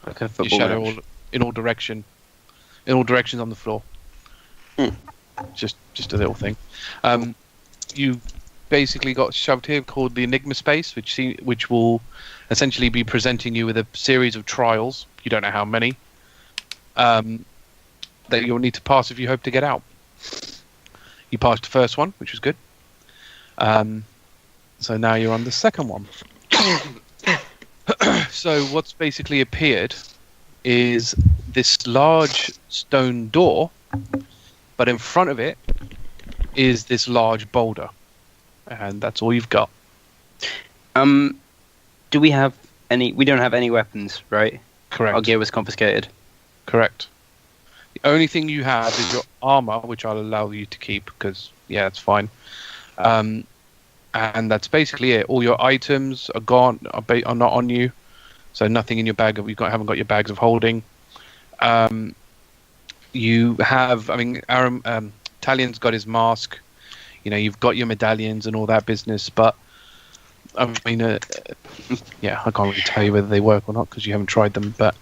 Like a Your football shadow match. in all directions on the floor. Just a little thing. You basically got shoved here called the Enigma space, which will essentially be presenting you with a series of trials. You don't know how many. That you'll need to pass if you hope to get out. You passed the first one, which was good. So now you're on the second one. So what's basically appeared is this large stone door, but in front of it is this large boulder, and that's all you've got. Do we have any? We don't have any weapons, right? Correct. Our gear was confiscated. Correct. The only thing you have is your armor, which I'll allow you to keep because, yeah, it's fine. And that's basically it. All your items are gone, are not on you. So nothing in your bag. Haven't got your bags of holding. You have, Talion's got his mask. You've got your medallions and all that business. But I can't really tell you whether they work or not because you haven't tried them. But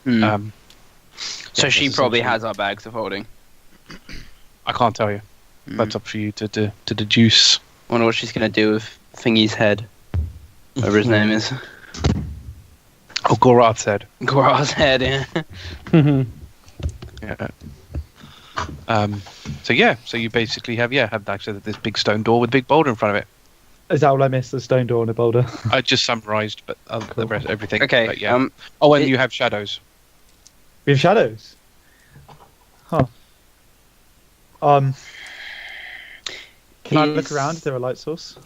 so she probably has our bags of holding. I can't tell you. That's up for you to deduce. I wonder what she's going to do with Thingy's head. Whatever his name is. Oh, Gorath's head. Gorath's head, yeah. Yeah. So you basically have access to this big stone door with a big boulder in front of it. Is that all I missed? The stone door and a boulder? I just summarised, but the rest, everything. Okay. But yeah. And you have shadows. We have shadows? Huh. Can I look around? Is there a light source?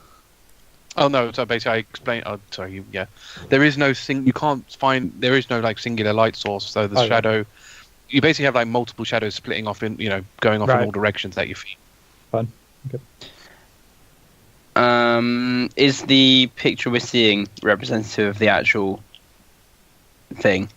Oh no! So basically, I explained. Oh, sorry. Yeah, there is no you can't find. There is no singular light source. So the shadow, you basically have multiple shadows splitting off in going off in all directions at your feet. Fun. Okay. Is the picture we're seeing representative of the actual thing?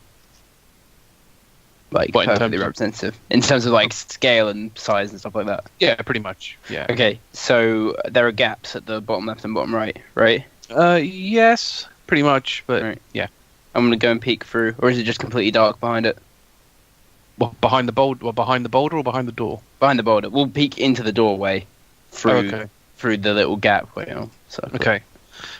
Perfectly representative in terms of scale and size and stuff like that. Yeah, pretty much. Yeah. Okay, so there are gaps at the bottom left and bottom right, right? Yes, pretty much. But yeah, I'm gonna go and peek through, or is it just completely dark behind it? Well, behind the boulder, or behind the door? Behind the boulder. We'll peek into the doorway through the little gap. Okay.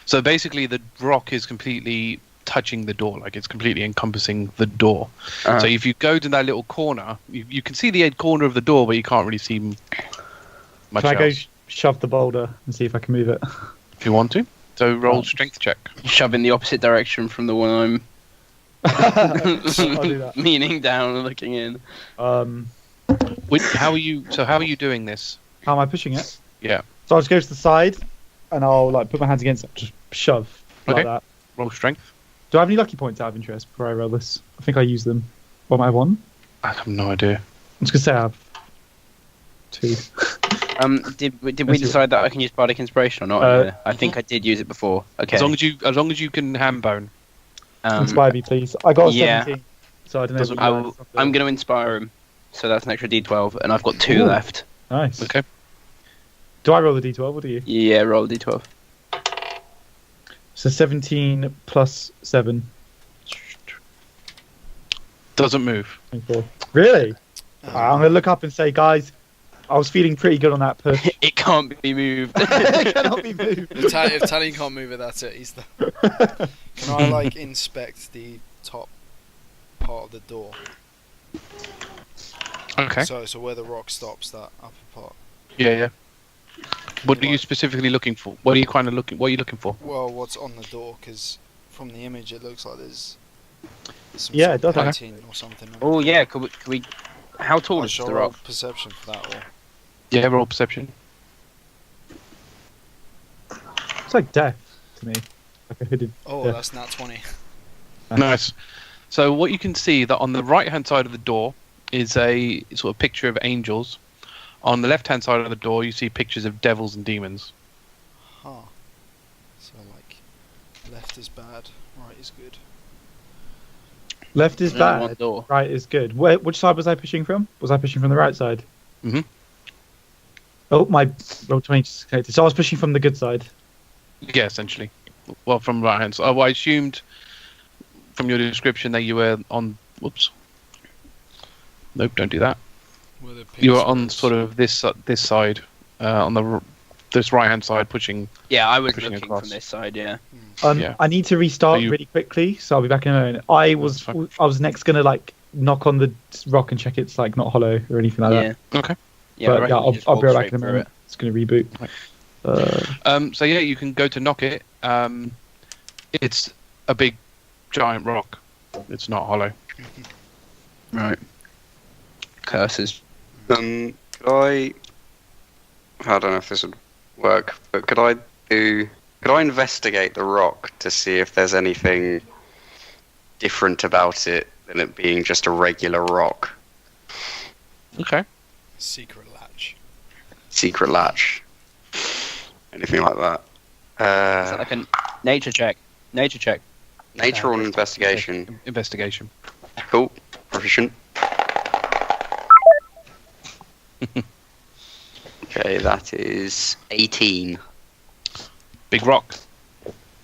So basically, the rock is completely touching the door, it's completely encompassing the door. So if you go to that little corner, you can see the corner of the door, but you can't really see much else. Can I go shove the boulder and see if I can move it? If you want to. So roll strength check. Shove in the opposite direction from the one I'm I'll do that. meaning down and looking in. How are you doing this? am I pushing it? Yeah. So I'll just go to the side and I'll put my hands against it, just shove like that. Roll strength. Do I have any lucky points out of interest before I roll this? I think I use them. What am I one? I have no idea. I'm just gonna say I have 2. Did we decide that I can use bardic inspiration or not? I think I did use it before. Okay. As long as you can ham bone. Inspire me, please. I got a 17, so I don't know. I'm going to inspire him, so that's an extra D12, and I've got 2 left. Nice. Okay. Do I roll the D12 or do you? Yeah, roll D12. So 17 plus 7. Doesn't move. 24. Really? I'm going to look up and say, guys, I was feeling pretty good on that push. It can't be moved. It cannot be moved. If Talion can't move it, that's it. He's the. Can I inspect the top part of the door? Okay. So where the rock stops, that upper part. Yeah. What are you specifically looking for? What are you looking for? Well, what's on the door? Because from the image, it looks like there's some Yeah, it does. painting or something. Oh yeah, could we? How tall is Shall the I roll rock? perception for that, or Yeah, roll perception. It's like death to me. Like a hooded. death. that's nat 20. Nice. So what you can see that on the right-hand side of the door is a sort of picture of angels. On the left-hand side of the door, you see pictures of devils and demons. Huh. So left is bad, right is good. Left is There's only one bad. door. Right is good. Which side was I pushing from? Was I pushing from the right side? Mhm. Oh, my roll 20 just connected. So I was pushing from the good side. Yeah, essentially. Well, from right-hand side. I assumed from your description that you were on Whoops. Nope, don't do that. Where the You are pigs on was. sort of this side, on this right hand side, pushing. Yeah, I was Pushing looking across. from this side. Yeah. Yeah. I need to restart Are you- really quickly, so I'll be back in a moment. I was next gonna like knock on the rock and check it's like not hollow or anything like Yeah. Okay. Yeah. I But reckon yeah, you just I'll be walk right back straight in a through moment. it. It's gonna reboot. So yeah, you can go to knock it. It's a big, giant rock. It's not hollow. Right. Curses. Could I don't know if this would work, but could I investigate the rock to see if there's anything different about it than it being just a regular rock? Okay. Secret latch. Secret latch. Anything like that? Is that like a nature check? Nature check. Nature or investigation? Investigation. Cool. Proficient. Okay, that is 18. Big rock.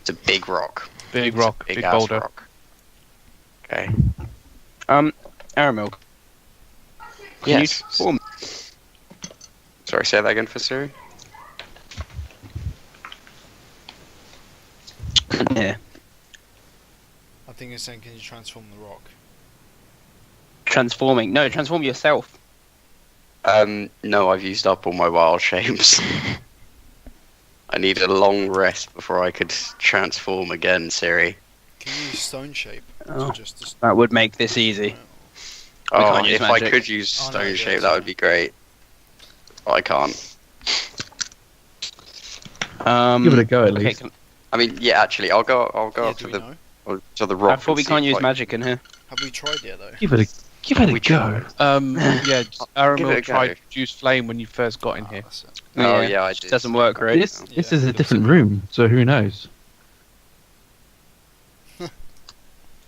It's a big rock. Big It's a rock. Big big-ass boulder. rock. Okay. Aramil. Can Yes. you transform? Sorry, say that again for Siri. Yeah. I think it's saying, can you transform the rock? Transforming. No, transform yourself. No, I've used up all my wild shapes. I need a long rest before I could transform again, Siri. Can you use stone shape? Oh. To just That would make this easy. Oh, can't use if I magic. could use Oh, no, stone yeah, shape, that sorry. would be great. But I can't. Give it a go at okay, least. I mean, yeah, actually, I'll go yeah, up do to we the know? rock. I thought and we see can't if use I- magic in here. Have we tried yet though? Give it a We go. tried. Yeah, Give it Aramil a tried go. to produce flame when you first got in here. That's it. Oh yeah, I did. Doesn't work, right? This Yeah. is a different room, so who knows?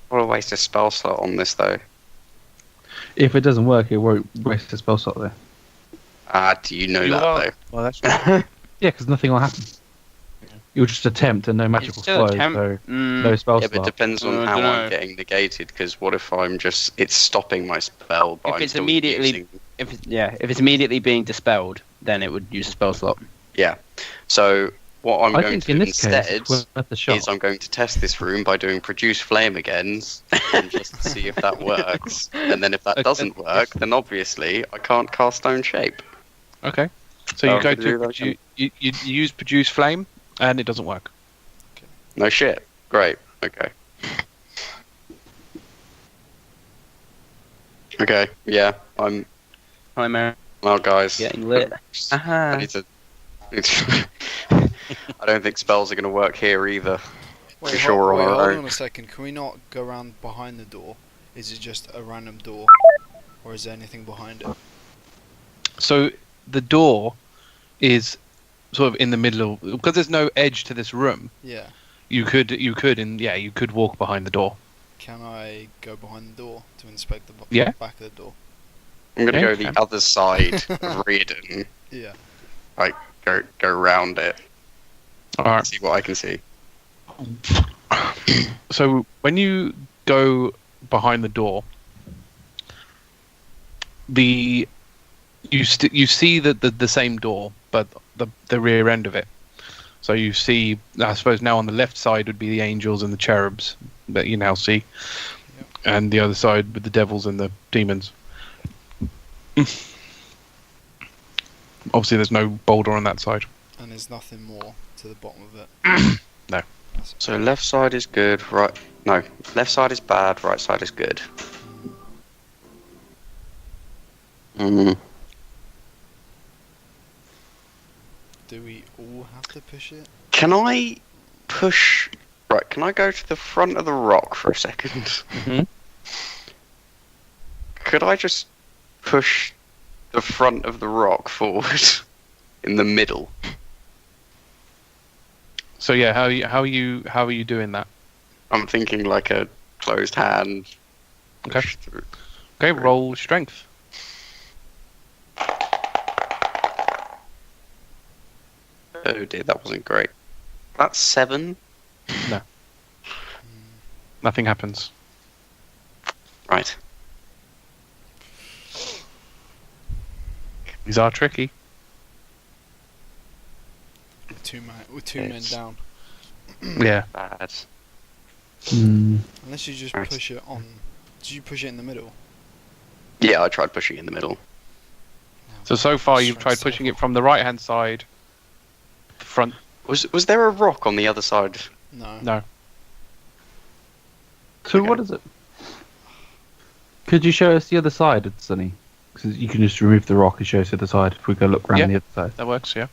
What a waste of spell slot on this though. If it doesn't work, it won't waste a spell slot there. Do you know You that are- though? Well, that's Yeah, because nothing will happen. You'll just attempt and no magic will still flow, attempt- so Mm, no spell Yeah, but it slot. depends on I how dunno. I'm getting negated. Because what if it's stopping my spell? But If I'm it's still immediately- using- if it's immediately being dispelled, then it would use a spell slot. Yeah. So what I'm I going think to in do this instead case, it's worth a shot. is I'm going to test this room by doing produce flame again, and just see if that works. And then if that Okay. doesn't work, then obviously I can't cast stone shape. Okay. So Oh, you go could do to that, you use produce flame, and it doesn't work. No shit. Great. Okay. Okay. Yeah. I'm. Hi, Mary. Well, guys. Getting lit. I Aha. need to. I don't think spells are going to work here either. Wait, For sure on our hold own. on a second. Can we not go around behind the door? Is it just a random door, or is there anything behind it? So the door is sort of in the middle of, because there's no edge to this room. Yeah. You could walk behind the door. Can I go behind the door to inspect the Yeah. back of the door? I'm going to Yeah, go the other side of Riardon. Yeah. Go round it. All right. See what I can see. So when you go behind the door, you see the same door, but the rear end of it. So you see, I suppose now on the left side would be the angels and the cherubs that you now see, Yep. and the other side with the devils and the demons. Obviously, there's no boulder on that side. And there's nothing more to the bottom of it. No. That's it. So left side is good, right? No, left side is bad, right side is good. Mm. Do we all have to push it? Can I push? Right, can I go to the front of the rock for a second? Mhm. Could I just push the front of the rock forward in the middle? So yeah, how are you doing that? I'm thinking like a closed hand. Okay. push through. Okay, roll strength. Oh dear, that wasn't great. That's 7. Nothing happens. Right. These are tricky. With two men down. Yeah. Bad. Unless you just Right. push it on. Did you push it in the middle? Yeah, I tried pushing in the middle. So far you've Strength tried seven. pushing it from the right hand side, front. Was there a rock on the other side? No. No. So Okay. what is it? Could you show us the other side, Sunny? Because you can just remove the rock and show us the other side. If we go look around Yeah. the other side, That works. Yeah.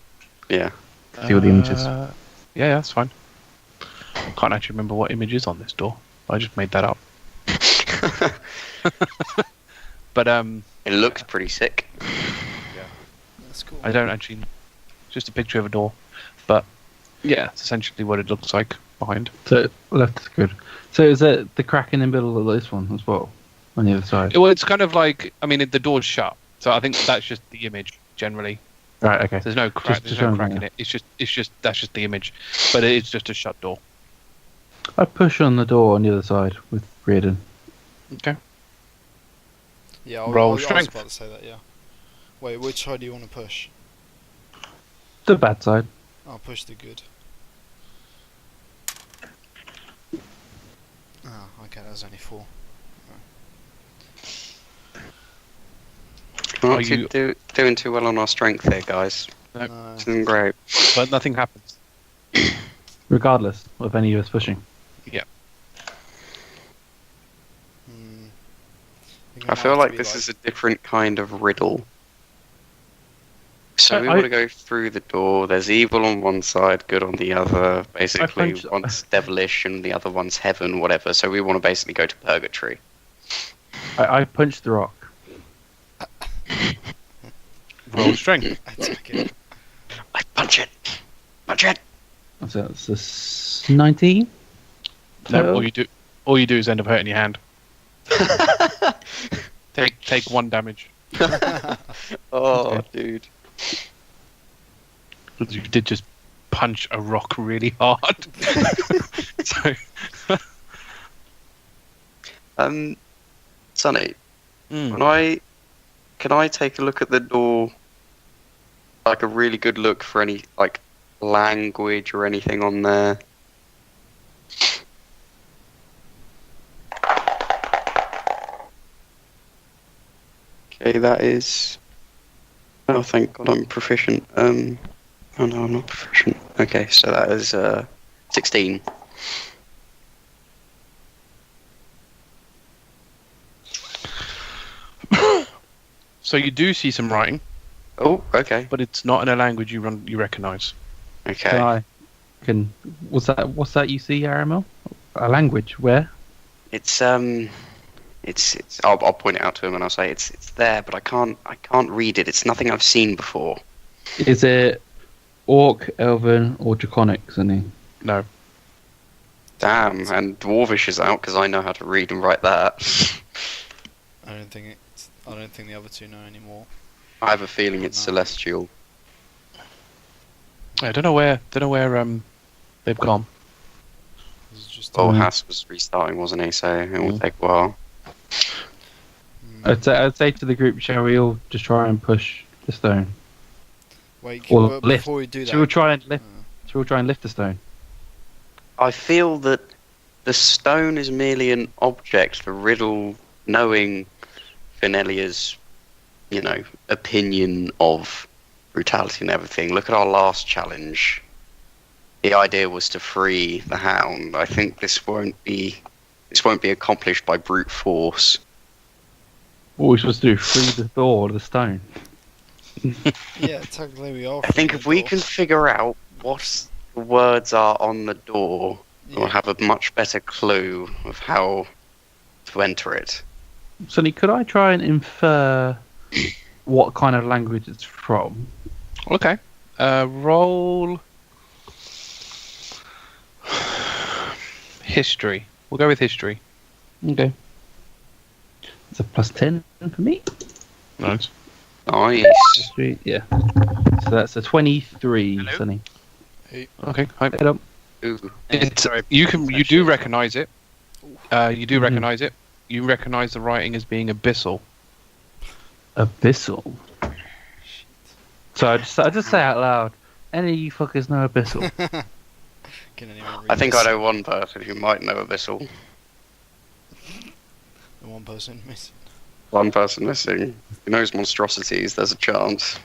Yeah. see all the images. Yeah, that's fine. Can't actually remember what image is on this door. I just made that up. But It looks pretty sick. That's cool. I don't actually. Just a picture of a door, but yeah, it's essentially what it looks like behind. So left is good. So is it the crack in the middle of this one as well, on the other side? Well, it's kind of like, I mean, the door's shut, so I think that's just the image generally. Right. Okay. There's no crack. Just There's no showing crack them, in yeah. it. It's just that's just the image, but it's just a shut door. I push on the door on the other side with Riardon. Okay. Yeah, Roll I was strength. about to say that, yeah. Wait, which side do you want to push? The bad side. I'll push the good. Ah, okay, that was only 4. Not Are you- doing too well on our strength here, guys. No. No. Doing great. But nothing happens. Regardless of any of us pushing. Hmm. I feel like this is a different kind of riddle. So we want to go through the door. There's evil on one side, good on the other. Basically, punch- one's devilish and the other one's heaven, whatever. So we want to basically go to purgatory. I punched the rock. Roll strength. Attack it. I punch it. Punch it. So that's a 19. No, So- all you do is end up hurting your hand. Take 1 damage. Oh, Okay. dude. You did just punch a rock really hard. So, Sonny, mm. can I take a look at the door? Like a really good look for any like language or anything on there. Okay, that is. Oh, thank God I'm proficient. Oh no, I'm not proficient. Okay, so that is 16. So you do see some writing, Oh, okay, but it's not in a language you recognise. okay. What's that you see, Aramil? A language, where? It's I'll point it out to him and I'll say it's there, but I can't read it. It's nothing I've seen before. Is it Orc, Elven, or Draconic, Sunny? No. Damn, and Dwarvish is out because I know how to read and write that. I don't think the other two know anymore. I have a feeling it's Celestial. I don't know where they've gone. This is just Oh, Haiss was restarting, wasn't he? So it will take a while. I'd say to the group, shall we all just try and push the stone? Wait, or but lift. before we do that, Shall we try and lift the stone? I feel that the stone is merely an object. The riddle, knowing Finelia's, opinion of brutality and everything. Look at our last challenge. The idea was to free the hound. I think this won't be accomplished by brute force. What are we supposed to do? Free the door or the stone? yeah, technically we are. I think if we can figure out what the words are on the door, we'll have a much better clue of how to enter it. Sonny, could I try and infer what kind of language it's from? Okay. Roll history. We'll go with history. Okay. It's a +10 for me. Nice. Nice. History, yeah. So that's a 23, Hello? Sonny. Okay. Hi. Head up. Ooh. You do recognise it. You do recognise it. you recognise the writing as being abyssal. Abyssal. So I just say out loud. Any of you fuckers know Abyssal? Can anyone read I think this? I know one person who might know Abyssal. The one person missing. One person missing. Who knows monstrosities? There's a chance.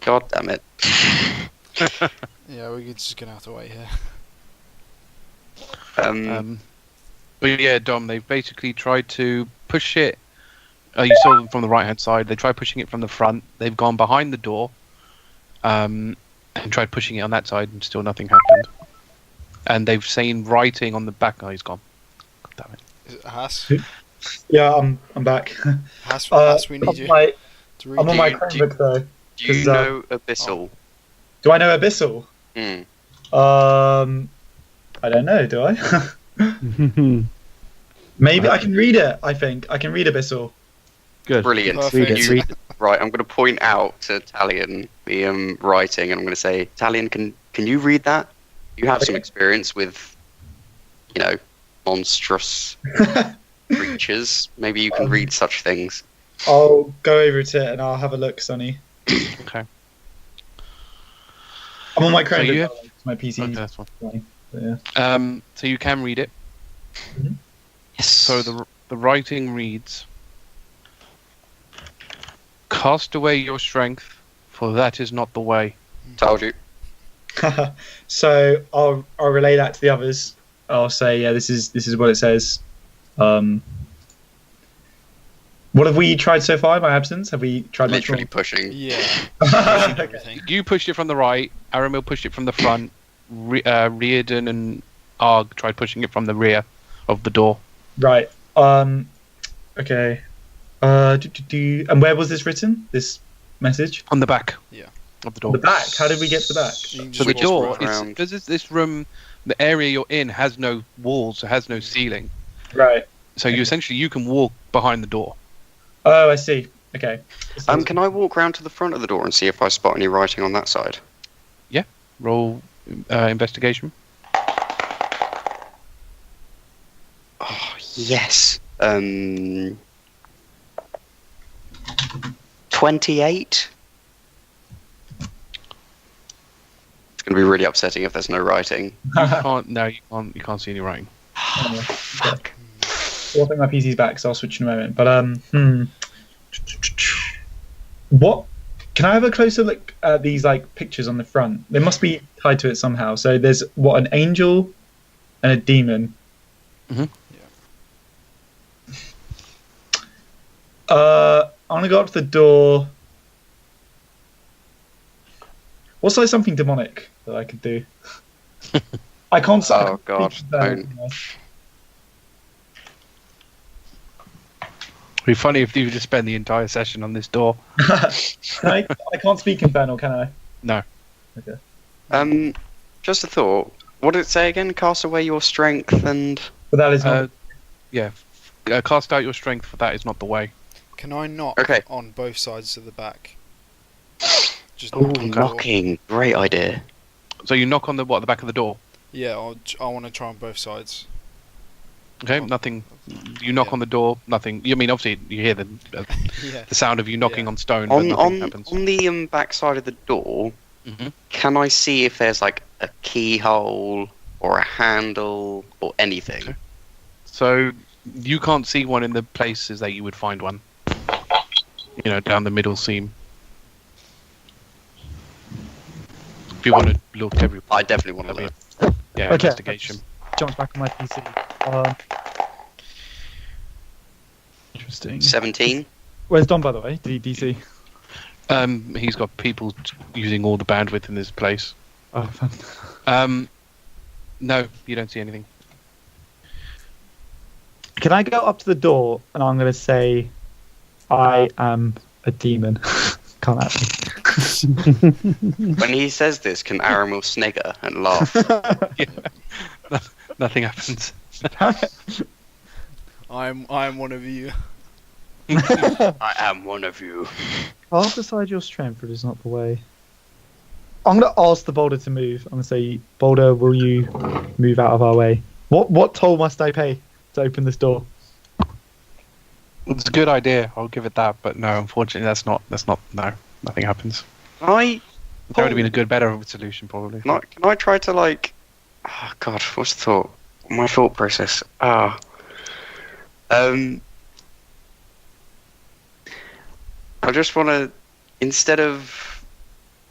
God damn it. Yeah, we're just gonna have to wait here. But yeah, Dom, they've basically tried to push it. You saw them from the right-hand side. They tried pushing it from the front. They've gone behind the door and tried pushing it on that side, and still nothing happened. And they've seen writing on the back. Oh, he's gone. God damn it. Is it Haiss? Yeah, I'm back. Haiss, we need you to read. I'm on my Chromebook though. Do you know Abyssal? Do I know Abyssal? Mm. I don't know. Do I? Maybe I can read it. I think I can read Abyssal. Good. Brilliant. Perfect. You- Right, I'm going to point out to Talion the writing, and I'm going to say, Talion, can you read that? You have some experience with, monstrous creatures. Maybe you can read such things. I'll go over to it and I'll have a look, Sonny. Okay. I'm on my So you Chromebook. have- My PC. Okay, that's fine. Yeah. So you can read it. Yes. So the writing reads: "Cast away your strength, for that is not the way." Told you. So I'll relay that to the others. I'll say, yeah, this is what it says. What have we tried so far in my absence? Have we tried much Literally more? pushing. Yeah. Pushing everything. You pushed it from the right. Aramil pushed it from the front. Riardon and Argh tried pushing it from the rear of the door. Right. Okay. And where was this written? This message? On the back. Yeah. Of the door. The back. How did we get to the back? You can So just the door, walk around. because this room, the area you're in has no walls, it has no ceiling. Right. So you essentially you can walk behind the door. Oh, I see. Okay. Can I walk round to the front of the door and see if I spot any writing on that side? Roll investigation. Oh, yes. 28? It's going to be really upsetting if there's no writing. You can't see any writing. Fuck. Well, I think my PC's back, so I'll switch in a moment. But what? Can I have a closer look at these pictures on the front? They must be tied to it somehow. So there's an angel and a demon. Mhm. I'm gonna go up to the door. What's something demonic that I could do? I can't. Oh, God. It'd be funny if you just spend the entire session on this door. I can't speak infernal, can I? No. Okay. Just a thought. What did it say again? Cast away your strength and... But that is not. Cast out your strength, for that is not the way. Can I knock Okay. on both sides of the back? Just Ooh, knock on the door. knocking. Great idea. So you knock on the back of the door. Yeah, I want to try on both sides. Okay, Oh. nothing. You knock Yeah. on the door, nothing. You mean obviously you hear the Yeah. sound of you knocking Yeah. on stone, but On nothing happens. the back side of the door, Mhm. can I see if there's a keyhole or a handle or anything? Okay. So you can't see one in the places that you would find one. Down the middle seam. If you want to look every, I definitely want to look. yeah, Okay. investigation. Jump back on my PC. Interesting. 17? Where's Don, by the way? Did he DC? He's got people using all the bandwidth in this place. Oh, fun. No, you don't see anything. Can I go up to the door and I'm going to say, I am a demon? Can't actually. When he says this, can Aramil snigger and laugh? Nothing happens. I'm one of you. I am one of you. Half aside your strength, it is not the way. I'm going to ask the boulder to move. I'm going to say, Boulder, will you move out of our way? What toll must I pay to open this door? It's a good idea. I'll give it that. But no, unfortunately, that's not. No, nothing happens. Can I? That would have been a better solution, probably. Can I try to like? Oh God, what's the thought? My thought process. I just want to, instead of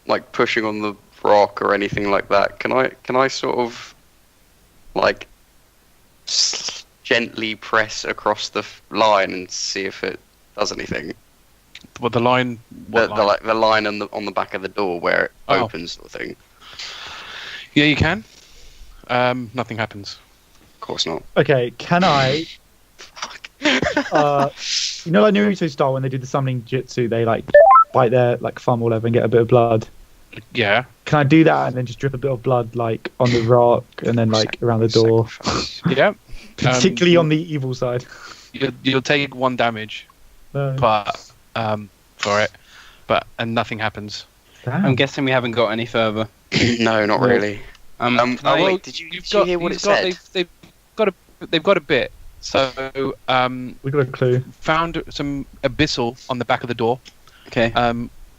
like pushing on the rock or anything like that, can I sort of like gently press across the line and see if it does anything? What the line? What line? The line on the back of the door where it opens, sort of thing. Yeah, you can. Nothing happens. Of course not. Okay, can I? You know, like Naruto style, when they do the summoning jutsu, they like bite their like thumb or whatever and get a bit of blood. Yeah. Can I do that and then just drip a bit of blood like on the rock and then like around the door? Yeah. Particularly on the evil side. You'll take 1 damage, but for it, and nothing happens. Damn. I'm guessing we haven't got any further. No, not really. Wait, did you hear what it said? They've got a bit. So We got a clue. found some abyssal on the back of the door. Okay.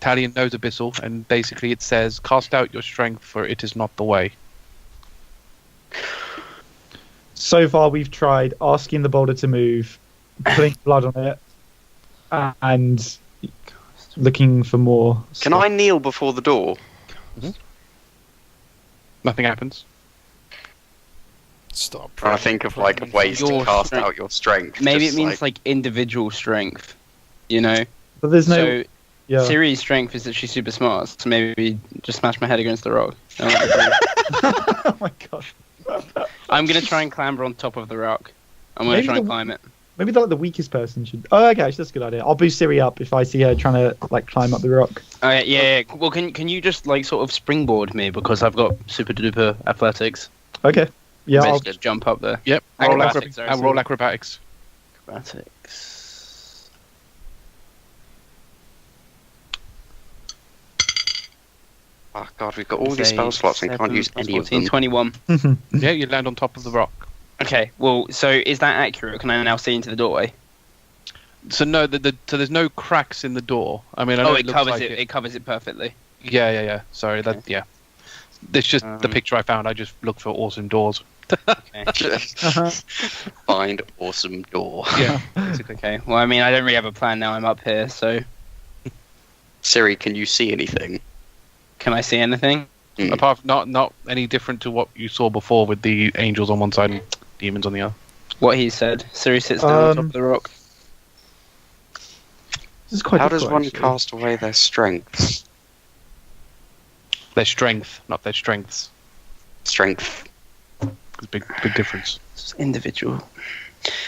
Talion knows abyssal, and basically it says, "Cast out your strength, for it is not the way." So far, we've tried asking the boulder to move, putting blood on it, and looking for more. Can I kneel before the door? Nothing happens. Stop. Trying to think of like ways to Your cast strength. out your strength. Maybe just it means like individual strength. You know. But there's no. So Yeah. Ciri's strength is that she's super smart. So maybe just smash my head against the rock. Oh my god. I'm gonna try and clamber on top of the rock. I'm gonna Maybe try and the- climb it. Maybe like the weakest person should. Oh, okay, actually, that's a good idea. I'll boost Ciri up if I see her trying to like climb up the rock. Oh yeah. Well, can you just like sort of springboard me because I've got super duper athletics. Okay. Yeah. Ready I'll, to jump up there. Yep. Acrobatics, sorry. Roll acrobatics. Acrobatics. Oh god, we've got all these spell slots and can't use any of them. 21. Yeah, you land on top of the rock. Okay. Well, so is that accurate? Can I now see into the doorway? So no, so there's no cracks in the door. I mean, I know It looks covers like it. It covers it perfectly. Yeah. Sorry, Okay. yeah. It's just the picture I found. I just looked for awesome doors. Okay. Find awesome door. Yeah. Okay. Well, I mean, I don't really have a plan now. I'm up here, so Ciri, can you see anything? can I see anything? Apart from not any different to what you saw before with the angels on one side and demons on the other. What he said. Ciri sits down on top of the rock. this is quite. How does difficult, one actually. cast away their strength? Their strength, not their strengths. Strength. There's a big difference. It's individual.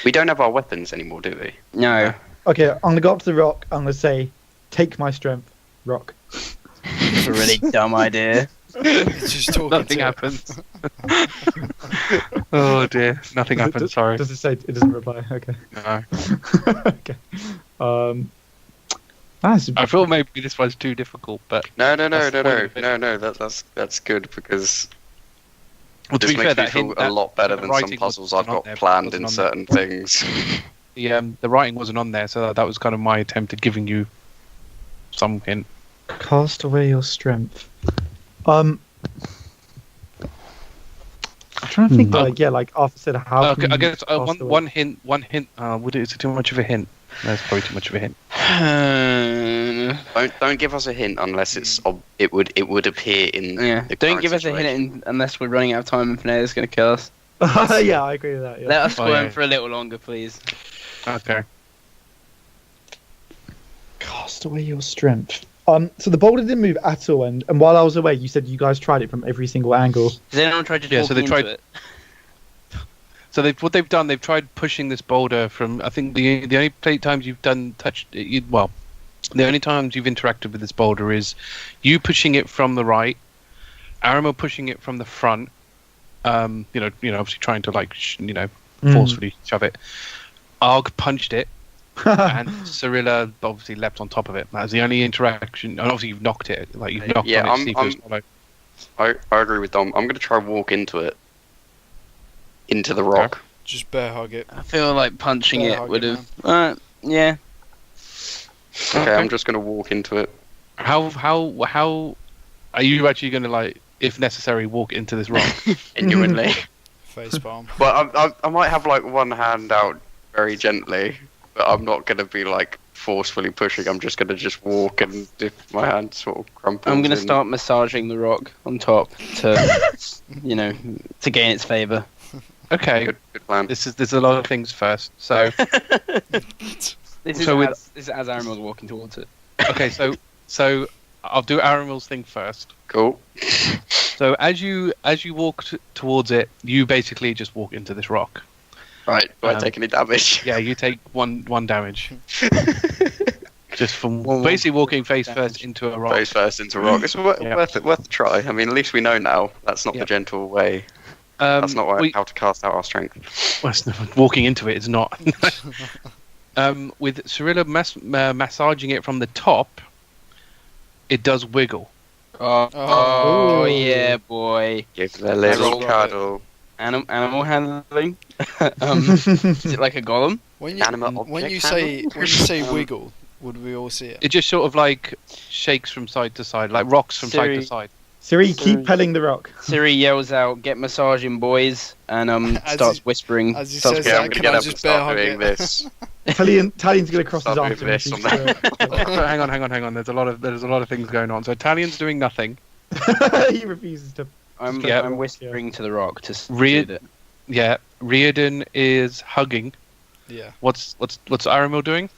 We don't have our weapons anymore, do we? No. Okay, I'm gonna go up to the rock. I'm gonna say, "Take my strength, rock." It's a really dumb idea. It's just talking Nothing to it. happens. Oh dear, nothing happens. Sorry. Does it say it doesn't reply? Okay. No. Okay. That's I feel maybe this one's too difficult, but No. That's the point of it. That's good because well, to this be makes fair, me that feel hint, a lot better the than writing some puzzles wasn't I've on got there, planned wasn't in on there. certain things. the writing wasn't on there, so that was kind of my attempt at giving you some hint. cast away your strength. I'm trying to think. Like Arthur said, how? Okay, can I you guess cast away- one hint. Is it too much of a hint? That's probably too much of a hint. Don't give us a hint unless it would appear in Yeah. the Don't current give us a situation. hint unless we're running out of time and Finet's going to kill us. Yeah, I agree with that. Yeah. Let us Oh, squirm yeah. for a little longer, please. Okay. Cast away your strength. So the boulder didn't move at all, and while I was away, you said you guys tried it from every single angle. Has anyone tried to Yeah, talk so they into tried- it? So what they've done, they've tried pushing this boulder from. I think the only times you've done the only times you've interacted with this boulder is you pushing it from the right, Aramil pushing it from the front. Obviously trying to forcefully shove it. Argh punched it, and Cirilla obviously leapt on top of it. That was the only interaction. And obviously you've knocked it, you've knocked Yeah, on it. See if it was hollow. I agree with Dom. I'm going to try and walk into it. into the rock. Just bear hug it. I feel like punching Bear it hug would it, have. Yeah. Okay, I'm just gonna walk into it. How are you actually going to, like, if necessary, walk into this rock? Genuinely. Facepalm. But I might have like one hand out very gently, but I'm not gonna be like forcefully pushing. I'm just gonna walk, and if my hand sort of crumples. I'm gonna in- start massaging the rock on top to, to gain its favour. Okay, Good plan. there's a lot of things first. So This is So as Aramil's walking towards it. okay, so I'll do Aramil's thing first. Cool. So as you walk towards it, you basically just walk into this rock. Right. Do I take any damage? Yeah, you take one damage just from One basically walking face damage. first into a rock. Face first into rock. It's worth a try. I mean, at least we know now. That's not Yeah. the gentle way. That's not how to cast out our strength. Well, walking into it is not. With Cirilla massaging it from the top, it does wiggle. Oh Ooh. yeah, boy. Give it a little Roll cuddle. Animal handling. Is it like a golem? When Animate you object say handle? wiggle, would we all see it? It just sort of like shakes from side to side, like rocks from side to Siri. side. Siri, keep pelling the rock. Siri yells out, "Get massaging, boys!" and As starts he- whispering. as he starts says Yeah, that, I'm gonna can get I up and just bear start hug doing it? this. Talion's going to cross his Start arms doing this and on hang on. There's a lot of things going on. So Talion's doing nothing. he refuses to. I'm, Yeah. I'm whispering to the rock to Read- soothe it. Yeah, Riardon is hugging. Yeah. What's Aramil doing?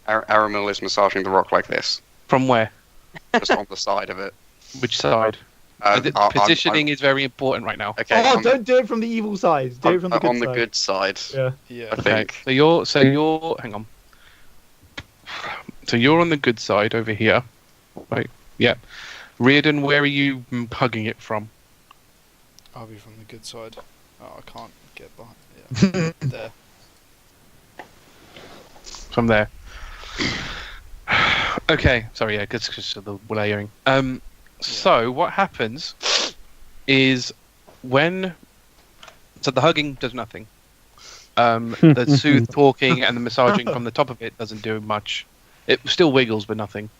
Aramil is massaging the rock like this, From where? just on the side of it. Which side? The positioning is very important right now. Okay. Oh, on don't do it from the evil side. Do it from the good on the side. good side. Yeah. Yeah. I think. So you're hang on. So you're on the good side over here, right? Yeah. Riardon, where are you hugging it from? I'll be from the good side. Oh, I can't get behind. Yeah. There. From there. Okay. Sorry. Yeah, because of the layering. So what happens is the hugging does nothing. The soothe talking and the massaging from the top of it doesn't do much. It still wiggles, but nothing.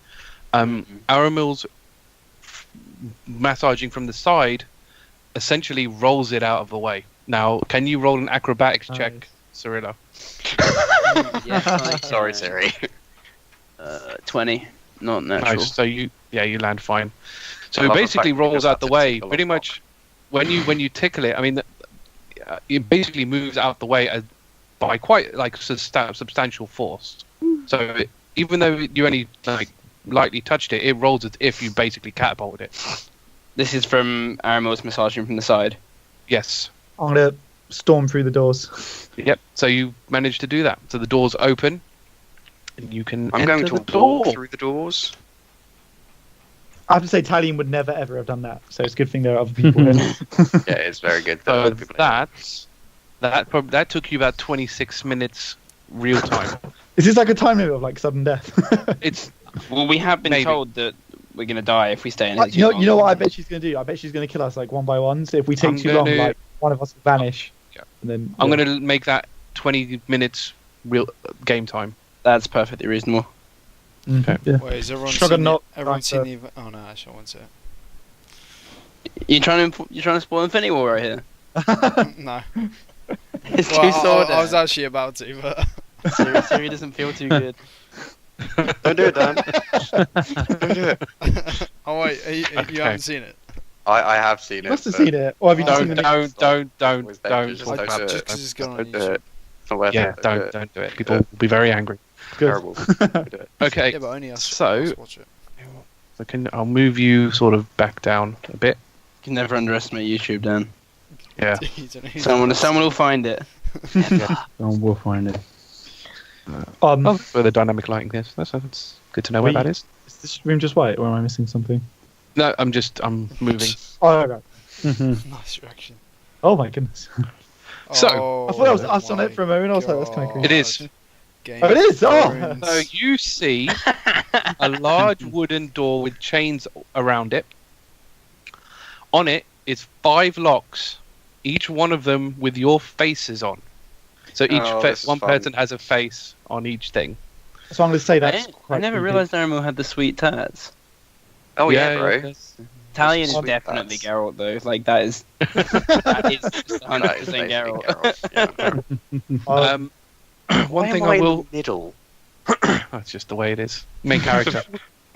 Aramil's massaging from the side essentially rolls it out of the way. Now, can you roll an acrobatics check, Cirilla? Yes, I can. Sorry, Siri. 20, not natural. Nice. So you land fine. So I it love the basically fact you rolls just out had the to way. tickle Pretty a much, when you tickle it, I mean, it basically moves out the way by quite like substantial force. So even though you only like lightly touched it, it rolls as if you basically catapulted it. This is from Aramil's massaging from the side. Yes. I'm going to storm through the doors. Yep. So you managed to do that. So the doors open, and you can. I'm going enter to the door. walk through the doors. I have to say, Talion would never ever have done that. So it's a good thing there are other people here. Yeah, it's very good. that So other people that took you about 26 minutes real time. Is this like a time limit of like sudden death? It's Well, we have been Maybe. told that we're going to die if we stay in here too you know long. what I bet she's going to do? I bet she's going to kill us like one by one. So if we take I'm too long, gonna- like one of us will vanish. Yeah. And then I'm going to make that 20 minutes real game time. That's perfectly reasonable. to. Okay. Yeah. Wait, is everyone Struggle seen not it? Everyone right seen there. the? Oh no, actually, I won't say You trying to spoil Infinity War right here? it. No. It's Well, too sword. I was actually about to, but Siri doesn't feel too good. Don't do it, Dan. Don't do it. oh wait, you Okay. haven't seen it. I have seen it. Must have but seen it. Or have you Don't- seen the Always better just talk don't about do it. Just 'cause it's gone on Don't do YouTube. it. It's not worth Yeah, it. don't do it. People will be very angry. Good. Terrible. Don't do it. Okay, Yeah, but only us. so- us watch it. I'll move you sort of back down a bit. You can never underestimate YouTube, Dan. Yeah. You don't know who's Someone will find it. We'll find it. Oh, for the dynamic lighting, yes. That's good to know where We- that is. Is this room just white, or am I missing something? No, I'm moving. Oh, right. Nice reaction. Oh my goodness. So- Oh, I thought I was us on my it for a moment. I was like, that's kind of God. creepy. It is. Game Oh, it is? of Oh. Thrones. So you see a large wooden door with chains around it. On it is 5 locks each one of them with your faces on. So each this is one fun. person has a face on each thing. So I'm going to say that's I quite never creepy. realised Aramil had the sweet tats. Oh yeah, Yeah, bro. that's- Talion is Sweet definitely tats. Geralt though. Like that is just 100% That is basically Geralt. Geralt, yeah. One Why thing am I in will. the middle. That's just the way it is. Main character.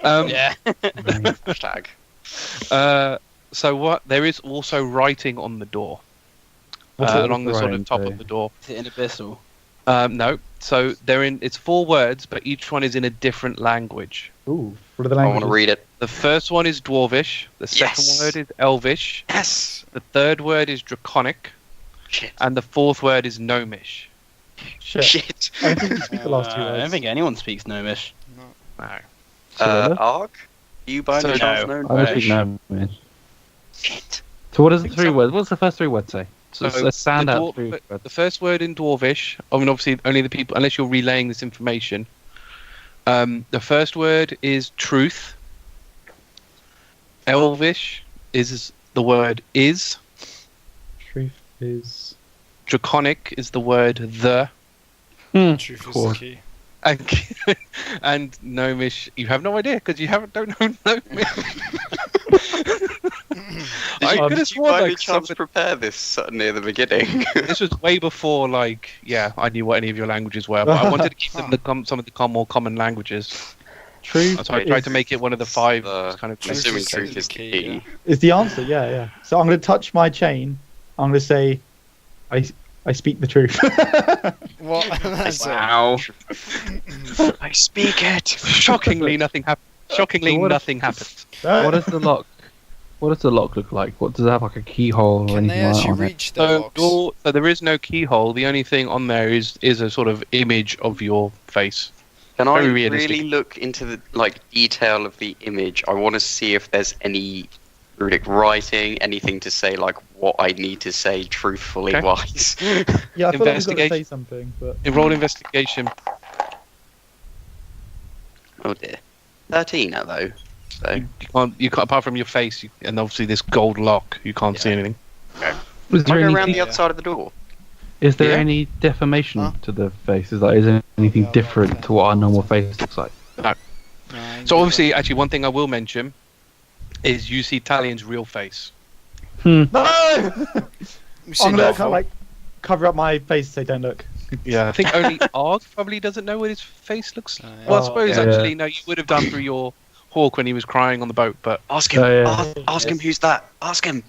Yeah. Hashtag. So what? There is also writing on the door. What's Along the the sort writing of top say? of the door. Is it in Abyssal? No. So they're in. It's 4 words, but each one is in a different language. Ooh, what are the I languages? want to read it. The first one is Dwarvish. The second Yes. word is Elvish. Yes. The third word is Draconic, Shit. and the fourth word is Gnomish. Shit. Shit. I don't think you speak the last 2 I don't words. think anyone speaks Gnomish. No. Cirilla? Argh? You by any So chance no. know I don't speak Gnomish? Gnomish. Shit. So what does the think 3 so. words? What's the first 3 words say? So So let's stand the out dwar- 3 words. The first word in Dwarvish, I mean, obviously, only the people, unless you're relaying this information. The first word is truth. Elvish is the word is. Truth is. Draconic is the word the. Truth is the course. key. And, and Gnomish, you have no idea because you don't know Gnomish. I could have Did you sworn by any like chance somebody- prepare this near the beginning? this was way before, like, yeah, I knew what any of your languages were, but I wanted to keep them some of the more common languages. Truth So I tried is, to make it one of the 5 The- kind of I'm assuming is truth the is the key, key. yeah. is the answer. Yeah, yeah. So I'm going to touch my chain. I'm going to say, I speak the truth. What? That's it. Wow. I speak it. Shockingly, nothing happened. Shockingly, So what if- nothing happened. What does the lock? What does the lock look like? What does it have, like a keyhole or Can they anything like that actually on it? reach their So, locks? so there is no keyhole. The only thing on there is a sort of image of your face. Can I Very realistic. really look into the detail of the image? I want to see if there's any Druidic writing, anything to say like what I need to say truthfully Okay. wise. Yeah, I feel like I've got to Investigation. say something, but Roll investigation. Oh dear. 13 now though. So You can't apart from your face and obviously this gold lock. You can't see Yeah. anything. Is can I there, go around anything, the other side of the door? is there Yeah. any deformation Huh? to the face? Is there anything Yeah, different right. to what our normal face looks like? No, So obviously, actually, one thing I will mention is you see Talion's real face. no. We've seen I'm going that to kind of like cover up my face and say, "Don't look." Yeah, I think only Argh probably doesn't know what his face looks like. Oh, yeah. Well, I Oh, suppose yeah. actually, no, you would have done through your hawk when he was crying on the boat. But, Ask him. Yeah. Ask him who's that. Ask him.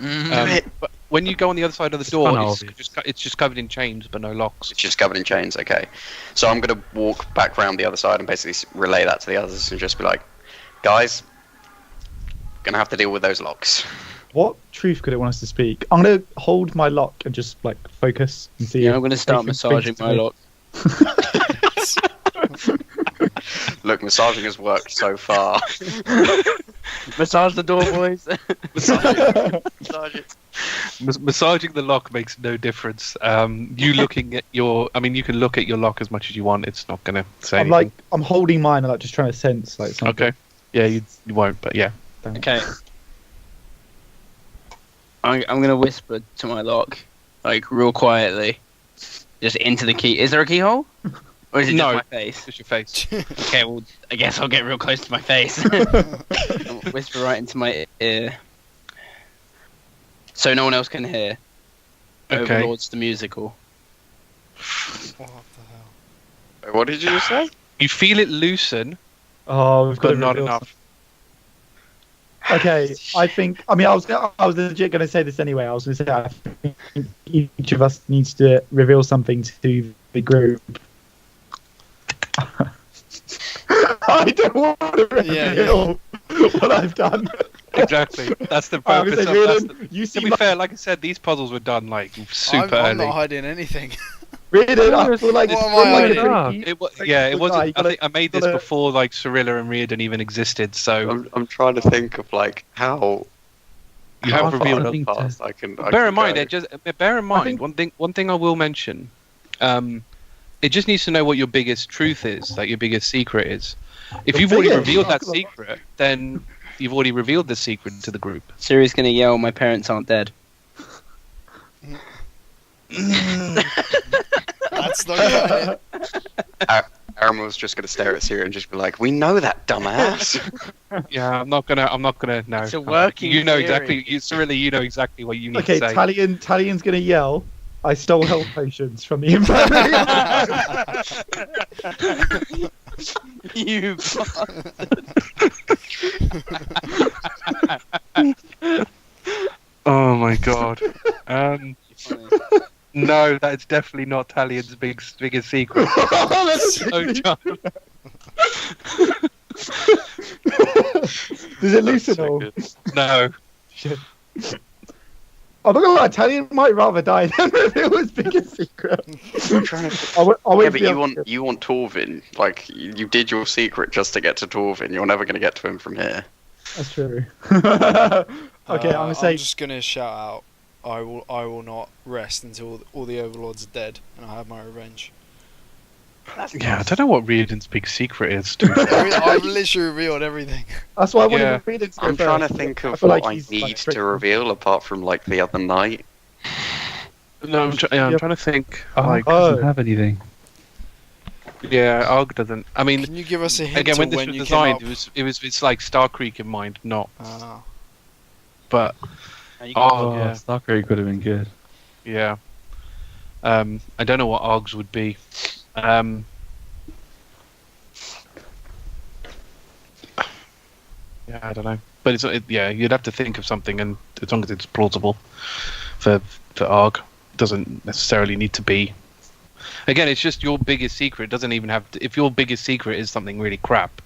Mhm. but when you go on the other side of the door, kinda it's just covered in chains but no locks. It's just covered in chains. Okay. So I'm gonna walk back round the other side and basically relay that to the others and just be like, guys, gonna have to deal with those locks. What truth could it want us to speak? I'm going to hold my lock and just like focus and see. Yeah, if I'm going to start anything massaging springs to my me. lock. Look, massaging has worked so far. Massage the door, boys. Massage it. Massaging the lock makes no difference. You looking at your, I mean, you can look at your lock as much as you want. It's not going to say I'm anything. like, I'm holding mine and like just trying to sense like something. Okay. Yeah, you won't, but yeah. Okay. I'm going to whisper to my lock, like real quietly, just into the key. Is there a keyhole? Or is it No. just my face? Just your face. Okay, well, I guess I'll get real close to my face. I'll whisper right into my ear. So no one else can hear. Okay. Overlords the musical. What the hell? What did you just say? You feel it loosen, Oh, we've got but to not reveal enough. Okay, I think. I mean, I was legit going to say this anyway. I was going to say I think each of us needs to reveal something to the group. I don't want to reveal what I've done. Exactly. That's the I'm purpose gonna of say, that's Riardon, the, you To see be my fair, like I said, these puzzles were done like super I'm early. not hiding anything. Riardon, I feel like What it's am I like hiding? pretty- It was, like, yeah, it look, wasn't. you I gotta- think I made this gotta- before like Cirilla and Riardon even existed. So I'm trying to think of like how you How have far revealed I it. think fast I can. Bear in mind, go. it just bear in mind think- one thing I will mention. It just needs to know what your biggest truth is, like your biggest secret is. If The you've already biggest? revealed that Oh, God. secret, then you've already revealed the secret to the group. Siri's going to yell, "My parents aren't dead." That's not right. Aramil's just gonna stare at Cirilla and just be like, "We know that dumbass." Yeah, I'm not gonna. No, It's a working You know theory. exactly. Cirilla, you know exactly what you need Okay, to say. Talion's gonna yell. I stole health potions from the infirmary. You Oh my god. funny. No, that's definitely not Talion's biggest secret. So dumb. Does it That's loosen so all? good. No. Shit. I'm not gonna lie, Talion might rather die than reveal his biggest secret. I'm trying to. I Yeah, wouldn't but be you able want to- you want Torvin. Like you did your secret just to get to Torvin. You're never gonna get to him from here. That's true. Okay, I'm gonna say I'm just gonna shout out. I will not rest until all the overlords are dead, and I have my revenge. Yeah, I don't know what Riordan's big secret is. To be fair. I've literally revealed everything. that's why I wanted Yeah. to read it. I'm trying to think of feel what like I he's, need like, to reveal apart from like the other night. No, I'm Yep. trying to think. Argh Like, doesn't Oh. have anything. yeah, Argh doesn't. I mean, Can you give us a hint again, when of this when was you designed, came it's like Star Creek in mind, not. up? But And you Oh, Oh, yeah. Star Creek would have been good. yeah, I don't know what Argh's would be. Yeah, I don't know. But yeah, you'd have to think of something, and as long as it's plausible for Argh, it doesn't necessarily need to be. Again, it's just your biggest secret. It doesn't even have to. If your biggest secret is something really crap,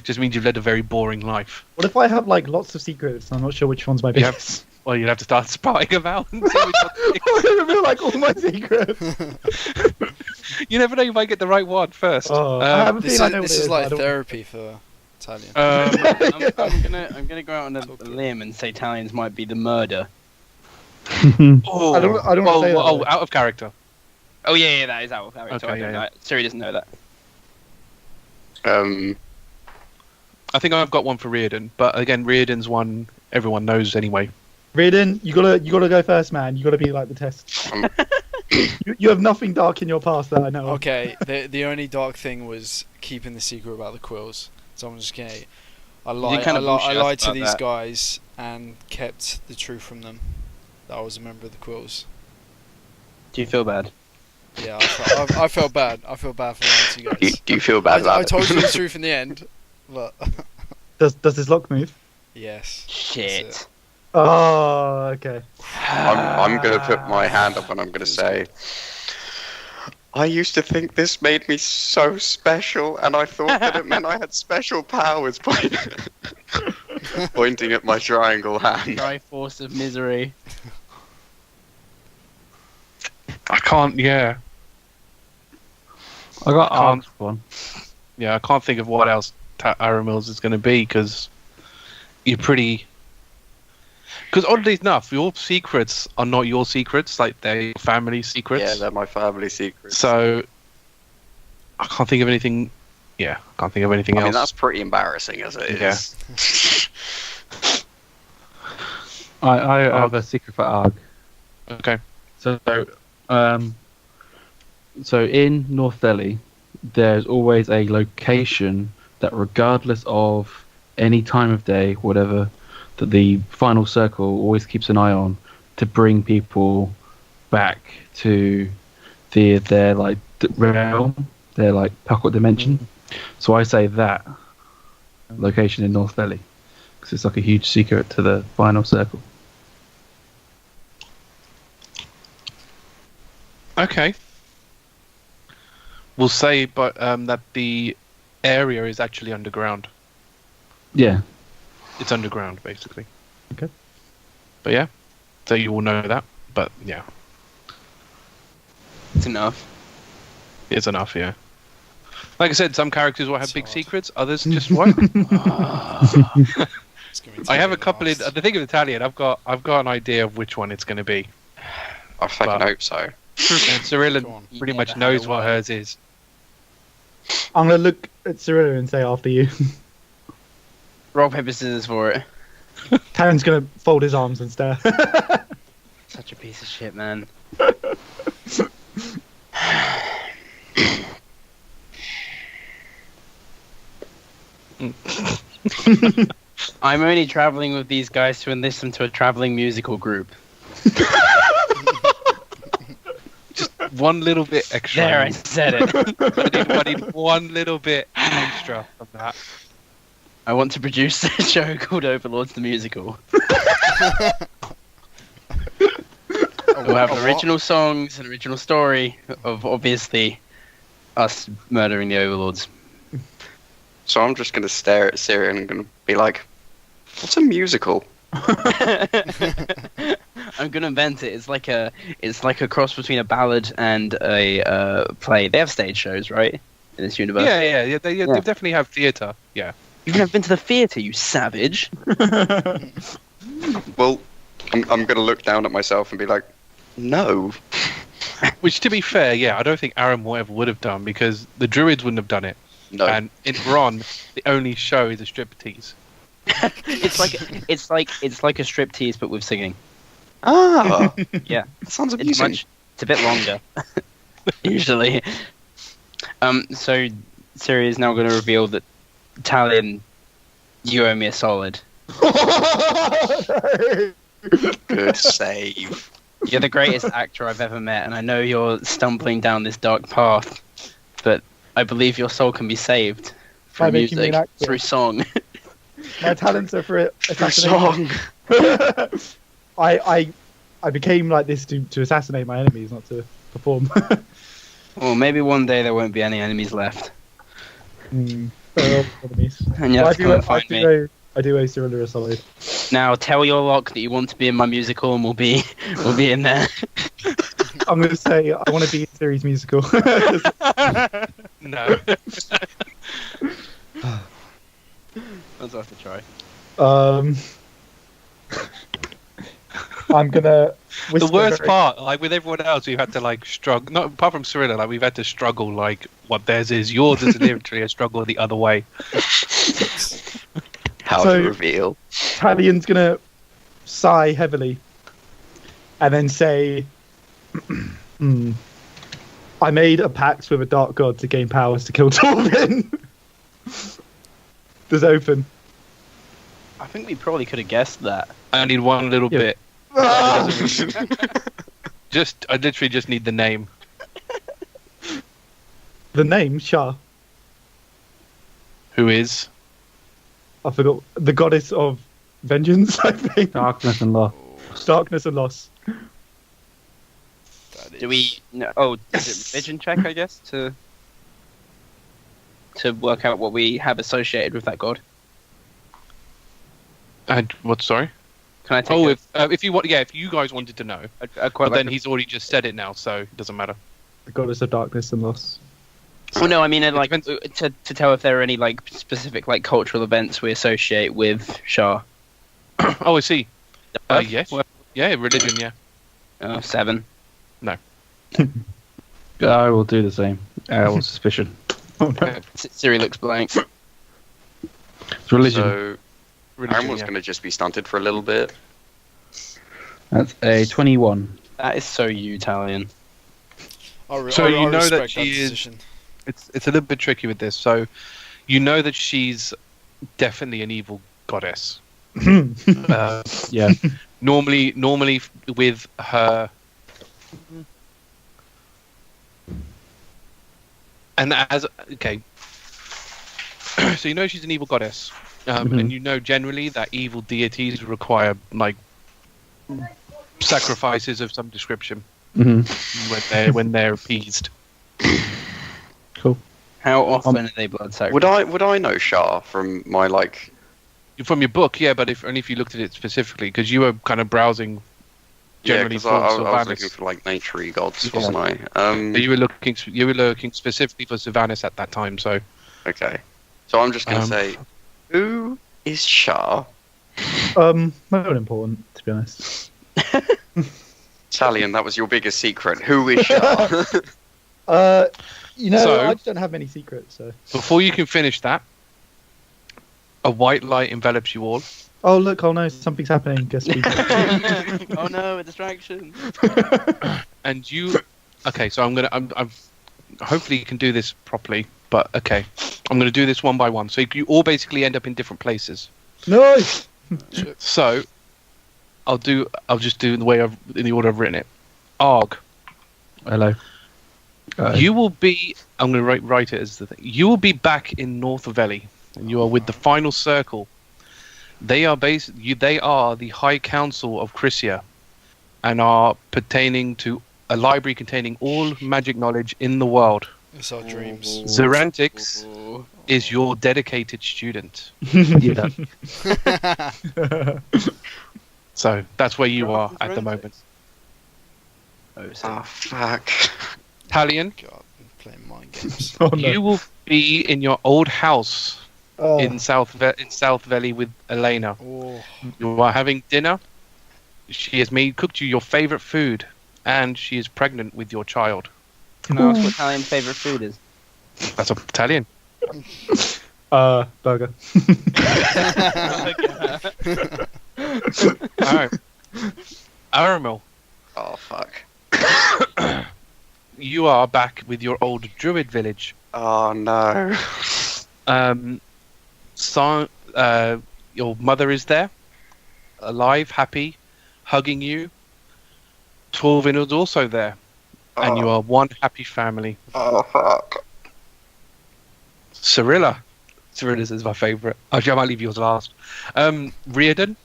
just means you've led a very boring life. What if I have like lots of secrets? I'm not sure which one's my You have- biggest. Well, you'd have to start spying about. And see which one to pick. I'm gonna reveal like all my secrets. You never know. You might get the right one first. Oh, I have a This feeling is, I know what this it is but I like don't- therapy for Talion. I'm gonna go out on a limb and say Talion's might be the murder. Oh, I don't wanna say that, oh, though. out of character. Oh yeah, that is out of character. Okay, I don't yeah, know. Siri doesn't know that. I think I've got one for Riordan, but again, Riordan's one everyone knows anyway. Riordan, you gotta go first, man. You gotta be like the test. You have nothing dark in your past that I know. of. Okay, the only dark thing was keeping the secret about the quills. So I'm just gonna. I lied kinda bullshit us lied to about these that. guys and kept the truth from them. That I was a member of the quills. Do you feel bad? Yeah, I felt bad. I feel bad for lying to you guys. Do you feel bad about I it? told you the truth in the end, but Does this lock move? yes. Shit. Oh, okay. I'm going to put my hand up and I'm going to say, I used to think this made me so special, and I thought that it meant I had special powers by pointing at my triangle hand. Triforce of misery. I can't. Yeah, I got Can't- Argh's one. yeah. I can't think of what else Aramil's is going to be because you're pretty. Because oddly enough, your secrets are not your secrets; like they're your family secrets. Yeah, they're my family secrets. So I can't think of anything. Yeah, I can't think of anything I mean, else. that's pretty embarrassing as it Yeah. is. I have a secret for Argh. Okay. So in North Delhi, there's always a location that, regardless of any time of day, whatever, that the final circle always keeps an eye on to bring people back to their like realm, their like pocket dimension. So I say that location in North Delhi because it's like a huge secret to the final circle. Okay. We'll say, but that the area is actually underground. Yeah. It's underground, basically. Okay. But yeah, so you will know that. But yeah, It's enough. it's enough. Yeah. Like I said, some characters will have It's big hard. secrets, others just won't. It's gonna be I have a taken couple. last. The thing of Italian, I've got an idea of which one it's going to be. I fucking But- hope so. And Cirilla Go on. pretty You much never knows had a what way. hers is. I'm gonna look at Cirilla and say after you. Rock paper scissors for it. Taryn's gonna fold his arms and stare. Such a piece of shit, man. I'm only traveling with these guys to enlist them to a traveling musical group. Just one little bit extra. There, I said it. I need one little bit extra of that. I want to produce a show called Overlords the Musical. We'll have original songs, an original story of obviously us murdering the Overlords. So I'm just going to stare at Siri and I'm going to be like, what's a musical? I'm gonna invent it. It's like a cross between a ballad and a play. They have stage shows, right? In this universe. Yeah. They definitely have theatre. Yeah. You've never been to the theatre, you savage. Well, I'm going to look down at myself and be like, no. Which, to be fair, yeah, I don't think Aramil ever would have done because the Druids wouldn't have done it. No. And in Ron, the only show is a striptease. it's like a striptease but with singing. Ah. Yeah. That sounds It's amusing. it's a bit longer. Usually. So Siri is now going to reveal that Talion, you owe me a solid. Good save. You're the greatest actor I've ever met, and I know you're stumbling down this dark path, but I believe your soul can be saved By through making me an music, actor. through song. My talents are for For assassination. song. I became like this to assassinate my enemies, not to perform. Well, maybe one day there won't be any enemies left, Well, enemies. and you have to come and find me. I do owe Cirilla a solid. Now tell your lock that you want to be in my musical, and we'll be in there. I'm going to say I want to be in series musical. No. That's worth a try. I'm gonna. The worst part, like with everyone else, we've had to like struggle. Not apart from Cirilla, like we've had to struggle. Like what theirs is, yours is literally a struggle the other way. How So- to reveal. Talion's gonna sigh heavily, and then say, "I made a pact with a dark god to gain powers to kill Torvin." Does it open? I think we probably could have guessed that. I need one little Yeah. bit. I literally just need the name. The name Shah. Who is? I forgot the goddess of vengeance. I think Darkness and loss. darkness and loss. Do we? No, oh, is it religion check? I guess to work out what we have associated with that god. And what? Sorry. Can I take? Oh, if you want, yeah, if you guys wanted to know, a quite but then like he's already just said it now, so it doesn't matter. The goddess of darkness and loss. Well, no, I mean, like depends- to tell if there are any like specific like cultural events we associate with Shah. Oh, I see. Yes. Well, Yeah, religion. Yeah. 7. I will do the same. Suspicion. Oh no. Siri looks blank. It's religion. So Religion, Aramil's yeah. going to just be stunted for a little bit. That's a 21. That is so you, Talion. So you know that respect she is- decision. It's a little bit tricky with this. So you know that she's definitely an evil goddess. Yeah. Normally with her. And okay. So you know she's an evil goddess, and you know generally that evil deities require like sacrifices of some description when they're appeased. Cool. How often are they blood sacrifices? Would I know Shah from my like? From your book, yeah, but only if you looked at it specifically, because you were kind of browsing generally Yeah, for because I was Sylvanas. looking for like nature gods, Yeah. wasn't I? So you were looking specifically for Sylvanas at that time. So Okay. So I'm just going to say, who is Shah? Not important to be honest. Talion, that was your biggest secret. Who is Shah? So- I just don't have many secrets. So before you can finish that, a white light envelops you all, Oh look! Oh no! Something's happening. Guess we. Oh no, a distraction. And you, okay, so I'm hopefully you can do this properly, but okay, I'm gonna do this one by one. So you all basically end up in different places. No. So I'll just do it in the order I've written it. Argh, Hello. you will be. I'm gonna write it as the thing. You will be back in North Valley, and you are with the final circle. They are They are the High Council of Crisia, and are pertaining to a library containing all magic knowledge in the world. It's our dreams. Zerantix is your dedicated student. Yeah. So that's where you are at the moment. Oh, Oh, fuck. Talion, God, I'm playing mind games. Oh, no. you will be in your old house Oh. in South Valley with Elena. Oh, You are having dinner. She has cooked you your favorite food, and she is pregnant with your child. Can I ask what Italian favourite food is? That's Italian. Burger. Alright. Aramil, Oh, fuck. you are back with your old Druid village. Oh, no. Your mother is there, alive, happy, hugging you. Torvin is also there, and you are one happy family. Oh, fuck. Cirilla. Cirilla's is my favourite. Actually, I might leave yours last. Riardon.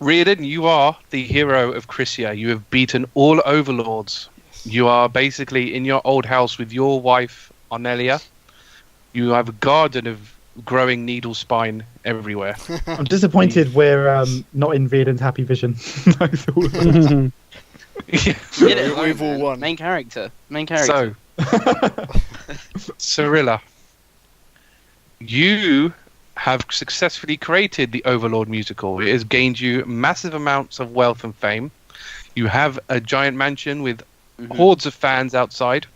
Riardon, you are the hero of Crisia. You have beaten all overlords. You are basically in your old house with your wife, Arnelia. You have a garden of growing needle spine everywhere. I'm disappointed we're not in Riardon's happy vision. You did it alone, We've all man. won. Main character. So, Cirilla, you have successfully created the Overlord musical. It has gained you massive amounts of wealth and fame. You have a giant mansion with hordes of fans outside.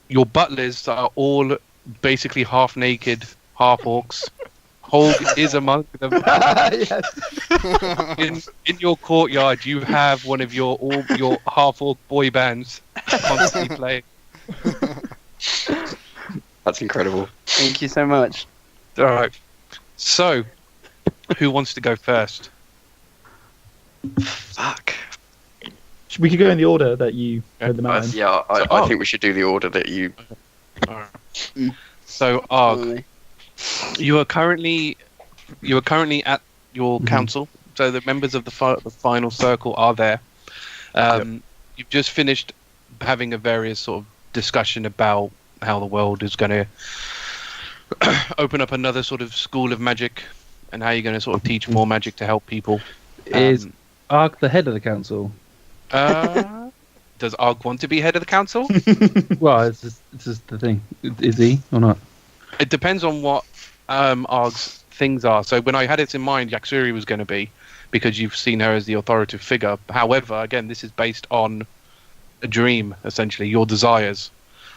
Your butlers are all basically half naked, half-orcs. Hog is among them. In your courtyard, you have one of your half-orc boy bands constantly playing. That's incredible. Thank you so much. All right. So, who wants to go first? Fuck. We could go in the order that you read them out in. Yeah, I think we should do the order that you... All right. So, Argh, you are currently at your council. So the members of the final circle are there. You've just finished having a various sort of discussion about how the world is going to open up another sort of school of magic, and how you're going to sort of teach more magic to help people. Is Argh the head of the council? Does Argh want to be head of the council? Well, it's just the thing. Is he or not? It depends on what Argh's things are. So when I had it in mind, Yaksuri was going to be, because you've seen her as the authoritative figure. However, again, this is based on a dream, essentially, your desires.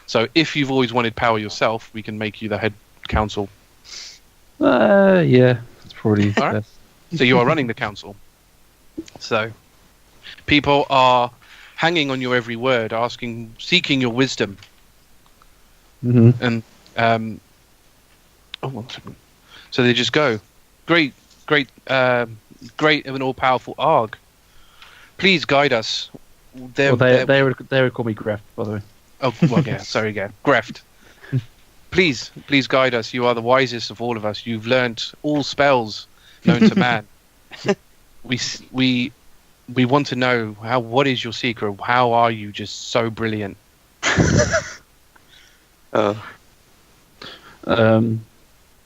So if you've always wanted power yourself, we can make you the head council. Yeah, it's probably All right. best. So you are running the council. So people are hanging on your every word, seeking your wisdom. And one second. So they just go, great and all-powerful Argh. Please guide us. They would call me Gref, by the way. Oh, well, yeah, sorry again. Greft. Please guide us. You are the wisest of all of us. You've learnt all spells known to man. We want to know what is your secret? How are you just so brilliant?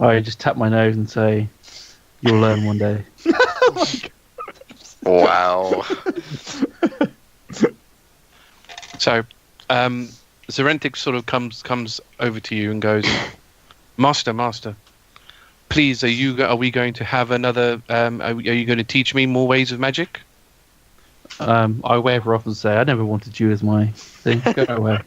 I just tap my nose and say, "You'll learn one day." Wow. So, Zerentix sort of comes over to you and goes, Master, please, are we going to have another? Are you going to teach me more ways of magic? I wave her off and say, "I never wanted you as my thing. Go away."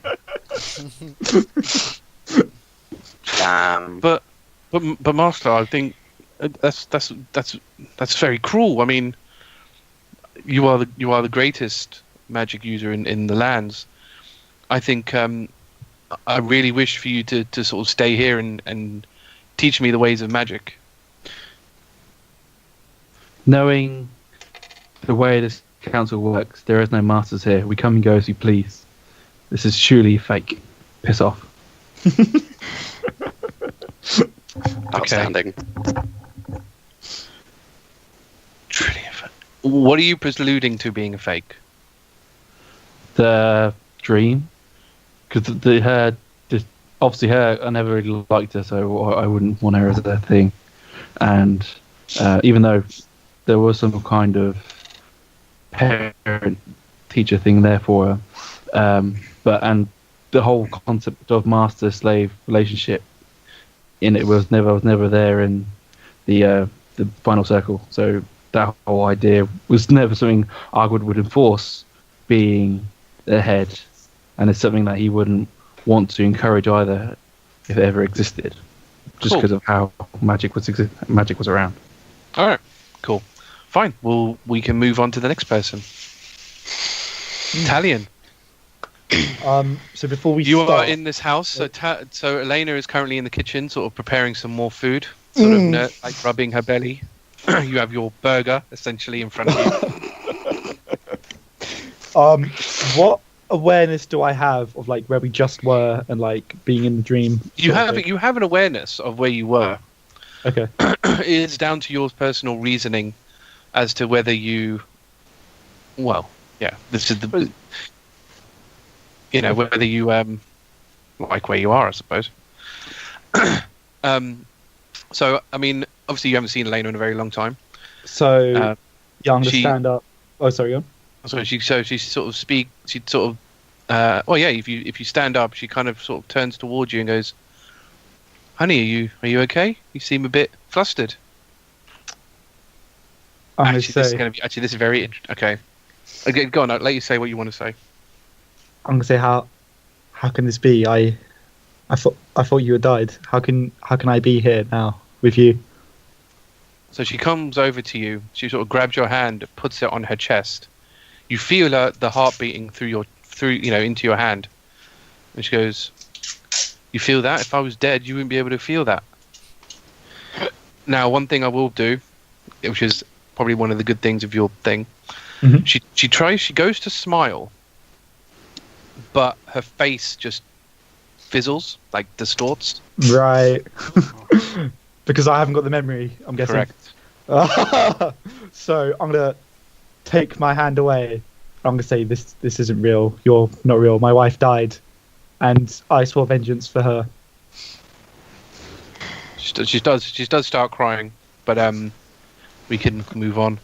Damn. But Master, I think that's very cruel. I mean, you are the greatest magic user in the lands. I think I really wish for you to sort of stay here and teach me the ways of magic. Knowing the way this council works, there is no masters here. We come and go as we please. This is surely fake. Piss off. Outstanding. Truly a fake. What are you preluding to being a fake? The dream, because obviously her, I never really liked her, so I wouldn't want her as a thing. And even though there was some kind of parent-teacher thing there for her, and the whole concept of master-slave relationship in it was never there in the final circle. So that whole idea was never something Argh would enforce, being the head, and it's something that he wouldn't want to encourage either if it ever existed, just because of how magic was around. All right, cool, fine. Well, we can move on to the next person. Talion. So before we You start, are in this house. So Elena is currently in the kitchen, sort of preparing some more food, sort of like rubbing her belly. You have your burger essentially in front of you. what awareness do I have of like where we just were and like being in the dream? You have an awareness of where you were. Okay. It is down to your personal reasoning as to whether you. Well, yeah, this is the. Whether you like where you are, I suppose. So, I mean, obviously you haven't seen Elena in a very long time. So, yeah, I'm gonna she- stand up. Oh, sorry, go on. So she sort of if you stand up, she kind of sort of turns towards you and goes, "Honey, are you okay? You seem a bit flustered." I'm gonna This is say, this is very interesting. Okay, go on. I'll let you say what you want to say. I'm gonna say how can this be? I thought you had died. How can I be here now with you? So she comes over to you. She sort of grabs your hand, puts it on her chest. You feel the heart beating through into your hand, and she goes, "You feel that? If I was dead, you wouldn't be able to feel that." Now, one thing I will do, which is probably one of the good things of your thing, she goes to smile, but her face just fizzles, like distorts. Right. Because I haven't got the memory, I'm guessing. Correct. So I'm gonna take my hand away. I'm gonna say this isn't real. You're not real. My wife died, and I swore vengeance for her. She does start crying, but we can move on.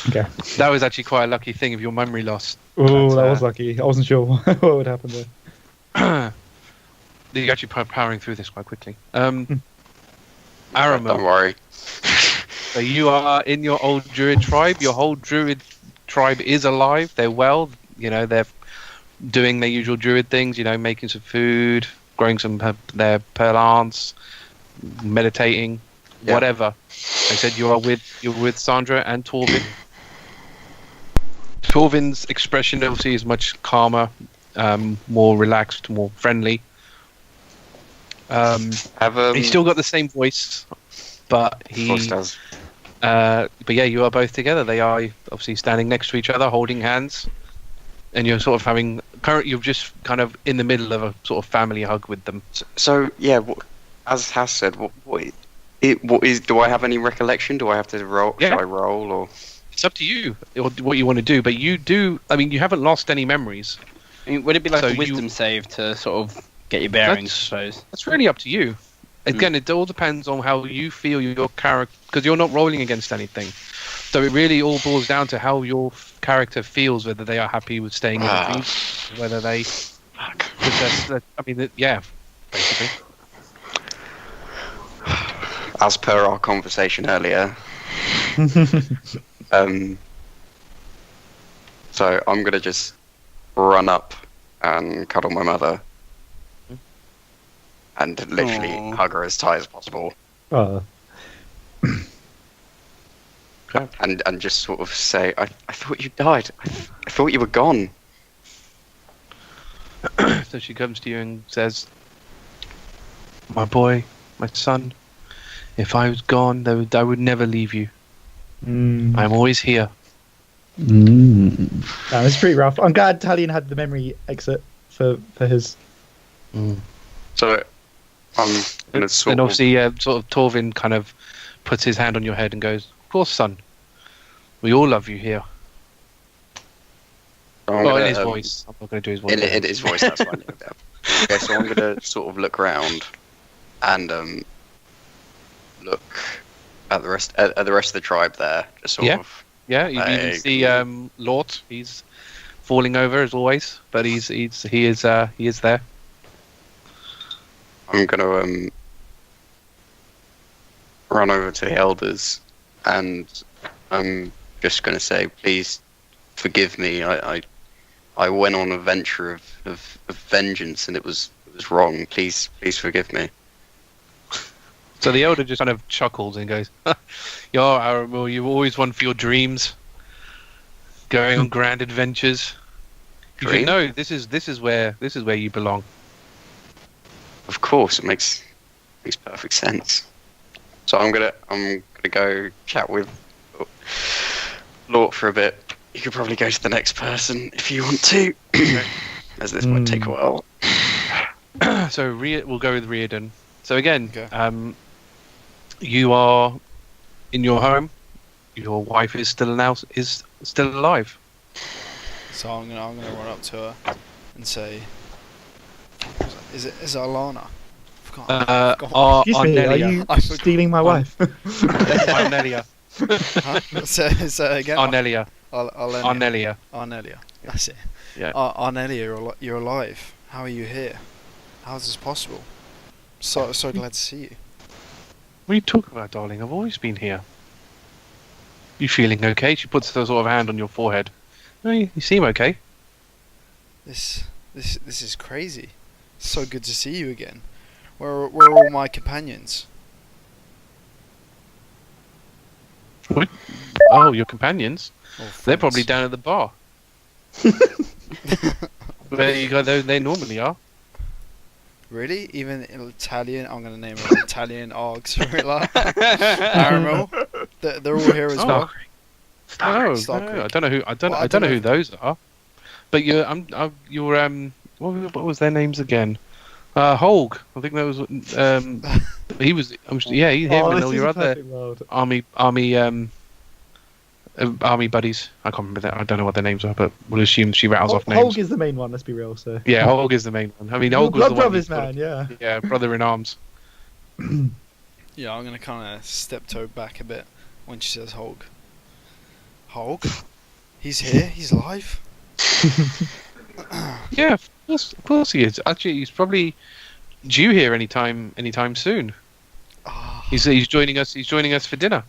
Okay. That was actually quite a lucky thing of your memory loss. Oh, that was lucky. I wasn't sure what would happen there. You're actually powering through this quite quickly. Don't Aramil, worry. so you are in your old Druid tribe. Your whole Druid tribe is alive. They're well. They're doing their usual Druid things. Making some food, growing some their plants, meditating, whatever. They said you're with Sandra and Torvin. Torvin's expression obviously is much calmer, more relaxed, more friendly. He's still got the same voice, but Of course does. but yeah, you are both together. They are obviously standing next to each other, holding hands, and you're sort of you're just kind of in the middle of a sort of family hug with them. So yeah, as Haiss said, what is? Do I have any recollection? Do I have to roll? Yeah. Should I roll or? It's up to you what you want to do, but you do. I mean, you haven't lost any memories. I mean, would it be like So a wisdom save to sort of get your bearings, I suppose? That's really up to you. Again, it all depends on how you feel your character, because you're not rolling against anything. So it really all boils down to how your character feels, whether they are happy with staying in the dream, whether they. Yeah, basically. As per our conversation earlier. So I'm gonna just run up and cuddle my mother, and literally Aw. hug her as tight as possible, Oh, and just sort of say, I thought you died. I thought you were gone. So she comes to you and says, "My boy, my son, if I was gone, I would never leave you. I'm always here." That was pretty rough. I'm glad Talion had the memory exit for his. So I'm gonna sort And of. obviously, sort of Torvin kind of puts his hand on your head and goes, "Of course, son. We all love you here." I'm Well, gonna, in his voice. I'm not going to do his voice. In his voice, that's fine. Okay, so I'm gonna sort of look around and look at the rest of the tribe there. Just sort Yeah. of. Yeah, you even see Lort. He's falling over as always, but he is there. I'm gonna run over to the elders, and I'm just gonna say, please forgive me. I went on a venture of vengeance, and it was wrong. Please forgive me. So the elder just kind of chuckles and goes, "You're Aramil. You've always won for your dreams, going on grand adventures. You should Dream? know this is where you belong." Of course, it makes perfect sense. So I'm gonna go chat with Lort for a bit. You could probably go to the next person if you want to, as this might take a while. So we'll go with Riardon. So again, Okay. You are in your home. Your wife is still alive. So I'm gonna run up to her and say, "Is it Alana?" Forgot. Excuse me, are Arnelia. you I forgot. stealing my wife? Arnelia. Huh? Say again. Arnelia. Arnelia. Arnelia. Arnelia. That's it. Yeah. Arnelia, you're alive. How are you here? How is this possible? So glad to see you. What are you talking about, darling? I've always been here. You feeling okay? She puts her sort of hand on your forehead. No, you seem okay. This is crazy. So good to see you again. Where are all my companions? What? Oh, your companions? Or They're probably friends? down at the bar. Where you go? They normally are. Really? Even Italian? I'm gonna name them Italian, Argh, Cirilla, Aramil. They're all here as well. Oh, Stark no, Creek. I don't know who those are. But what was their names again? Holg. I think that was. He was. Him and all your other army buddies. I can't remember that. I don't know what their names are, but we'll assume she rattles off names. Hulk is the main one. Let's be real. So Yeah, Holg is the main one. I mean, You're Holg was the blood one. brothers, who's got- man. Yeah. Yeah, brother in arms. Yeah, I'm gonna kind of step-toe back a bit when she says Hulk. Hulk? He's here? He's alive? Yeah, of course he is. Actually, he's probably due here anytime soon. Ah. He's joining us. He's joining us for dinner.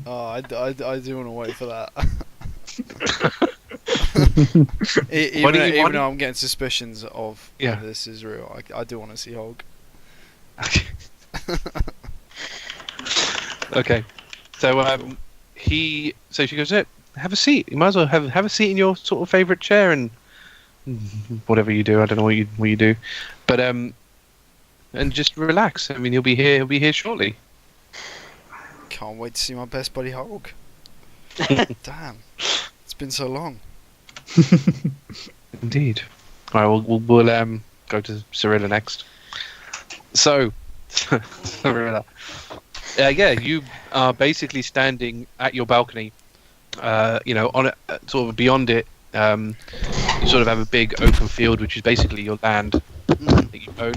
Oh, I do want to wait for that. What do you even want? though I'm getting suspicions of Yeah. whether this is real, I do want to see Hulk. Okay. So she goes, "Yeah, have a seat. You might as well have a seat in your sort of favourite chair and whatever you do. I don't know what you do, but and just relax. I mean, he'll be here shortly." Can't wait to see my best buddy Hulk. Damn, it's been so long. Indeed. All right, we'll go to Cirilla next. So, Cirilla. Yeah, you are basically standing at your balcony. On it, sort of beyond it, you sort of have a big open field, which is basically your land that you own.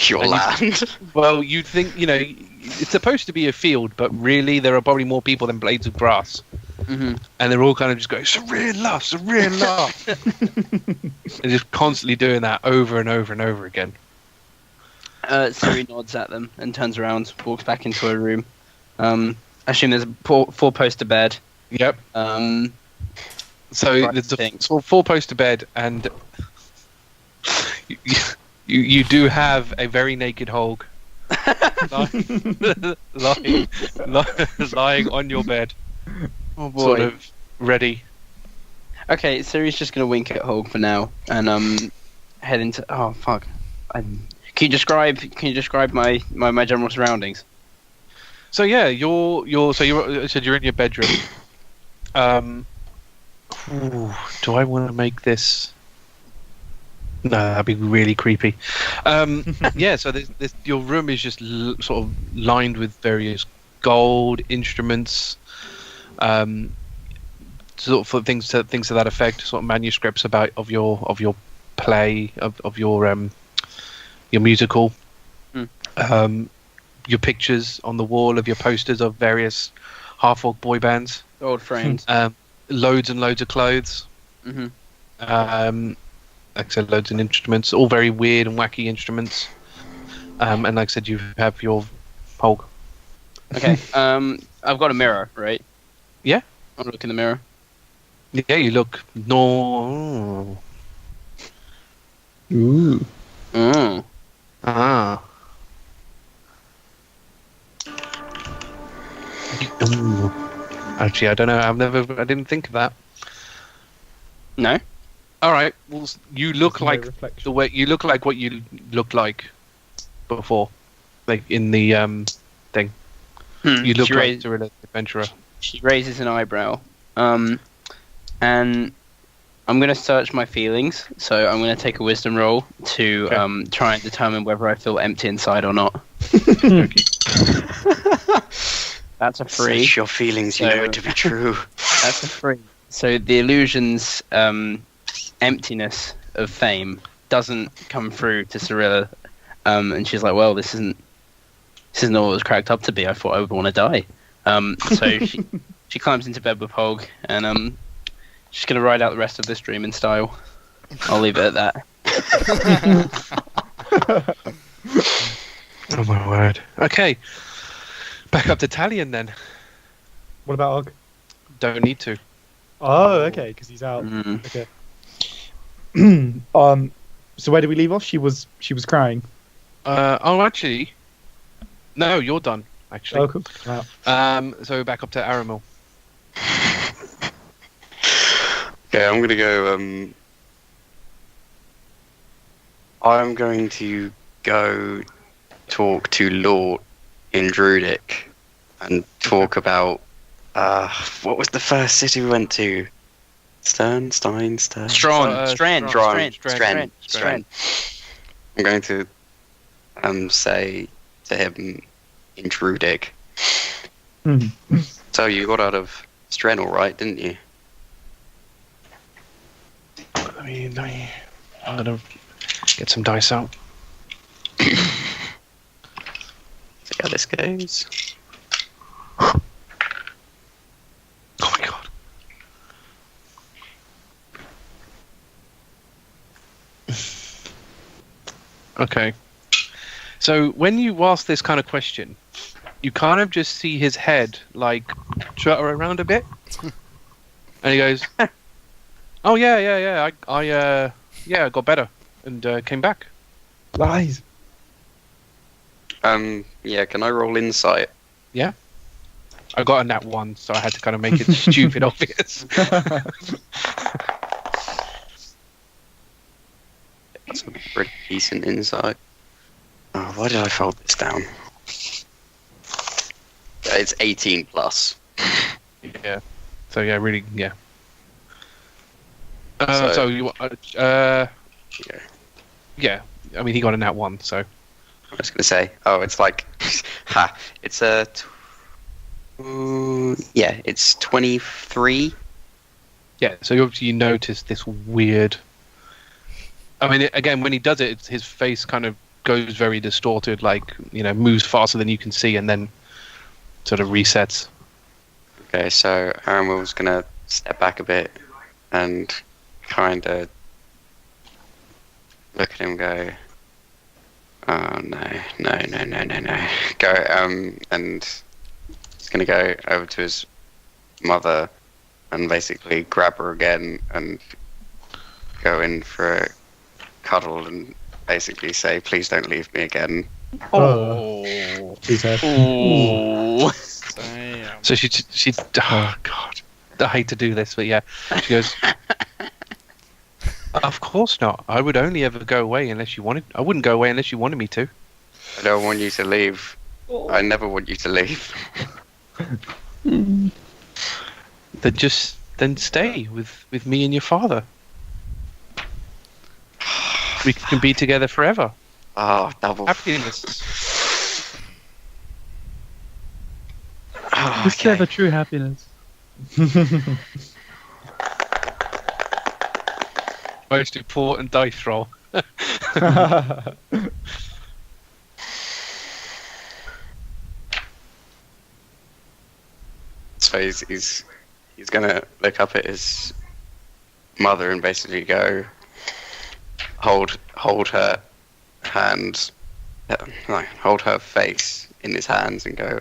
Your And land. Well, you'd think, it's supposed to be a field, but really there are probably more people than blades of grass. Mm-hmm. And they're all kind of just going, Cirilla, Cirilla! And just constantly doing that over and over and over again. Siri nods at them and turns around, walks back into her room. I assume there's a four-poster bed. Yep. So Right, there's I think. a four-poster bed, and You do have a very naked Holg lying on your bed, Oh boy. sort of ready. Okay, Ciri's just gonna wink at Hulk for now, and head into. Oh fuck! Can you describe my general surroundings? So yeah, you said you're in your bedroom. Do I want to make this? No, that'd be really creepy. Yeah, so your room is just sort of lined with various gold instruments, sort of for things to that effect. Sort of manuscripts of your play of your musical. Your pictures on the wall of your posters of various Half-Orc boy bands. Gold frames. Loads and loads of clothes. Mm-hmm. Like I said, loads of instruments, all very weird and wacky instruments. And like I said, you have your Hulk. Okay. I've got a mirror, right? Yeah. I'll look in the mirror. Yeah, you look no. Ooh. Mm. Ah. Ooh. Actually, I don't know. I didn't think of that. No. All right. Well, you look There's no like reflection. the way you look like what you looked like before, like in the thing. You look like Cirilla the Adventurer. She raises an eyebrow. And I'm gonna search my feelings. So I'm gonna take a wisdom roll to try and determine whether I feel empty inside or not. That's a 3. Search your feelings, you know it to be true. That's a 3. So the illusion's emptiness of fame doesn't come through to Cirilla, and she's like, "Well, this isn't what it was cracked up to be. I thought I would want to die." So she climbs into bed with Hog, and she's gonna ride out the rest of this dream in style. I'll leave it at that. Oh my word. Okay. Back up to Talion then. What about Og? Don't need to. Oh, okay, because he's out. Mm. Okay. So where did we leave off? She was crying. Actually, no, you're done. Actually. Oh, cool. Wow. So back up to Aramil. Okay, I'm gonna go. I'm going to go talk to Lord in Druidic and talk about what was the first city we went to? Stern. Strand. I'm going to say to him in Druidic. So you got out of Stren all right, didn't you? I'm gonna get some dice out. See how this goes. Oh my god. Okay. So when you ask this kind of question, you kind of just see his head like chutter around a bit, and he goes, "Oh yeah. I got better and came back." Lies. Yeah. Can I roll insight? I got a nat 1, so I had to kind of make it stupid obvious. That's a pretty decent insight. Oh, why did I fold this down? Yeah, it's 18 plus. Yeah. So yeah, really, yeah. So- So you, Yeah. yeah. I mean, he got a nat 1, so I was gonna say. Oh, it's like, it's a. Yeah, it's 23. yeah. So you obviously notice this weird. I mean, again, when he does it, his face kind of goes very distorted, like moves faster than you can see, and then sort of resets. Okay, so Aramil's gonna step back a bit and kind of look at him and go, "Oh no. Go, and he's gonna go over to his mother and basically grab her again and go in for a cuddle and basically say, please don't leave me again. Oh. She's her. Ooh. Damn. So she oh god, I hate to do this, but yeah, she goes. Of course not. I would only ever go away unless you wanted. I wouldn't go away unless you wanted me to. I don't want you to leave. I never want you to leave. Then stay with me and your father. We can be together forever. Oh, double. Happiness. Oh, Just okay. the true happiness. Most important dice roll. So he's gonna look up at his mother and basically go, hold her hand, no, hold her face in his hands and go,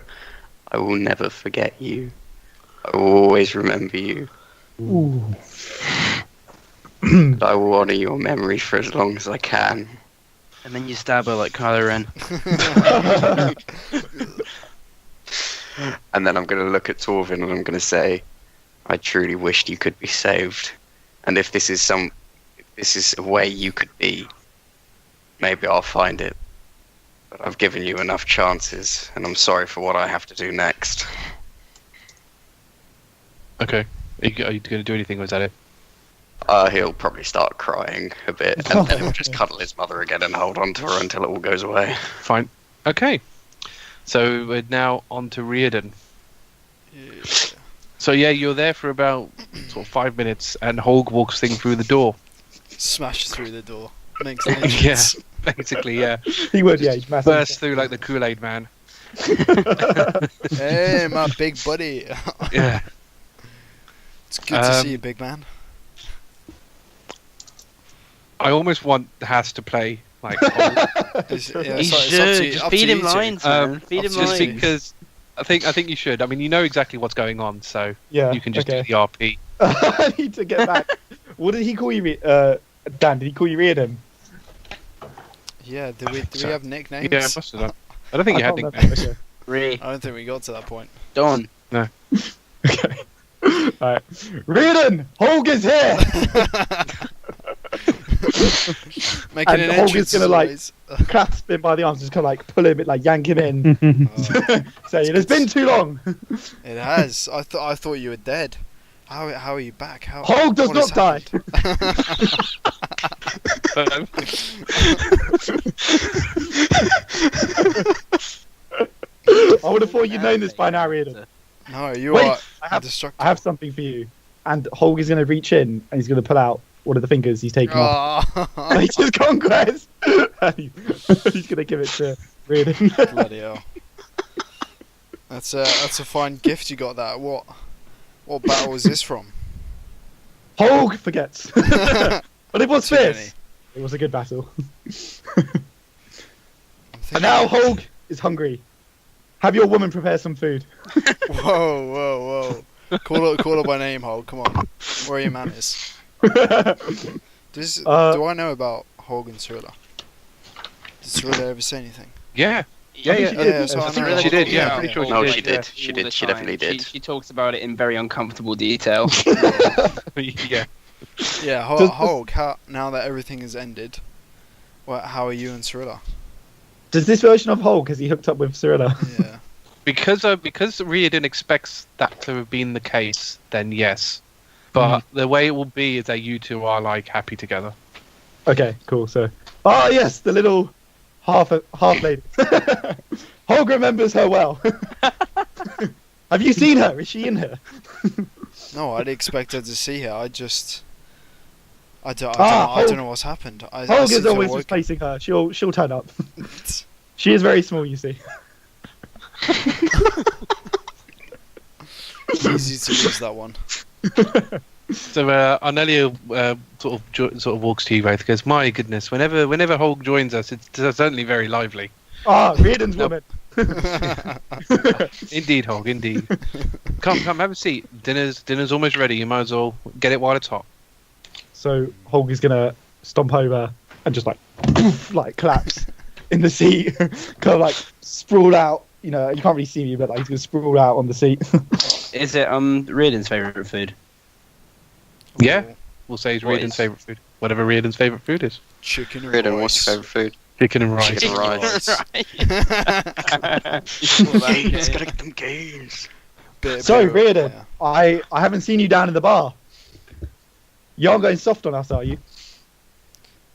I will never forget you. I will always remember you. Ooh. And I will honour your memory for as long as I can. And then you stab her like Kylo Ren. And then I'm going to look at Torvin and I'm going to say, I truly wished you could be saved. And if this is a way you could be, maybe I'll find it. But I've given you enough chances, and I'm sorry for what I have to do next. Okay. Are you going to do anything, or is that it? He'll probably start crying a bit, and then he'll just cuddle his mother again and hold on to her until it all goes away. Fine. Okay. So we're now on to Riardon. Yeah. So yeah, you're there for about sort of 5 minutes, and Holg walks through the door. Smashes through the door. Makes an entrance. Yeah, basically, yeah. He would, yeah. He's massive. Burst through like the Kool-Aid man. Hey, my big buddy. Yeah. It's good to see you, big man. I almost want Haiss to play like Yeah, You it's should. up to you- Just up to feed you him two. lines, man. Feed him up to just you. lines. because I think you should. I mean, you know exactly what's going on, so Yeah. you can just okay. do the RP. I need to get back. What did he call you, Dan? Did he call you Riardon? Yeah, do we have nicknames? Yeah, I must have done. I don't think you had can't remember. nicknames. Okay. Re. I don't think we got to that point. Don. Okay. Alright. Riardon! Holg is here! Making And an Holg entrance is gonna, as like- always. Clasp him by the arms, just kind of like pull him, like yank him in. Oh, Saying, it's been too long! it has. I thought you were dead. How are you back? How? Holg does what has not die! I would have thought you'd known this by now, Riardon. No, you Wait, are I have indestructible. I have something for you. And Holg is going to reach in and he's going to pull out one of the fingers he's taken off. Oh, Nature's conquest! He's going to give it to Riardon. bloody hell. That's a fine gift you got. That what battle was this from? Holg forgets. But it was Too fierce. many. It was a good battle. I'm And now Holg is hungry. Have your woman prepare some food. Whoa! Call her by name, Hulk. Come on. Where are your manners? Do I know about Holg and Cirilla? Did Cirilla ever say anything? Yeah. I think she did. Yeah, so I know She did, yeah, yeah. pretty sure No, she she did. did. She did. She definitely did. She talks about it in very uncomfortable detail. Yeah. Yeah, Does- Hulk. Now that everything has ended, how are you and Cirilla? Does this version of Holg, has he hooked up with Cirilla? Yeah. Because Riardon expects that to have been the case, then yes. But the way it will be is that you two are like happy together. Okay, cool. So, yes, the little half lady. Holg remembers her well. Have you seen her? Is she in here? No, I'd expect her to see her. I don't Hulk. know what's happened. I Holg seem is to have always woken- replacing her. She'll turn up. She is very small, you see. Easy to use that one. So Arnelia sort of walks to you both. Goes, my goodness! Whenever Holg joins us, it's certainly very lively. Riardon's Nope. woman. Indeed, Holg. Indeed. Come, have a seat. Dinner's almost ready. You might as well get it while it's hot. So Holg is gonna stomp over and just like like collapse in the seat, kind of like sprawl out. You know, you can't really see me, but like he's gonna sprawl out on the seat. Is it Riordan's favourite food? Yeah. We'll say it's What Riordan's is- favourite food. Whatever Riordan's favourite food is. Chicken and Riordan, rice. what's your favourite food? Chicken and rice. Chicken and rice. Gains, Gotta get them gains. So, Riordan, I haven't seen you down in the bar. You aren't going soft on us, are you?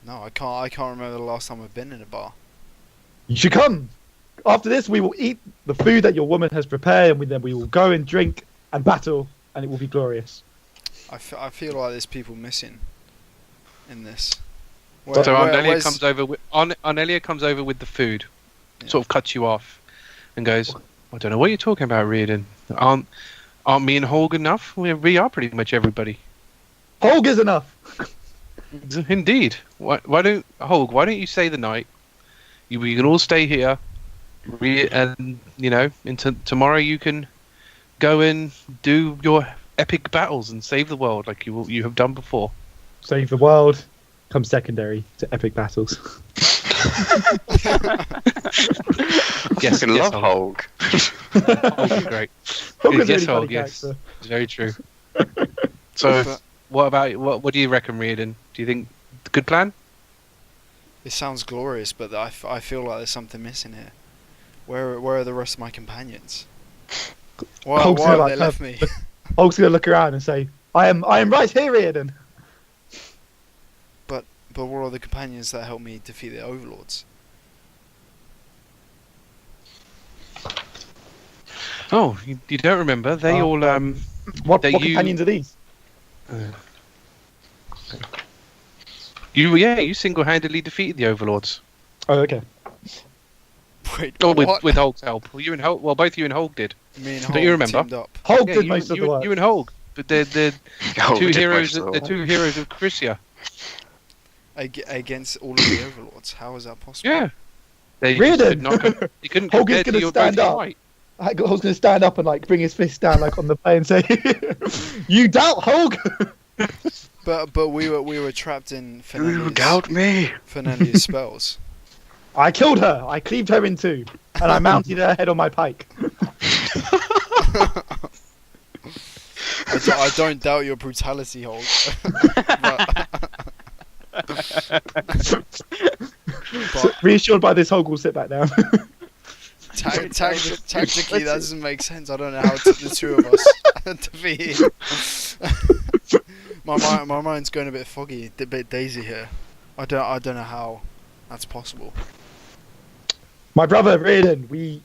No, I can't remember the last time I've been in a bar. You should come. After this, we will eat the food that your woman has prepared, and then we will go and drink and battle, and it will be glorious. I feel like there's people missing in this. So Arnelia where's- comes over with Arnelia comes over with the food, Yeah. sort of cuts you off, and goes, "I don't know what you're talking about, Riordan. Aren't me and Hall good enough? We are pretty much everybody." Holg is enough. Indeed. Why don't Holg? Why don't you stay the night? We can all stay here, and into tomorrow you can go and do your epic battles and save the world like you have done before. Save the world comes secondary to epic battles. Yes, I love Holg. Holg is great. Holg is a Yes, really funny Holg, yes. character. It's very true. So, But what do you reckon, Riordan? Do you think good plan? it sounds glorious, but I feel like there's something missing here. Where are the rest of my companions? Why Hulk's have gonna, they like, left me? Holg's gonna look around and say, I am right here, Riordan. But what are the companions that help me defeat the overlords? Oh, you don't remember? They all What That you- companions are these? you single-handedly defeated the overlords. Oh, okay. Wait, Oh, what? with Hulk's help. Well, you and Hulk. Well, both you and Hulk did. Me and Don't you Hulk remember? teamed up Holg Yeah, did you, most of you, the work. you and Hulk, but they're Hulk two did heroes. most of the They're work. two heroes of Crisia. against all of the overlords. How is that possible? Yeah. They Riordan! They couldn't Hulk is compare to gonna your stand both up. fight. Holg's gonna stand up and like bring his fist down like on the plane and say, "You doubt Holg?" But we were trapped in You doubt me. Fernelia's spells. I killed her. I cleaved her in two, and I mounted her head on my pike. I don't doubt your brutality, Hulk. but Reassured by this, Holg will sit back down. tactically, that doesn't make sense. I don't know how the two of us defeated. my mind's going a bit foggy, a bit daisy here. I don't know how that's possible. My brother Riordan, we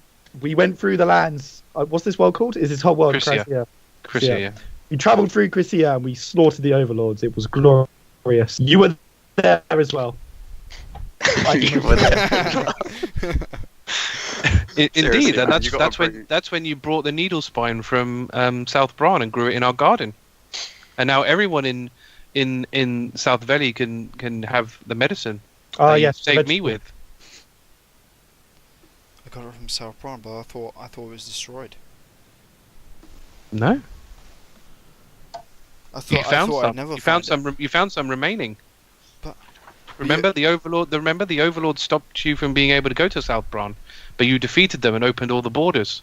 went through the lands. What's this world called? Is this whole world Crisia. Crisia? Crisia, yeah. We travelled through Crisia and we slaughtered the overlords. It was glorious. You were there as well. You were there. Indeed, Seriously, and man, you gotta that's when you brought the needle spine from South Bran and grew it in our garden, and now everyone in South Valley can have the medicine. Oh that you yes, saved me with. I got it from South Bron, but I thought it was destroyed. No, I you found thought some. I'd never You found find some. You found some remaining. But- remember the overlord. Remember the overlord stopped you from being able to go to South Bran, but you defeated them and opened all the borders.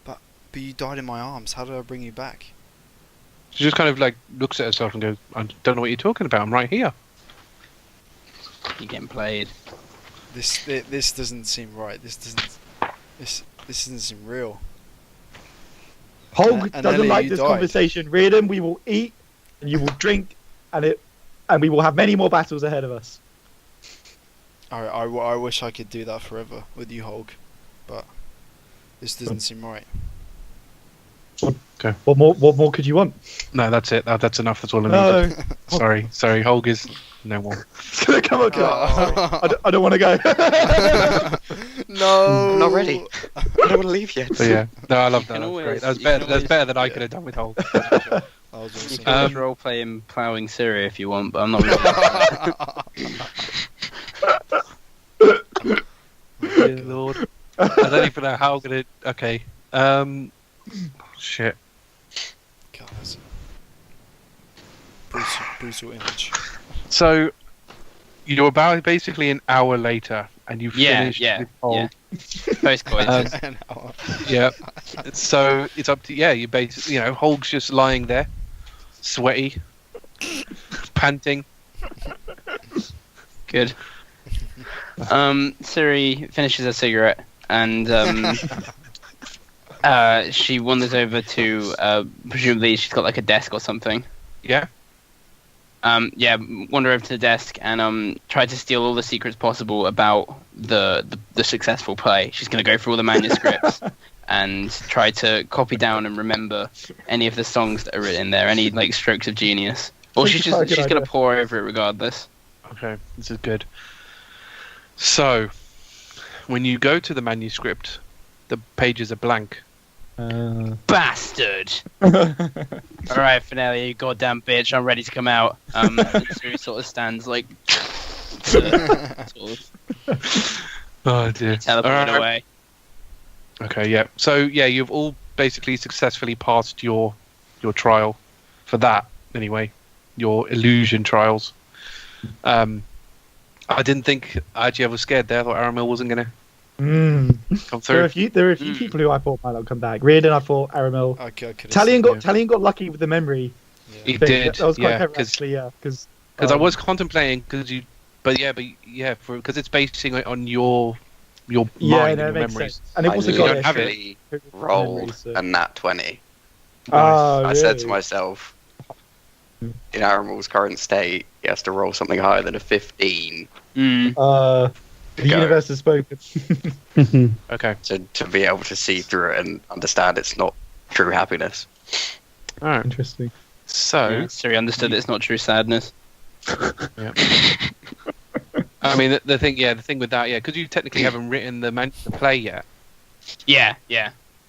But you died in my arms. How did I bring you back? She just kind of like looks at herself and goes, "I don't know what you're talking about. I'm right here." You're getting played. This doesn't seem right. This doesn't seem real. Holg And doesn't Ellie, like you this died. conversation. Riordan, we will eat and you will drink, and we will have many more battles ahead of us. I wish I could do that forever with you, Hulk, but this doesn't seem right. Okay. What more could you want? No, that's it. That's enough. That's all I No, needed. Sorry. Holg is no more. it's gonna come on. Oh. I don't want to go. No, I'm not ready. I don't want to leave yet. So yeah, no, I love that. can That's always- great. That's you better. can That's always- better than I yeah. could have done with Hulk. That was You awesome. can always role play him ploughing Syria if you want, but I'm not really. Dear Lord, I don't even know how I'm gonna. Okay. Shit. God, that's a brutal image. So You're about basically an hour later, and you've finished with Holg. Post coitus. An hour. Yeah. So it's up to you basically, Holg's just lying there, sweaty, panting. Good. Ciri finishes her cigarette and she wanders over to presumably she's got like a desk or something. Yeah. Wander over to the desk and try to steal all the secrets possible about the successful play. She's going to go through all the manuscripts and try to copy down and remember any of the songs that are written there, any like strokes of genius. Or she's going to pore over it regardless. Okay, this is good. So, when you go to the manuscript, the pages are blank. Bastard! Alright, Finale, you goddamn bitch, I'm ready to come out. And Ciri sort of stands like... Oh dear. Teleported away. Okay, yeah. So, you've all basically successfully passed your trial. For that, anyway. Your illusion trials. I didn't think... Actually, I was scared there. I thought Aramil wasn't going to come through. There are a few people who I thought might not come back. Riardon, I thought, Aramil. Talion got lucky with the memory. Yeah. He did. That was quite clever, actually, yeah. Because I was contemplating, because it's basing it on your mind and your memories. Sense. And it also got actually rolled a nat 20. I said to myself, in Aramil's current state, he has to roll something higher than a 15. The universe has spoken. Okay. To be able to see through it and understand it's not true happiness. Alright. Interesting. So... Ciri understood it's not true sadness. Yeah. I mean, the thing with that, because you technically haven't written the play yet. Yeah.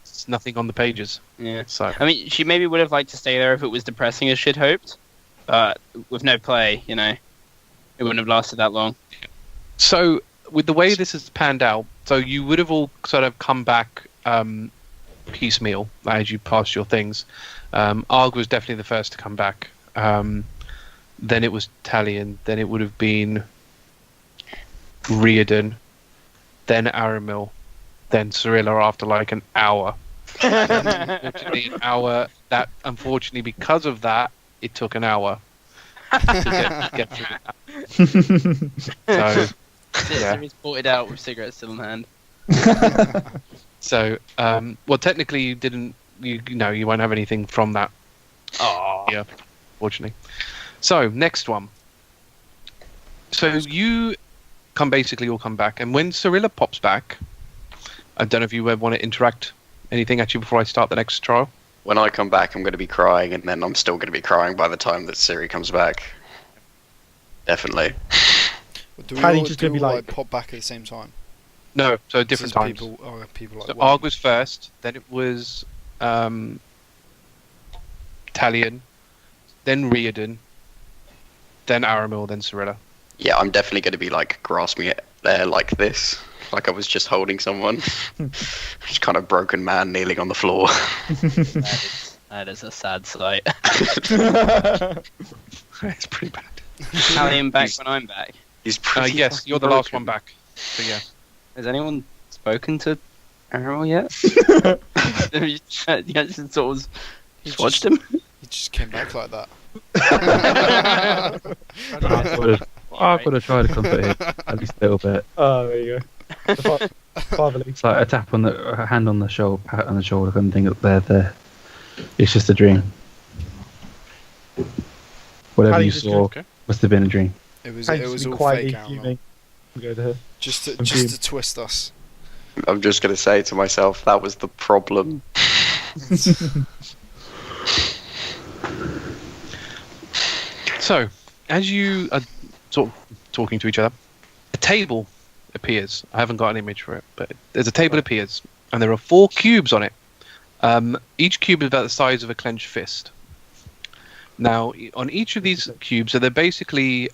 It's nothing on the pages. Yeah. So I mean, she maybe would have liked to stay there if it was depressing as she'd hoped, but with no play, it wouldn't have lasted that long. So, with the way this has panned out, so you would have all sort of come back piecemeal as you passed your things. Argh was definitely the first to come back. Then it was Talion. Then it would have been Riardon. Then Aramil. Then Cirilla after like an hour. Unfortunately, because of that, it took an hour to get through that. So, Ciri's ported out with cigarettes still in hand. So, technically you didn't. You won't have anything from that. Oh, yeah, fortunately. So next one. So you all come back, and when Cirilla pops back, I don't know if you ever want to interact anything actually before I start the next trial. When I come back, I'm going to be crying, and then I'm still going to be crying by the time that Ciri comes back. Definitely. Do we all pop back at the same time? No, so different times. People like so Argh was first, then it was Talion, then Riardon, then Aramil, then Cirilla. Yeah, I'm definitely going to be grasping it there like this. Like I was just holding someone. Just kind of broken man kneeling on the floor. That is a sad sight. It's pretty bad. Talion back when I'm back. He's pretty yes, you're the last one back. So yeah. Has anyone spoken to Aramil yet? You just sort of watched him? He just came back like that. I could have tried to comfort him at least a little bit. Oh, there you go. Fatherly. It's like a tap on a hand on the shoulder, pat on the shoulder, kind of thing. There. It's just a dream. Whatever you saw must have been a dream. It was all fake, Aramil. Go to her. Just to twist us. I'm just going to say to myself, that was the problem. So, as you are sort of talking to each other, a table appears. I haven't got an image for it, but there's a table appears, and there are 4 cubes on it. Each cube is about the size of a clenched fist. Now, on each of these cubes, so they're basically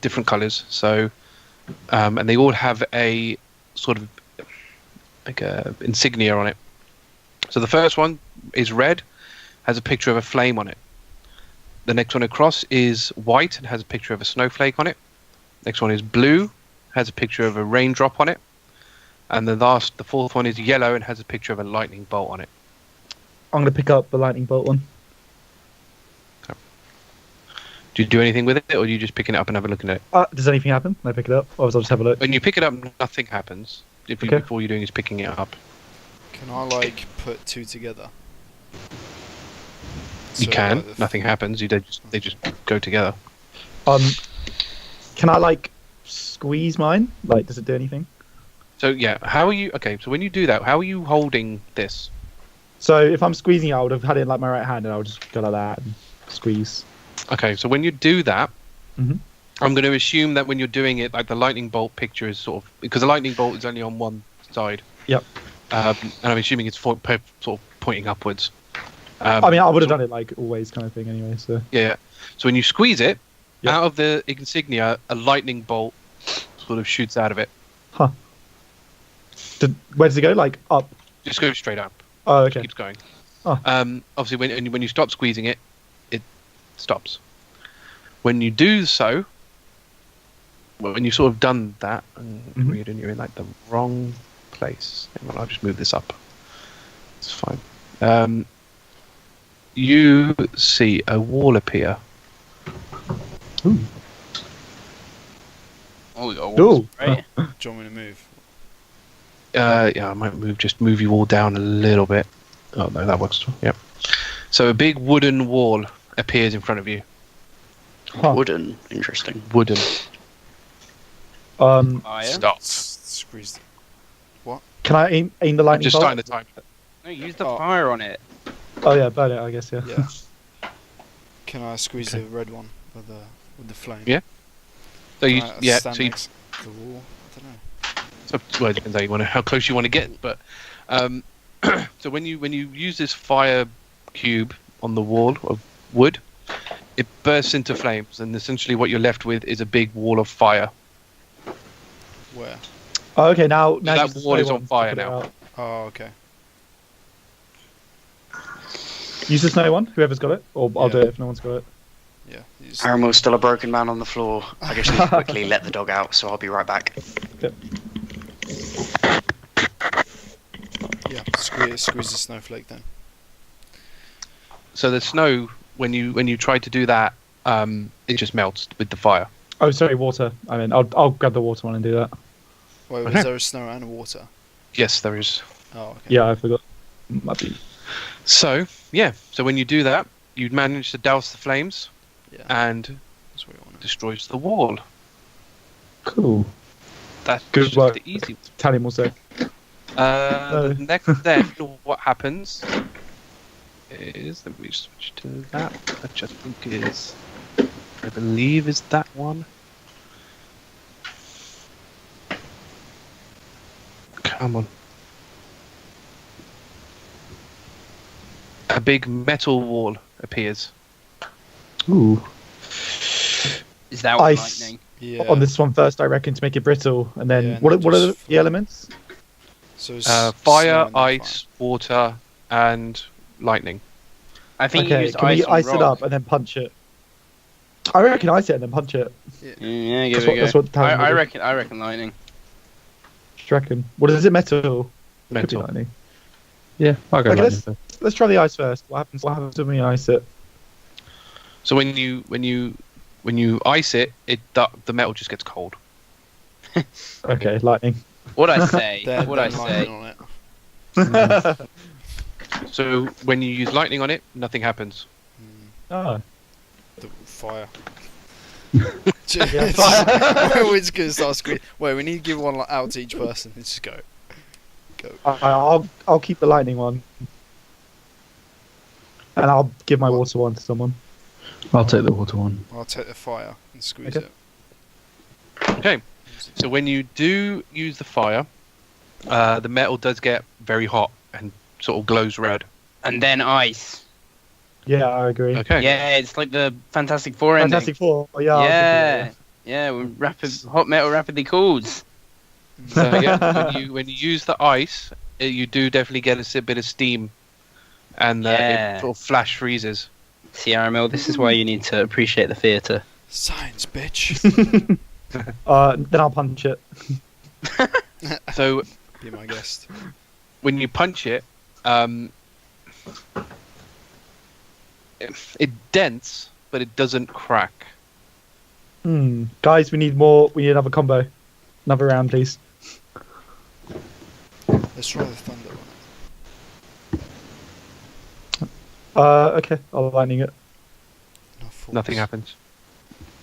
different colours. So, and they all have a sort of like a insignia on it. So the first one is red, has a picture of a flame on it. The next one across is white and has a picture of a snowflake on it. Next one is blue, has a picture of a raindrop on it. And the fourth one is yellow and has a picture of a lightning bolt on it. I'm going to pick up the lightning bolt one. Do you do anything with it, or are you just picking it up and have a look at it? Does anything happen when I pick it up? Or I'll just have a look? When you pick it up, nothing happens. Okay. If all you're doing is picking it up. Can I like put two together? You So, can. like, Nothing happens. They just go together. Can I like squeeze mine? Like, does it do anything? So yeah, how are you? Okay, so when you do that, how are you holding this? So if I'm squeezing it, I would have had it in like my right hand, and I would just go like that and squeeze. Okay, so when you do that, Mhm. I'm going to assume that when you're doing it, like the lightning bolt picture is sort of because the lightning bolt is only on one side. Yep. And I'm assuming it's sort of pointing upwards. I mean, I would have done it like always, kind of thing, anyway. So Yeah. So when you squeeze it, Yep. out of the insignia, a lightning bolt sort of shoots out of it. huh? Where does it go? Like up? Just goes straight up. Oh, Just okay. keeps going. Oh. Obviously, when you stop squeezing it, it stops. When you do so, when you've sort of done that, Mhm. you're in like the wrong place. Hang on, I'll just move this up. It's fine. You see a wall appear. Ooh. Oh, we got Ooh. walls, right? do you want me to move? Yeah, I might move you all down a little bit. Oh no, that works. Yep. So a big wooden wall appears in front of you. Huh. Wooden. Interesting. Wooden. Um, Fire? Stop. Squeeze. can I aim the lightning Just bolt? starting the timer. No, use the Oh. fire on it. Oh yeah, burn it. I guess yeah. Yeah. Can I squeeze Okay. the red one with the flame? Yeah. So you, Can I yeah. stand So you, next to the wall. I don't know. well, it depends how close you want to get. But so when you use this fire cube on the wall of wood, it bursts into flames, and essentially what you're left with is a big wall of fire. Where? Oh, okay. Now that use the wall snow is on one to fire put it now. out. Oh, okay. Use the snow one. Whoever's got it, or I'll Yeah. do it if no one's got it. Yeah. Aramil's still a broken man on the floor. I just need to quickly let the dog out, so I'll be right back. Yeah. Squeeze the snowflake then. So the snow, when you try to do that, it just melts with the fire. Oh, sorry, water. I mean, I'll grab the water one and do that. Wait, Okay. is there a snow and a water? Yes, there is. Oh, okay. Yeah, I forgot. Might be. So yeah, so when you do that, you manage to douse the flames Yeah. and That's what we want. destroys the wall. Cool. That's Good just work. the easy. Talion will say. The next then, what happens is let me switch to that. Which I think is, I believe, is that one. Come on. A big metal wall appears. Ooh. Is that one Ice. lightning? Yeah. On this one first, I reckon, to make it brittle, and then Yeah, and what then are the just elements? So it's Fire, snow and then ice, water, and lightning. I think you Okay, use can we ice on ice it rock. up and then punch it? I reckon ice it and then punch it. Yeah, give That's it what- a that's go. what Talion would do. I reckon lightning. Do you reckon? What is it? Metal. Could be Metal. lightning. Yeah, I'll go Okay, lightning first. Let's try the ice first. What happens? What happens when we ice it? So when you ice it, the metal just gets cold. Okay, lightning. What I say? Then What I lightning say? on it. So when you use lightning on it, nothing happens. Oh. The fire. Yeah, fire. We're just gonna start screaming. Wait, we need to give one out to each person. Let's just go. Go. I'll keep the lightning one, and I'll give my water one to someone. I'll take the water one. I'll take the fire and squeeze Okay. it. Okay. So when you do use the fire, the metal does get very hot and sort of glows red. And then ice. Yeah, I agree. Okay. Yeah, it's like the Fantastic Four ending. Fantastic Four. Oh, yeah. I'll Yeah, give yeah. When hot metal rapidly cools. So yeah, when you use the ice, you do definitely get a bit of steam, and Yeah. it sort of flash freezes. See, Aramil, this is why you need to appreciate the theatre. Science, bitch. Then I'll punch it. So Be my guest. when you punch it, it dents, but it doesn't crack. Guys, we need more. We need another combo. Another round, please. Let's try the thunder one. Okay, I'll lightning it. No force. Nothing happens.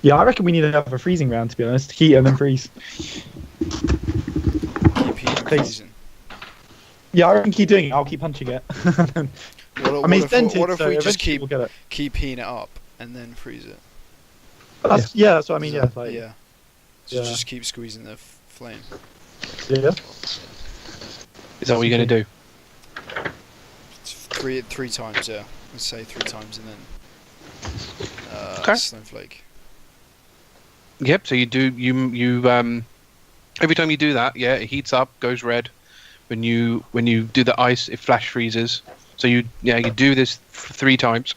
Yeah, I reckon we need another freezing round, to be honest. Heat and then freeze. Keep heating freezing. Yeah, I reckon keep doing it. I'll keep punching it. What, I mean, what it's dented, what if so we just eventually keep we'll get it. heating it up and then freeze it? Yeah, that's what I mean. Yeah, like, yeah. So yeah. just keep squeezing the flame. yeah. Is that what you're going to do? It's three times, yeah. Let's say 3 times and then Okay. snowflake. Yep. So you do every time you do that, yeah, it heats up, goes red. When you do the ice, it flash freezes. So you do this 3 times.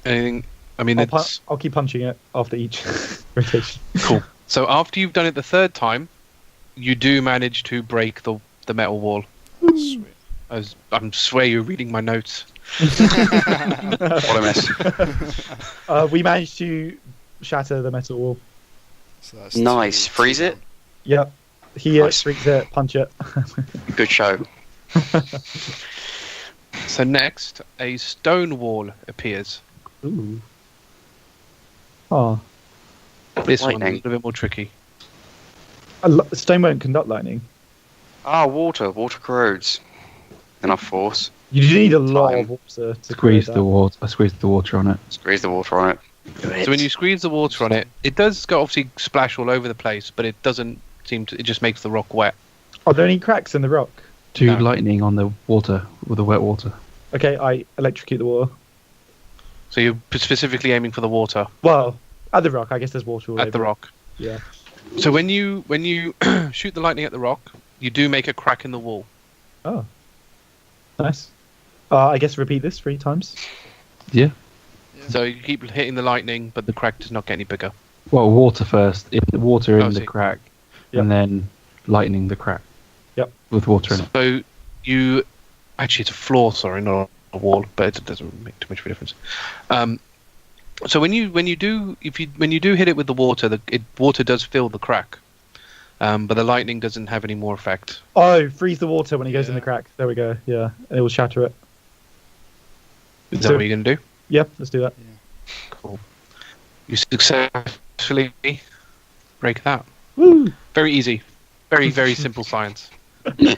Anything? I mean, I'll keep punching it after each rotation. cool. So after you've done it the 3rd time, you do manage to break the metal wall. Sweet. I swear you're reading my notes. What a mess. We managed to shatter the metal wall. So that's Nice. 2, Freeze 2, it? 1. Yep. Heat Nice. it, freeze it, punch it. Good show. So next, a stone wall appears. Ooh. Oh. This one's a Lightning. little bit more tricky. Stone won't conduct lightning. Ah, water. Water corrodes. Enough force. You do need a lot Time. of water to Squeeze create the that. water. I squeezed the water on it. Squeeze the water on it. So when you squeeze the water on it, it does go obviously splash all over the place, but it doesn't seem to. It just makes the rock wet. Are there any cracks in the rock? Do No. lightning on the water with the wet water. Okay, I electrocute the water. So you're specifically aiming for the water Well, at the rock, I guess there's water all at the over it. rock. Yeah. So when you shoot the lightning at the rock, you do make a crack in the wall. Oh. Nice. I guess repeat this 3 times. Yeah. So you keep hitting the lightning, but the crack does not get any bigger. Well, water first. Water Oh, in see. the crack, Yep. and then lightning the crack. Yep. With water in it. So you actually it's a floor, sorry, not a wall, but it doesn't make too much of a difference. So when you do hit it with the water, water does fill the crack, but the lightning doesn't have any more effect. Oh, freeze the water when it goes in Yeah. the crack. There we go. Yeah, and it will shatter it. Is So- that what you're gonna do? Yep, let's do that. Cool. You successfully break that. Woo! Very easy. Very, very simple science. Vanilla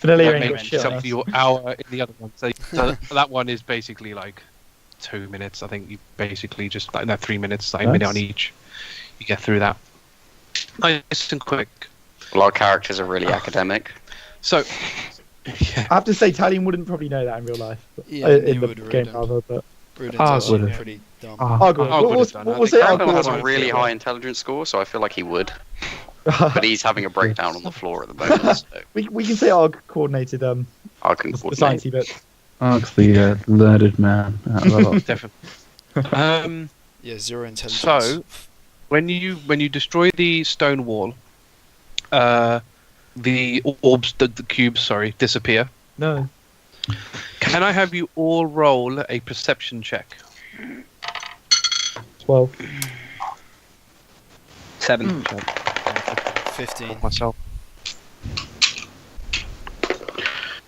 That ain't made got shit on up us. for your hour in the other one. So that one is basically like 2 minutes. I think you basically just like 3 minutes, like a minute on Nice. each. You get through that. Nice and quick. Well, our characters are really academic. So, yeah. I have to say, Talion wouldn't probably know that in real life. Yeah, In neither the would game, Riardon. rather, but... Riardon's Ah, actually would've. pretty dumb. Oh, good. I We'll would've done. I we'll think say Riardon Argh has a will- really high intelligence score, so I feel like he would. But he's having a breakdown on the floor at the moment, so we can say Argh coordinated I can the coordinate. sciencey bits. Arg's the learned man out of the lot. Definitely. Yeah, 0 intelligence. So, when you destroy the stone wall, the orbs, the cubes, sorry, disappear. No. Can I have you all roll a perception check? 12. 7. 15. Myself.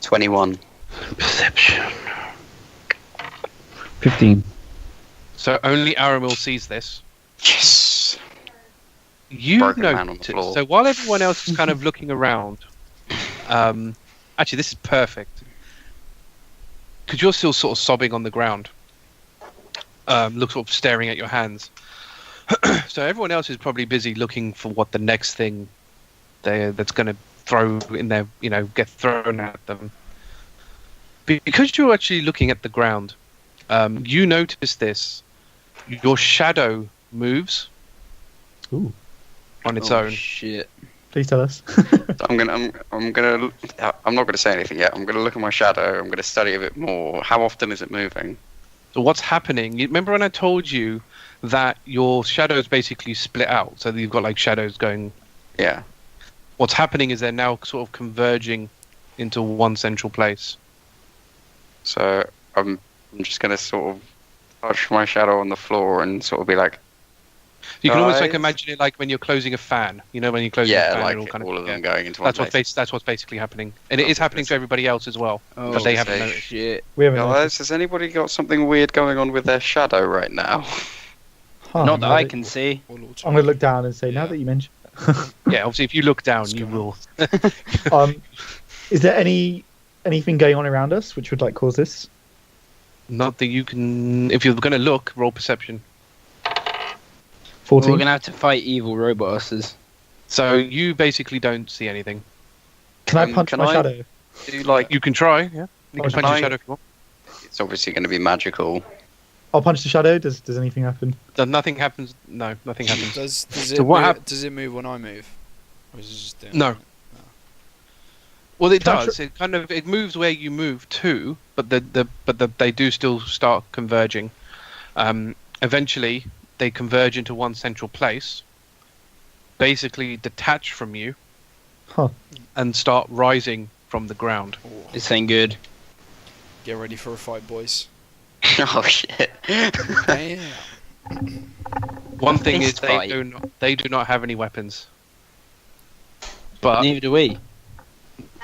21. Perception. 15. So only Aramil sees this. Yes! You Broken man on the notice. floor. So while everyone else is kind of looking around, actually this is perfect because you're still sort of sobbing on the ground. Look, sort of staring at your hands. So everyone else is probably busy looking for what the next thing that's going to throw in their, get thrown at them. Because you're actually looking at the ground, you notice this. Your shadow moves Ooh. on its Oh, own. shit. Please tell us. I'm not gonna say anything yet. I'm gonna look at my shadow. I'm gonna study a bit more. How often is it moving? So what's happening? You remember when I told you that your shadows basically split out? So you've got like shadows going. Yeah. What's happening is they're now sort of converging into one central place. So I'm just gonna sort of touch my shadow on the floor and sort of be like, You can almost like Guys? imagine it like when you're closing a fan. You know, when you're closing a yeah, fan, like it all kind all of of them going into one That's place. that's what's basically happening, and it is happening to everybody else as well. Oh, But they haven't say noticed. shit. We haven't Guys, noticed. has anybody got something weird going on with their shadow right now? Huh, Not that now I can see. I'm gonna look down and say, now Yeah. that you mention. Yeah, obviously, if you look down, What's you going will. Is there anything going on around us which would like cause this? Not that you can. If you're going to look, roll perception. Well, 14. we're gonna have to fight evil robot usses. So you basically don't see anything. Can I punch can my I- shadow? Do like You can try. Yeah, you can Oh, punch your can I- shadow if you want. it's obviously going to be magical. I'll punch the shadow. Does anything happen? Nothing happens. No, nothing happens. Does So it what move, does it move when I move? Or is it just doing No. Well, it Can I does. It kind of it moves where you move to, but they do still start converging. Eventually, they converge into one central place. Basically, detach from you Huh. and start rising from the ground. Oh, This ain't good. get ready for a fight, boys. Oh shit! Damn. One thing is Fist fight. they do not have any weapons. But Neither do we.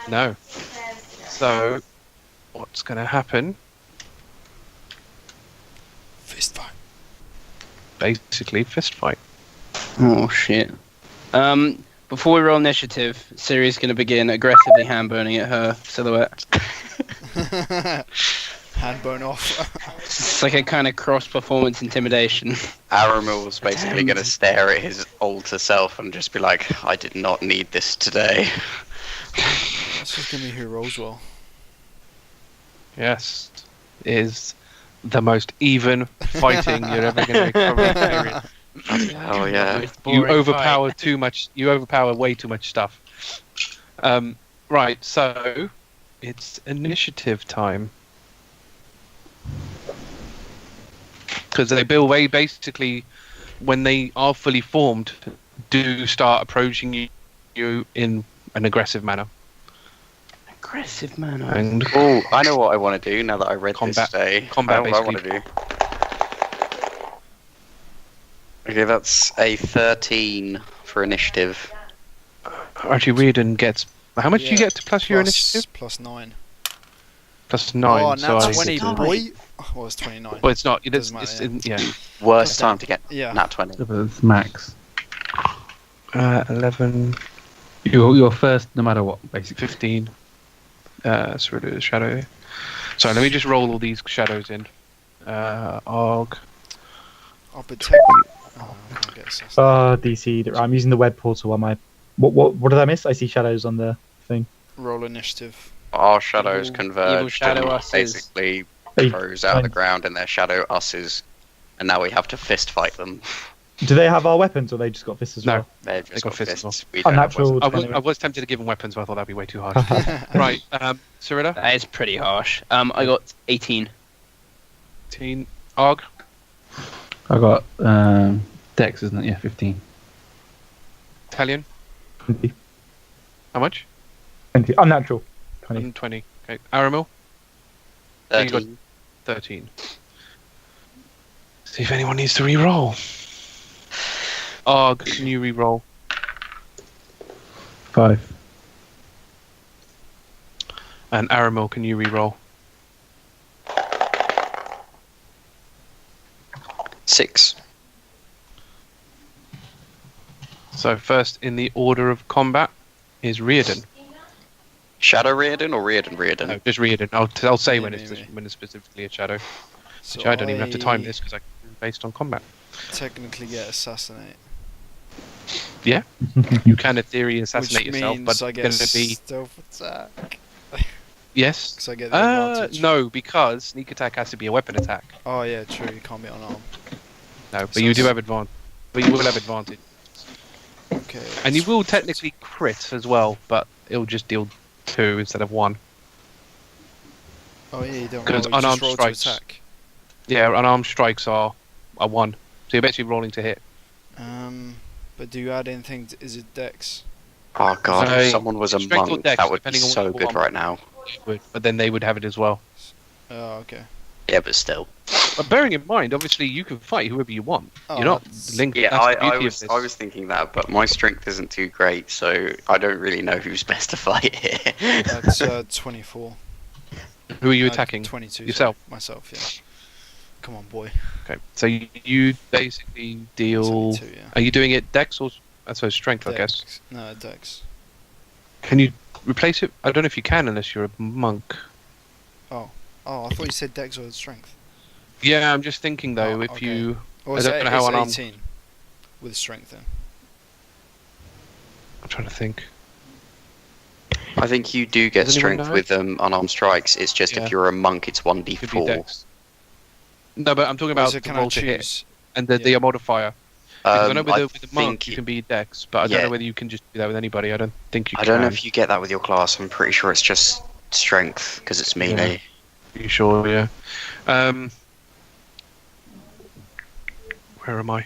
no. So, what's going to happen? Fist fight. Basically, fist fight. Oh shit. Before we roll initiative, Ciri's gonna begin aggressively hand burning at her silhouette. Hand bone off. It's like a kind of cross performance intimidation. Aramil's basically going to stare at his alter self and just be like, I did not need this today. That's just gonna be who rolls well. Yes, is the most even fighting you're ever going to experience. Oh yeah. You overpower too much. You overpower way too much stuff. Right, so it's initiative time. Because they basically, when they are fully formed, do start approaching you in an aggressive manner. Aggressive man. And Oh, I know what I want to do now that I read Combat- this today. combat, I know what I want to do. Okay, that's a 13 for initiative. actually, Riardon gets. How much do you Yeah, get to plus your initiative? Plus 9. Plus 9. Oh, so now I- 20, Nine. boy. Oh, it's 29. Well, it's not. Doesn't It's, matter, yeah. Worst time to get Yeah. nat 20. It's max. 11, You're first no matter what, basically. 15. So we'll do the shadow. So let me just roll all these shadows in. Argh. I'll protect you. Oh, I can't get assassinated. DC. I'm using the web portal on my. What did I miss? I see shadows on the thing. Roll initiative. Our shadows Evil converged shadow and usses. basically Hey, rose out of the fine. ground and their shadow usses. And now we have to fist fight them. Do they have our weapons, or they just got fists as No. well? They've just got got fists fists. We don't have Unnatural. weapons. I was tempted to give them weapons, but I thought that'd be way too hard. Right, Cirilla, That is pretty harsh. I got 18. 18. Argh, I got Dex, isn't it? Yeah, 15. Talion, 20. how much? 20. Unnatural. 20. 20. Okay. Aramil, You got- 13. 13. See if anyone needs to re-roll. Argh, can you re-roll? 5. And Aramil, can you re-roll? 6. So first in the order of combat is Riardon. Shadow Riardon or Riardon? No, just Riardon. I'll say Me, when me, it's me. when it's specifically a shadow. So Which I don't even have to time this because I based on combat. Technically get assassinate. You can in theory assassinate Which yourself, means but I it's get going to be stealth attack. yes. Because I get the advantage. No, because sneak attack has to be a weapon attack. Oh yeah, true. You can't be unarmed. No, but So you do it's- have advantage. But you will have advantage, Okay. and you will technically crit as well, but it'll just deal 2 instead of 1. Oh yeah, you don't roll. 'Cause You unarmed just roll strikes- to attack. Yeah, unarmed strikes are 1. So you're basically rolling to hit. But do you add anything? Is it Dex? Oh god, So, if someone was a strength or monk, dex, that would be depending on so what good one. right now. But then they would have it as well. Oh, okay. Yeah, but still. But bearing in mind, obviously, you can fight whoever you want. Oh, You're not that's- linked. Yeah, that's the I beauty was of this. thinking that, but my strength isn't too great, so I don't really know who's best to fight here. That's 24. Who are you attacking? 22. Yourself? Sorry. Myself, yeah. Come on, boy. Okay, so you basically deal. 22, yeah. Are you doing it dex or I suppose strength? I guess. Dex. No, Dex. Can you replace it? I don't know if you can unless you're a monk. Oh, I thought you said Dex or Strength. Yeah, I'm just thinking though. Oh, if okay. you, Or I is don't it, know how it's unarmed. 18 with Strength then. I'm trying to think. I think you do get Does anyone strength know? with unarmed strikes. It's just Yeah. if you're a monk, it's Could be 1d4. dex. No, but I'm talking Or about is it, the can I roll to hit choose? and the Yeah. modifier. Because I know with I the monk think you can be dex, but I don't yeah. know whether you can just do that with anybody. I don't think you I can. don't know if you get that with your class. I'm pretty sure it's just strength because it's melee. Are you sure? Yeah. Where am I?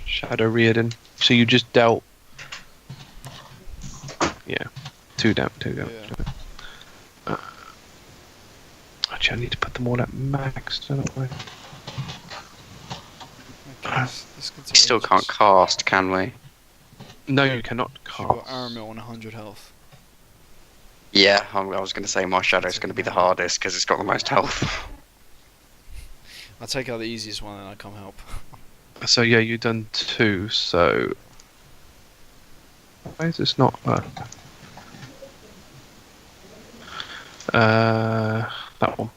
Shadow Riardon. So you just dealt. Yeah. 2 down. Yeah. Actually, I need to put them all at max, don't I? Okay, this could take We still ages. can't cast, can we? No, you cannot You've got cast. Aramil on 100 health. Yeah, I was going to say my shadow's going to be the hardest because it's got the most health. I'll take out the easiest one and I'll come help. So yeah, you've done 2. So why is this not? That one.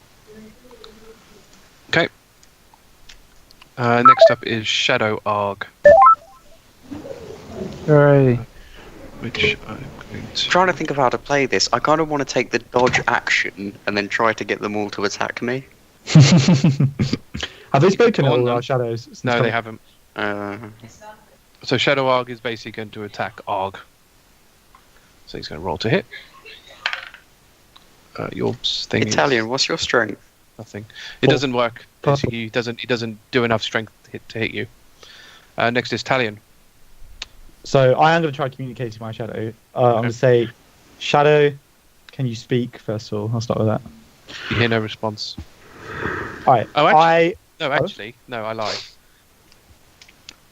Okay. Next up is Shadow Argh, Hooray. which I'm going to. Trying to think of how to play this. I kind of want to take the dodge action and then try to get them all to attack me. Have they spoken Go to on all then. our shadows? since No, they coming? haven't. Uh, So Shadow Argh is basically going to attack Argh. So he's going to roll to hit. Your thing Italian, is what's your strength? nothing. It Four. doesn't work. Purple. Basically, he doesn't do enough strength to hit you. Next is Talion. So I am going to try communicating with my shadow. I'm going to say, Shadow, can you speak? First of all, I'll start with that. You hear no response. All right. Oh, actually- I No, I lied.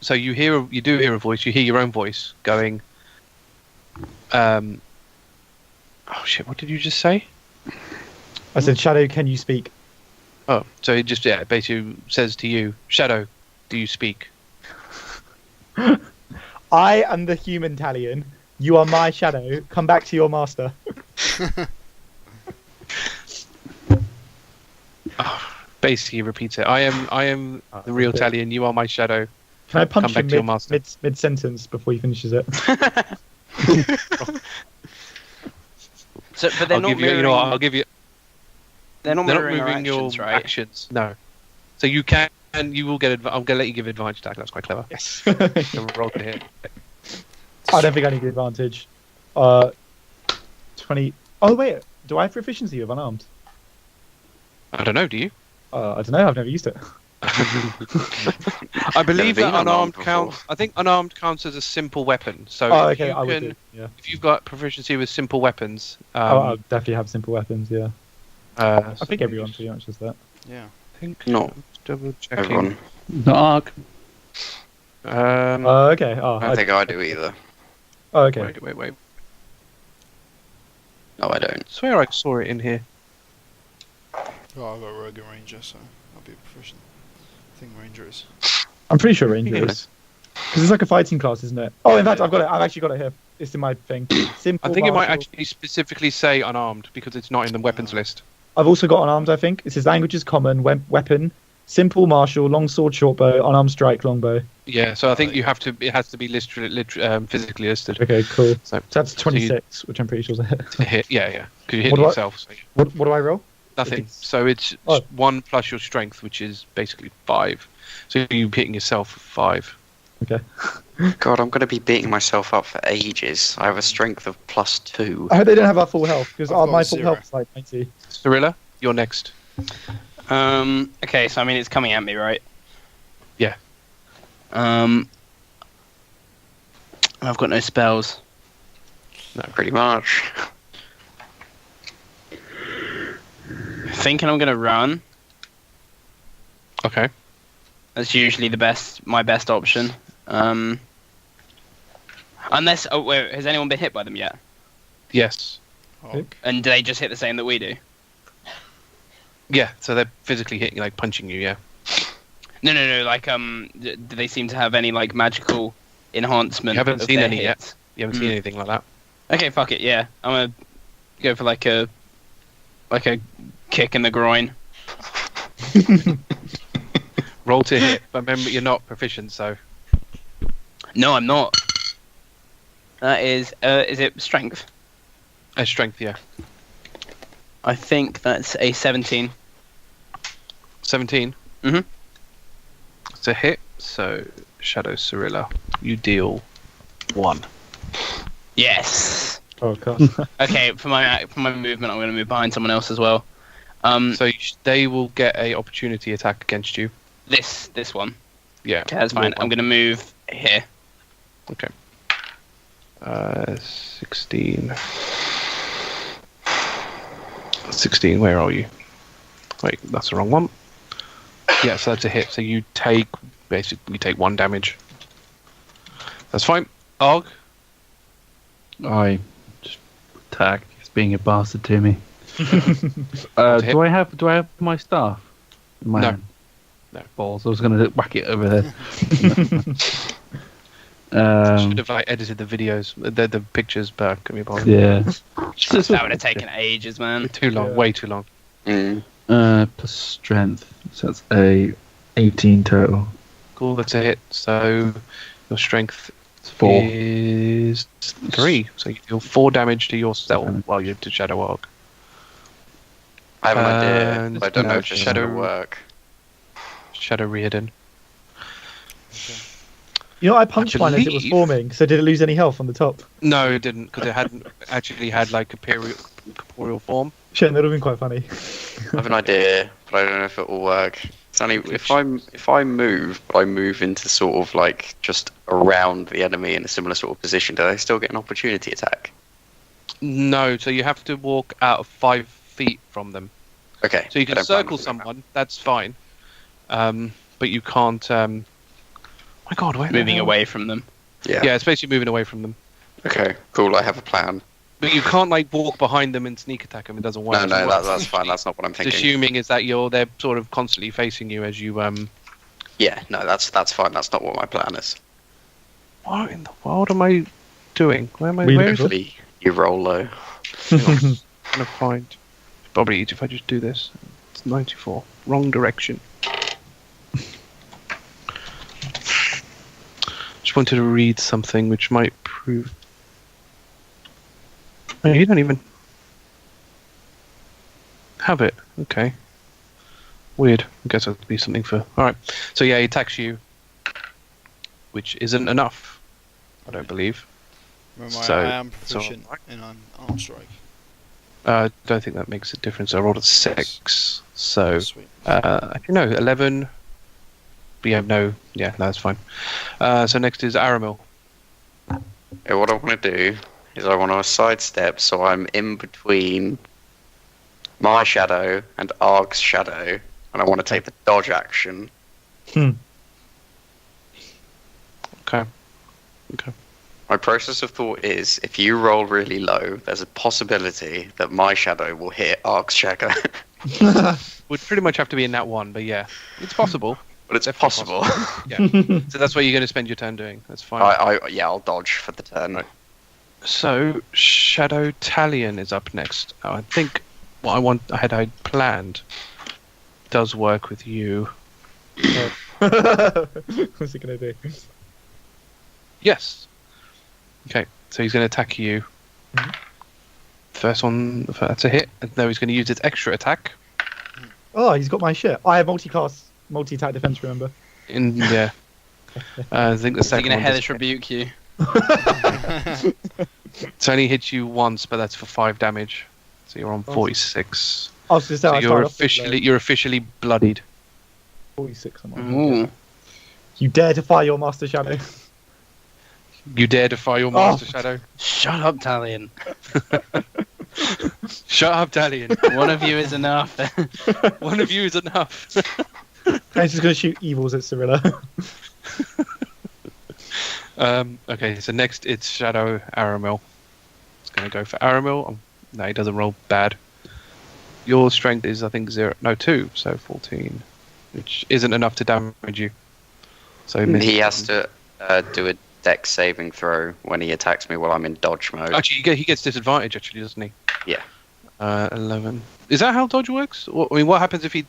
So you do hear a voice. You hear your own voice going. Oh shit! What did you just say? said, Shadow, can you speak? Oh, so it just basically says to you, Shadow, do you speak? I am the human Talion. You are my shadow. Come back to your master. Basically repeats it. I am the real okay. Talion. You are my shadow. Can I punch Come back him to your master. mid sentence before he finishes it? So, but they're I'll not give you. mirroring. You know what? I'll give you. They're not They're not mirroring our moving your actions, right? actions. No. So you can. You will get. I'm gonna let you give advantage attack. That's quite clever. Yes. So roll to hit. I don't think I need the advantage. 20. Oh wait, do I have proficiency with unarmed? I don't know. Do you? I don't know. I've never used it. I believe been that unarmed unarmed before. counts. I think unarmed counts as a simple weapon. So Oh, if okay. you I would can, do. Yeah. if you've got proficiency with simple weapons, I'll definitely have simple weapons. Yeah. I so think everyone pretty much does that. Yeah. I think Not double checking. everyone. Not Argh. Okay. Oh, I don't think I do either. oh, okay. Wait. No, I don't. I swear I saw it in here. Oh, I've got Rogue and Ranger, so I'll be proficient. I think Ranger is. I'm pretty sure Ranger Yeah. is. Because it's like a fighting class, isn't it? Oh, in fact, I've got it. I've actually got it here. It's in my thing. Simple. I think it might martial. actually specifically say unarmed because it's not in the weapons list. I've also got unarmed. I think it says language is common. Weapon. Simple martial. Long sword, short bow. Unarmed strike, longbow. Yeah, so I think you have to. It has to be physically listed. Okay, cool. So So that's 26, which I'm pretty sure is a hit. to hit, yeah, because you hit What do I- yourself. So What do I roll? nothing. it's- So it's Oh. 1 plus your strength, which is basically 5. So you're hitting yourself for 5. Okay. God, I'm going to be beating myself up for ages. I have a strength of +2. I hope they don't have our full health because I've got my full 0. health is like 90. Cirilla, you're next. Okay, so I mean it's coming at me, right? Yeah. I've got no spells. No, pretty much. Thinking I'm gonna run. Okay. That's usually my best option. Unless, wait, has anyone been hit by them yet? Yes. Oh, And do they just hit the same that we do? Yeah. So they're physically hitting, like punching you. Yeah. No. Like, do they seem to have any like magical enhancement? You haven't of seen their any yet. hits? You haven't seen anything like that. Okay, fuck it. Yeah, I'm gonna go for like a kick in the groin. Roll to hit, but remember you're not proficient, so No, I'm not. That is it strength? strength. Yeah. I think that's a 17. 17. Mhm. It's a hit. So Shadow Cirilla, you deal 1. Yes. Oh god. Okay, for my movement, I'm gonna move behind someone else as well. So they will get a opportunity attack against you. This one. Yeah. Okay, that's fine. I'm gonna move here. Okay. 16. 16. Where are you? Wait, that's the wrong one. Yeah, so that's a hit. So you take 1 damage. That's fine. Argh. I just attack. It's being a bastard to me. hit. Do I have my staff? In my No. hand? No. Balls. I was going to whack it over there. Should have edited the videos, the pictures, but can be bothered. Yeah. That would have taken ages, man. Too long. Yeah. Way too long. Mm. Plus strength. So that's a 18 total. Cool. That's a hit. So your strength It's 4. is 3. So you deal 4 damage to yourself while you're to Shadow Arc. I have an idea, And but I don't know if now it's Shadow- going to work. Shadow Riardon. You know, I punched I mine as it was believe- forming. So did it lose any health on the top? No, it didn't, because it hadn't actually had like corporeal form. Shit, that would have been quite funny. I have an idea, but I don't know if it will work. It's only if I move, but I move into sort of like just around the enemy in a similar sort of position, do they still get an opportunity attack? No, so you have to walk out of 5 feet from them. Okay. So you I can don't circle mind doing that. someone, that's fine. But you can't. My God, where the Moving hell- away from them. Yeah. Yeah, it's basically moving away from them. Okay. Cool. I have a plan. But you can't like walk behind them and sneak attack them. It doesn't work. No, that's fine. That's not what I'm It's thinking. assuming is that they're sort of constantly facing you as you Yeah. No, that's fine. That's not what my plan is. What in the world am I doing? Where am I? We Where know. is it? Hopefully you roll low. Hang on. I'm gonna find. It's probably easier if I just do this. It's 94. Wrong direction. Just wanted to read something which might prove. Oh, you don't even have it. Okay. Weird. I guess that'd be something for. Alright. So yeah, he attacks you. Which isn't enough. I don't believe. Remember, So- I am so- proficient in arm strike. Don't think that makes a difference. I rolled a 6. So. Sweet. Actually, no, 11. But yeah, no, that's fine. So next is Aramil. Yeah, what I want to do is I want to sidestep so I'm in between my shadow and Argh's shadow, and I want to take the dodge action. Okay. My process of thought is if you roll really low, there's a possibility that my shadow will hit Argh's shadow. Would pretty much have to be in that one, but yeah, it's possible. But it's Definitely possible. Yeah. So that's what you're going to spend your turn doing. That's fine. I'll dodge for the turn. Right. So Shadow Talion is up next. Now, I think what I had planned does work with you. What's it gonna do? Yes. Okay, so he's going to attack you. Mhm. First one, that's a hit. And now he's going to use his extra attack. Oh, he's got my shit. I have multi-attack defense. Remember? Yeah. I think the Is he second gonna one hellish doesn't hit. rebuke you? It's only hit you once, but that's for 5 damage. So you're on Awesome. 46. I was just saying, So I started off with, you're officially bloodied. 46. I'm on. Ooh. You dare defy your Master Shadow? You dare defy your Master Shadow? Shut up, Talion. Shut up, Talion. One of you is enough. One of you is enough. I'm just going to shoot evils at Cirilla. Okay, so next it's Shadow Aramil. It's going to go for Aramil. No, he doesn't roll bad. Your strength is, I think, 2, so 14, which isn't enough to damage you. So He has to do a dex saving throw when he attacks me while I'm in dodge mode. Actually, he gets disadvantage, actually, doesn't he? Yeah. 11. Is that how dodge works? I mean, what happens if he...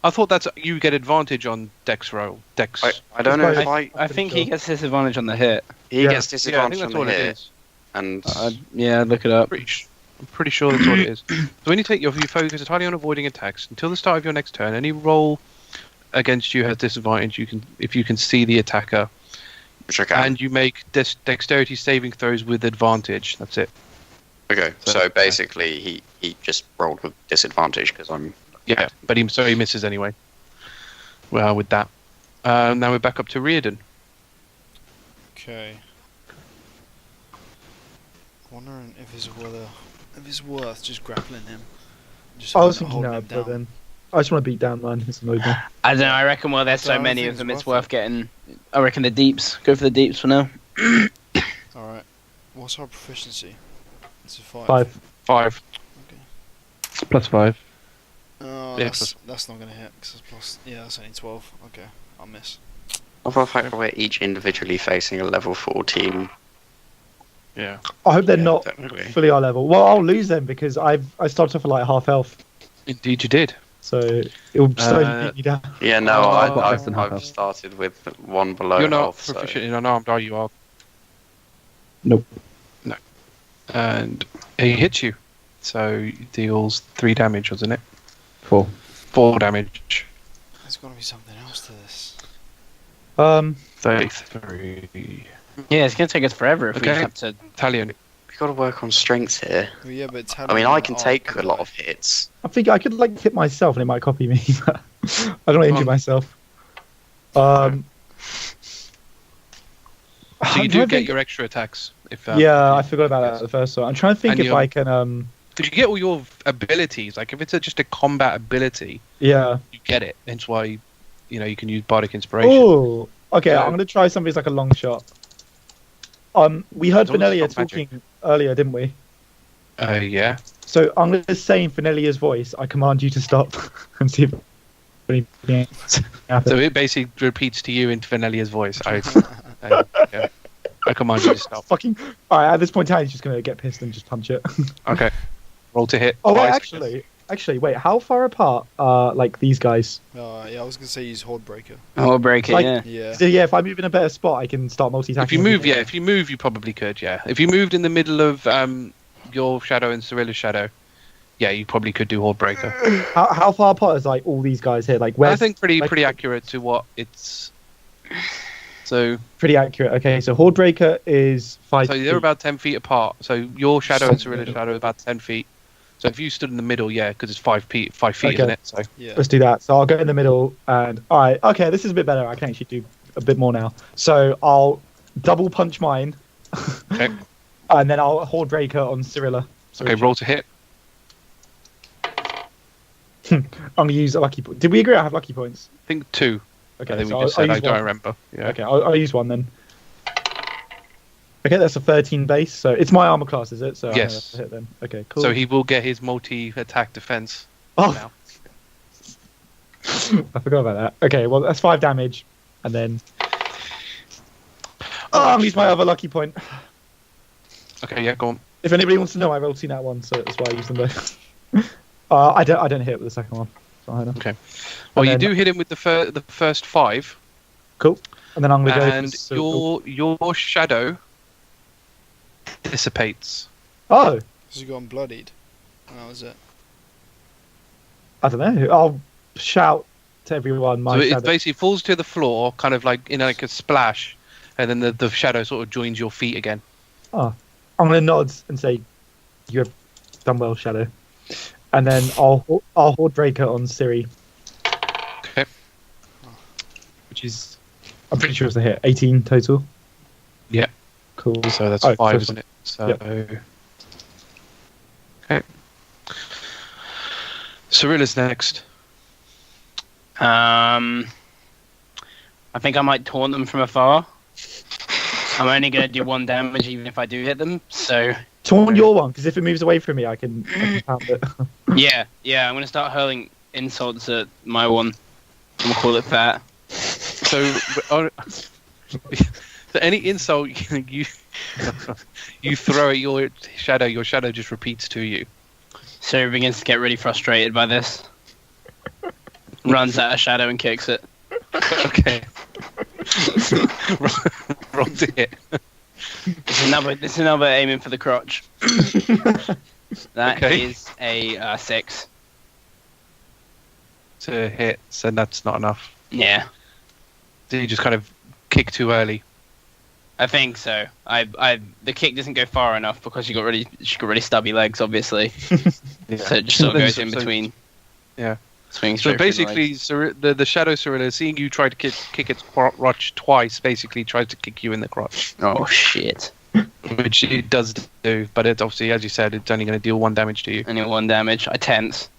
I thought that's you get advantage on dex roll. Dex. I don't know if I think he gets disadvantage on the hit. He gets Yeah, I disadvantage think that's on what the it hit. is. And Yeah, look it up. I'm pretty sure that's what it is. So when you focus entirely on avoiding attacks until the start of your next turn, any roll against you has disadvantage. If you can see the attacker, which I can. and you make dexterity saving throws with advantage. That's it. Okay, so basically he just rolled with disadvantage because I'm... Yeah, but he misses anyway. Well, with that. Now we're back up to Riardon. Okay. Wondering if it's worth just grappling him. Just I was thinking holding that, him but down. then I just want to beat down mine. It's annoyed me. I don't know. I reckon. Well, there's I so don't many think of it's them. It's worth worth getting. I reckon the deeps. Go for the deeps for now. Alright. What's our proficiency? It's a 5. 5. 5. Plus 5. Oh, Yeah, that's not going to hit. Cause it's plus, yeah, that's only 12. Okay, I'll miss. Of the fact that we're each individually facing a level 14. Yeah. I hope they're Yeah, not technically. fully our level. Well, I'll lose them because I started off at like half health, Indeed, you did. so it'll slowly beat me down. Yeah, no, I've got less than half I've health. started with one below You're not health, so... proficient in unarmed, are you? Nope. No. And he hits you. So he deals 3 damage, wasn't it? 4. 4 damage. There's got to be something else to this. 33. Yeah, it's gonna take us forever if we Okay. have to. Talion. We've got to work on strengths here. Well, yeah, but I mean, I can take a lot of hits. I think I could like hit myself and it might copy me, but I don't want to injure myself. So you I'm do trying to get think- your extra attacks. If Yeah, I forgot about that at the first one. I'm trying to think And if you're- I can. Because you get all your abilities. Like if it's just a combat ability, Yeah. you get it. Hence why, you can use bardic inspiration. Oh, okay. So- I'm gonna try something that's like a long shot. We heard As long as Fenelia it's not magic. talking earlier, didn't we? Yeah. So I'm going to say in Fenelia's voice, I command you to stop and see if anything happens. So it basically repeats to you in Fenelia's voice. Yeah. I command you to stop. Fucking. Alright, at this point, Talion's just going to get pissed and just punch it. Okay. Roll to hit. Oh, wait, twice. actually, wait, how far apart are, like, these guys? Yeah, I was going to say use Hordebreaker. Oh, break it. Like- Yeah. Yeah. So, yeah, if I move in a better spot, I can start multitasking. If you move, yeah. If you move, you probably could, yeah. If you moved in the middle of your shadow and Cirilla's shadow, yeah, you probably could do Hordebreaker. How far apart is, like, all these guys here? Like, where's... I think pretty like- accurate to what it's. So Pretty accurate. Okay, so Hordebreaker is 5 they're feet. about 10 feet apart. So your shadow and Cirilla's shadow are about 10 feet. So if you stood in the middle, yeah, because it's 5 feet, Okay. isn't it? So Yeah. Let's do that. So I'll go in the middle and... Alright, okay, this is a bit better. I can actually do a bit more now. So I'll double punch mine. Okay. And then I'll Hordebreaker on Cirilla. okay, roll to hit. I'm going to use a lucky point. Did we agree I have lucky points? I think 2. Okay, I think so we just I'll said. I use don't one. remember. Yeah. Okay, I'll use one then. Okay, that's a 13 base. So it's my armor class, is it? So I'm gonna Yes. have to hit then. Okay, cool. So he will get his multi-attack defense Oh, now. I forgot about that. Okay, well that's 5 damage, and then I'll use my other lucky point. Okay, yeah, go on. If anybody wants to know, I rolled that one, so that's why I use them both. I don't hit with the second one. So I know. Okay. Well, And you then- do hit him with the first 5, Cool. And then I'm gonna go. and your shadow dissipates. Oh, So you got him bloodied. And that was it. I don't know. I'll shout to everyone. My So it shadow. basically falls to the floor, kind of like in like a splash, and then the shadow sort of joins your feet again. I'm gonna nod and say, "You have done well, Shadow." And then I'll Horde Breaker on Ciri, Okay. which is, I'm pretty sure it's a hit. 18 total. Yeah. Cool. So that's Oh, 5, so- isn't it? So. Yep. Okay. Cirilla's next. I think I might taunt them from afar. I'm only going to do 1 damage even if I do hit them. So Taunt your one, because if it moves away from me, I can pound it. yeah, I'm going to start hurling insults at my one. I'm going to call it fat. So, so any insult you throw at your shadow just repeats to you. So begins to get really frustrated by this. Runs at a shadow and kicks it. Okay. Roll to hit. It's another aiming for the crotch. That Okay. is a 6. To hit, so that's not enough. Yeah, Did you just kind of kick too early? I think so. The kick doesn't go far enough because she got really stubby legs, obviously. Yeah. So it just sort of goes So- in so- between. Yeah. Swings So straight through the basically, the shadow Cirilla, seeing you try to kick its crotch twice, basically tries to kick you in the crotch, legs. Oh shit! which it does do. But it's obviously, as you said, it's only going to deal 1 damage to you. Only 1 damage. I tense.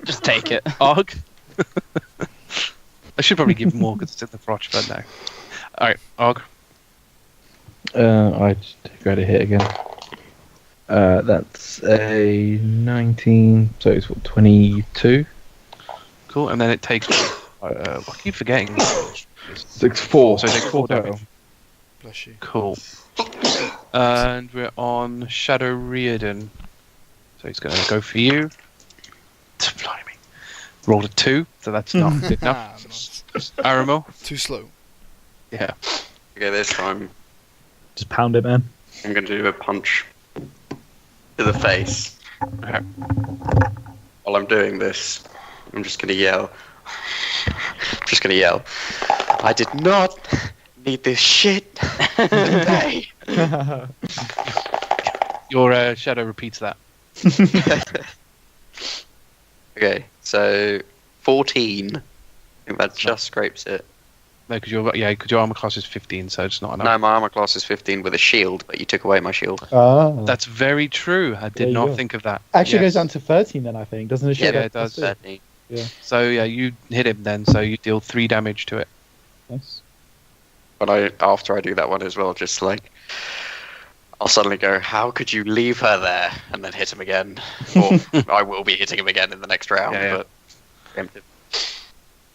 Just take it. Argh. I should probably give more because it's in the crotch, but no. All right, Argh. I just go to hit again. That's a 19, so it's what, 22? Cool, and then it takes. I keep forgetting. 6-4. So it takes 4 damage. Bless you. Cool. And we're on Shadow Riardon. So he's going to go for you. Blimey. Rolled a 2, so that's not good enough. Nice. Aramil. Too slow. Yeah. Okay, this time Just pound it, man. I'm going to do a punch to the face. Okay. While I'm doing this, I'm just going to yell. I did not need this shit today. Your shadow repeats that. Okay, so 14. I think that just scrapes it. No, because your armor class is 15, so it's not enough. No, my armor class is 15 with a shield, but you took away my shield. Oh. That's very true. I There did you not go. think of that. Actually Yes. goes down to 13 then, I think, doesn't it? Yeah, it does. 13. So yeah, you hit him then, so you deal 3 damage to it. Nice. But after I do that one as well, just like I'll suddenly go, how could you leave her there? And then hit him again. Or I will be hitting him again in the next round. Yeah, yeah. But preemptive.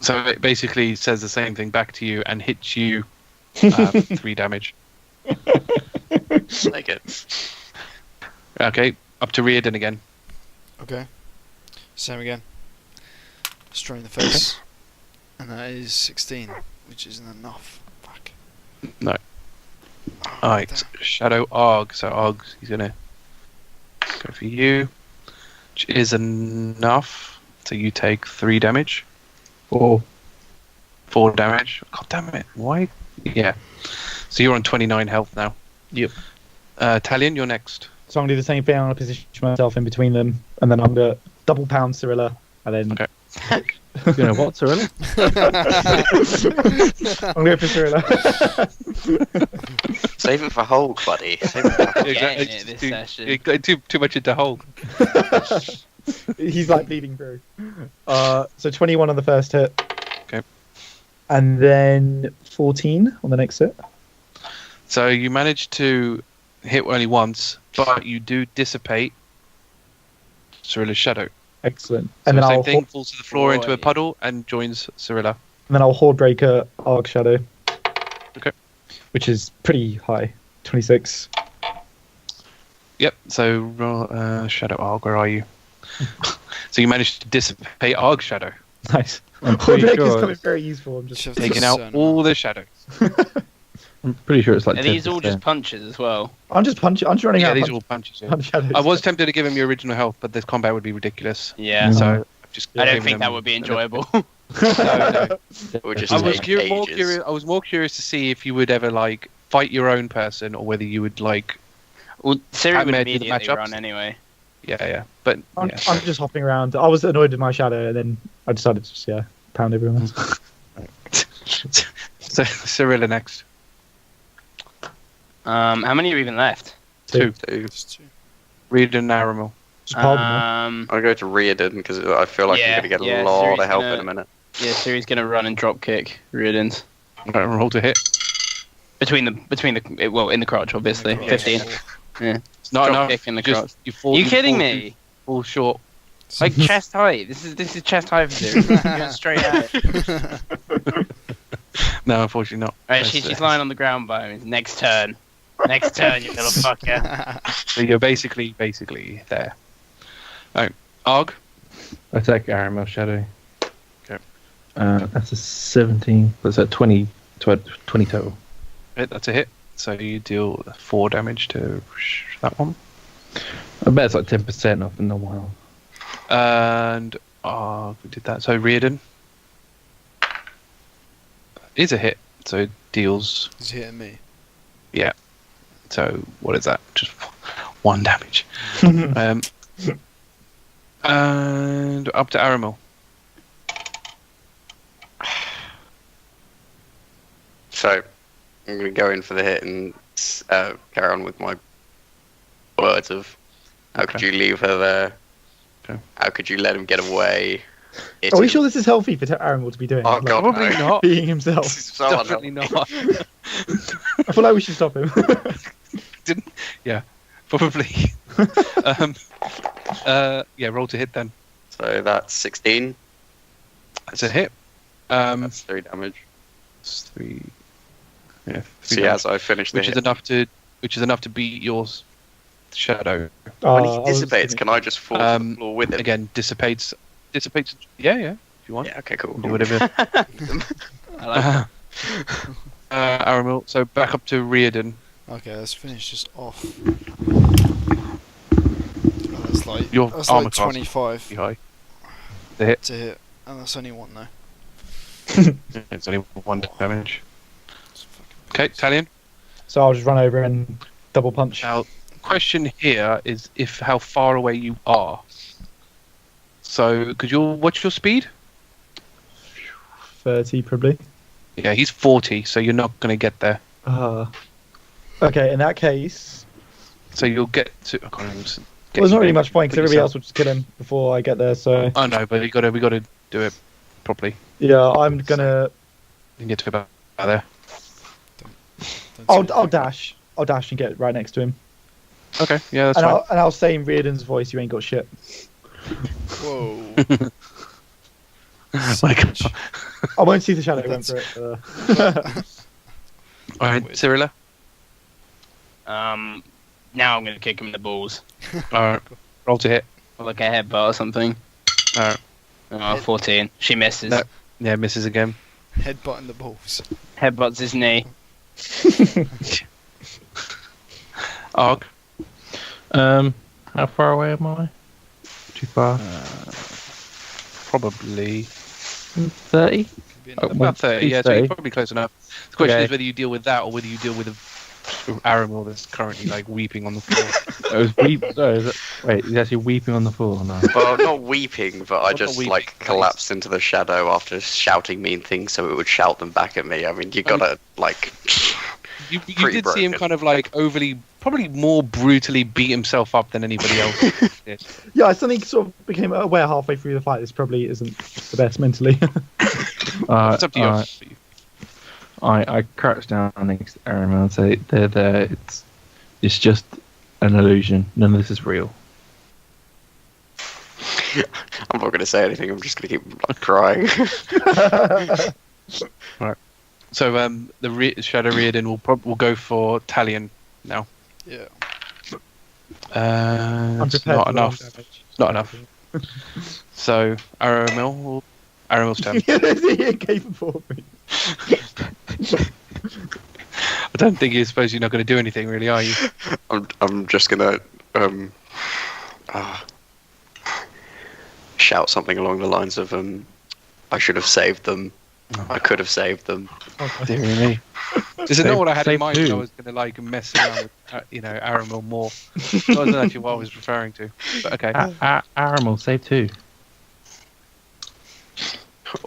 So it basically says the same thing back to you and hits you 3 damage. Take it. Okay, up to Riardon again. Okay. Same again. Straight in the face. And that is 16, which isn't enough. Fuck. No. Oh, Alright, damn. Shadow Argh. So Argh, he's gonna go for you, which is enough. So you take 3 damage. 4 damage. God damn it! Why? Yeah. So you're on 29 health now. Yep. Talion, you're next. So I'm going to do the same thing. I'm going to position myself in between them, and then I'm going to double pound Cirilla, and then Okay. You know what, Cirilla? I'm going for Cirilla. Save it for Hulk, buddy. Save it for Hulk. Getting it this session. You got too much into Hulk. He's like bleeding through. So 21 on the first hit. Okay. And then 14 on the next hit. So you manage to hit only once, but you do dissipate Cirilla's shadow. Excellent. So And then same I'll thing, falls to the floor into a Boy. puddle and joins Cirilla. Horde Breaker Arc Shadow. Okay. Which is pretty high. 26. Yep. So Shadow Argh, where are you? So you managed to dissipate Argh shadow, Nice. I'm Horde pretty Breaker's sure. coming very useful. I'm just Shove taking this out in. all the shadows. I'm pretty sure it's like Are these all 10%. just punches as well? I'm just punching. I'm just running Yeah, out. these are all punches. Yeah. punch shadows. I was tempted to give him your original health, but this combat would be ridiculous. Yeah. No. So I've just I don't given think him- that would be enjoyable. No, no. It would just I was take more ages. curious. I was more curious to see if you would ever like fight your own person, or whether you would like. Well, Siri would Nightmare do the immediately matchups. run anyway. Yeah. But I'm yeah. just hopping around. I was annoyed with my shadow, and then I decided to just pound everyone. So Cirilla next. How many are even left? Two. Just two. Riardon and Aramil. Just pile them up. I'll go to Riardon because I feel like I'm going to get a lot Ciri's of help gonna- in a minute. Yeah, Ciri's gonna run and drop kick Riordan's Right, roll to hit. between the well in the crotch obviously. Yeah. 15. Yeah. It's not Drop enough. kick in the Just- crotch. you fall. Are you kidding fall- me? Fall short. Like chest height. This is chest height for Ciri. Going straight at it. No, unfortunately not. Right, she's lying on the ground bones. Next turn, you little fucker. So you're basically there. Alright, Argh. Attack Aramil Shadow. Okay. That's a 17. What's that? 20 total. Hit, that's a hit. So you deal 4 damage to that one. I bet it's like 10% off the normal. And we did that. So Riardon is a hit. So it deals. He's hitting me. So what is that? Just 1 damage. And up to Aramil. So I'm going to go in for the hit and carry on with my words of how could you leave her there? Okay. How could you let him get away? Are we sure this is healthy for Aramil to be doing? Oh, God, Probably no. not. Being himself. This is so Definitely unhealthy. not. I feel like we should stop him. Probably. Roll to hit then. So that's 16. That's a hit. That's 3 damage. It's 3. Yeah. So 3 yeah, damage, so I finished the which hit. is enough to beat your shadow. When I he was dissipates, thinking- can I just fall to the floor with him? Again, dissipates. Yeah. If you want. Yeah, okay, cool. Do whatever. I like Aramil. So back up to Riardon. Okay, let's finish this off. That's like Your that's armor like class. 25 Be high. The hit. to hit, and that's only one though. It's only 1 damage. It's fucking Okay, Talion. So I'll just run over and double punch. Now, question here is how far away you are. So, what's your speed? 30 probably. Yeah, he's 40, so you're not going to get there. Okay, in that case, So you'll get to. I can't even get well, there's not you really much point because everybody yourself. else will just kill him before I get there. So I know, but we got to do it properly. yeah, I'm gonna. You can get to about there. Don't I'll dash. I'll dash and get right next to him. Okay, yeah, that's And fine. I'll say in Riordan's voice, "You ain't got shit." Whoa. Like, I won't see the shadow. I went for it. all right, Cirilla. Now I'm gonna kick him in the balls. All right, roll to hit. Like a headbutt or something. All right, 14. She misses. No. Yeah, misses again. Headbutt in the balls. Headbutts his knee. Argh. How far away am I? Too far. Probably 30? Could be in Oh, the about 30. Yeah, so 30. you're probably close enough. The question Okay. is whether you deal with that or whether you deal with a Aramil that's currently like weeping on the floor. I was wait, he's actually weeping on the floor now. Well, not weeping, but I Not just weeping, like but collapsed into the shadow after shouting mean things, so it would shout them back at me. I mean, you gotta like. You Pretty did see him broken. kind of like overly, probably more brutally beat himself up than anybody else did. Yeah, I suddenly sort of became aware halfway through the fight. This probably isn't the best mentally. It's up to you. alright. I crouch down next to Aramil and say, "They're there. It's just an illusion. None of this is real." I'm not gonna say anything. I'm just gonna keep like, crying. So the Shadow Riardon will go for Talion now. Yeah. I'm It's prepared not for enough. long damage. It's not enough. So Aramil's turn. Is he incapable of me? I don't think you suppose you're not going to do anything, really, are you? I'm just gonna shout something along the lines of I should have saved them. I could have saved them. Dear me. This is not what I had in Save mind when I two. was going to like mess around with, Aramil more. That wasn't actually what I was referring to. But okay. Aramil, save 2.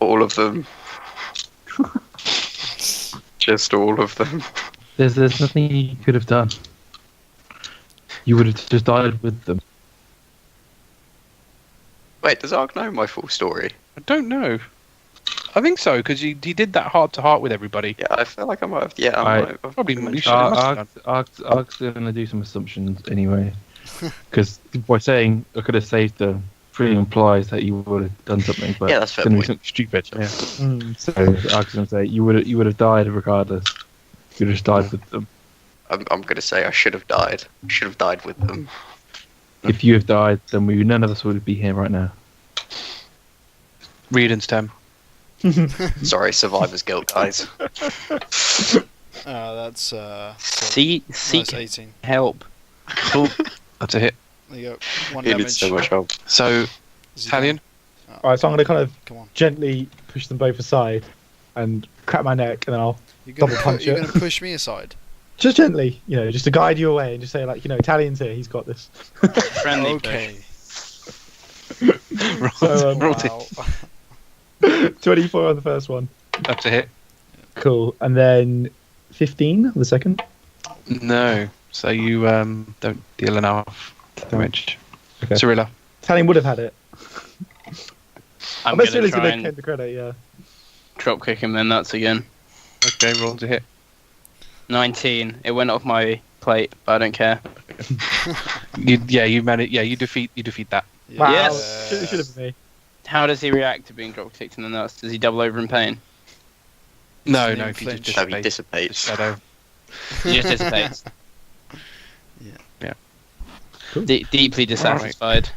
All of them. Just all of them. There's nothing you could have done. You would have just died with them. Wait, does Argh know my full story? I don't know. I think so, because he did that heart to heart with everybody. Yeah, I feel like I might have. Yeah, I- might have Probably mentioned you should have Arg's going to do some assumptions anyway. Because by saying I could have saved them pretty implies that you would have done something, but Yeah, that's fair it's gonna be point. something stupid. Yeah. So Arg's going to say you would have died regardless. You would have just died with them. I'm going to say I should have died. I should have died with them. If you have died, then none of us would be here right now. Riardon's 10. Sorry, survivor's guilt, guys. That's Seek 18. help. Cool. That's a hit. There you go. 1 He damage. needs so much help. So, Is he Talion, down? Alright, so I'm going to kind of Come on. gently push them both aside and crack my neck, and then I'll You're gonna, Double punch you're it. gonna push me aside. just gently, just to guide you away and just say, like, Talion's here, he's got this. Friendly Okay. So, roll Wow. 24 on the first one. that's a hit. Cool. And then 15 on the second. No. So you don't deal enough damage. Okay. Cirilla. Talion would have had it. I'm bet going to Cirilla's try gonna and take the credit, yeah. drop kick him then nuts again. Okay, roll to hit. 19. It went off my plate, but I don't care. You manage. Yeah, you defeat that. Wow. Yes. Should have been me. How does he react to being drop kicked in the nuts? Does he double over in pain? No, His no, name he Finch. just No, he dissipates. dissipates. Shadow. He just dissipates. Yeah. Cool. Deeply dissatisfied.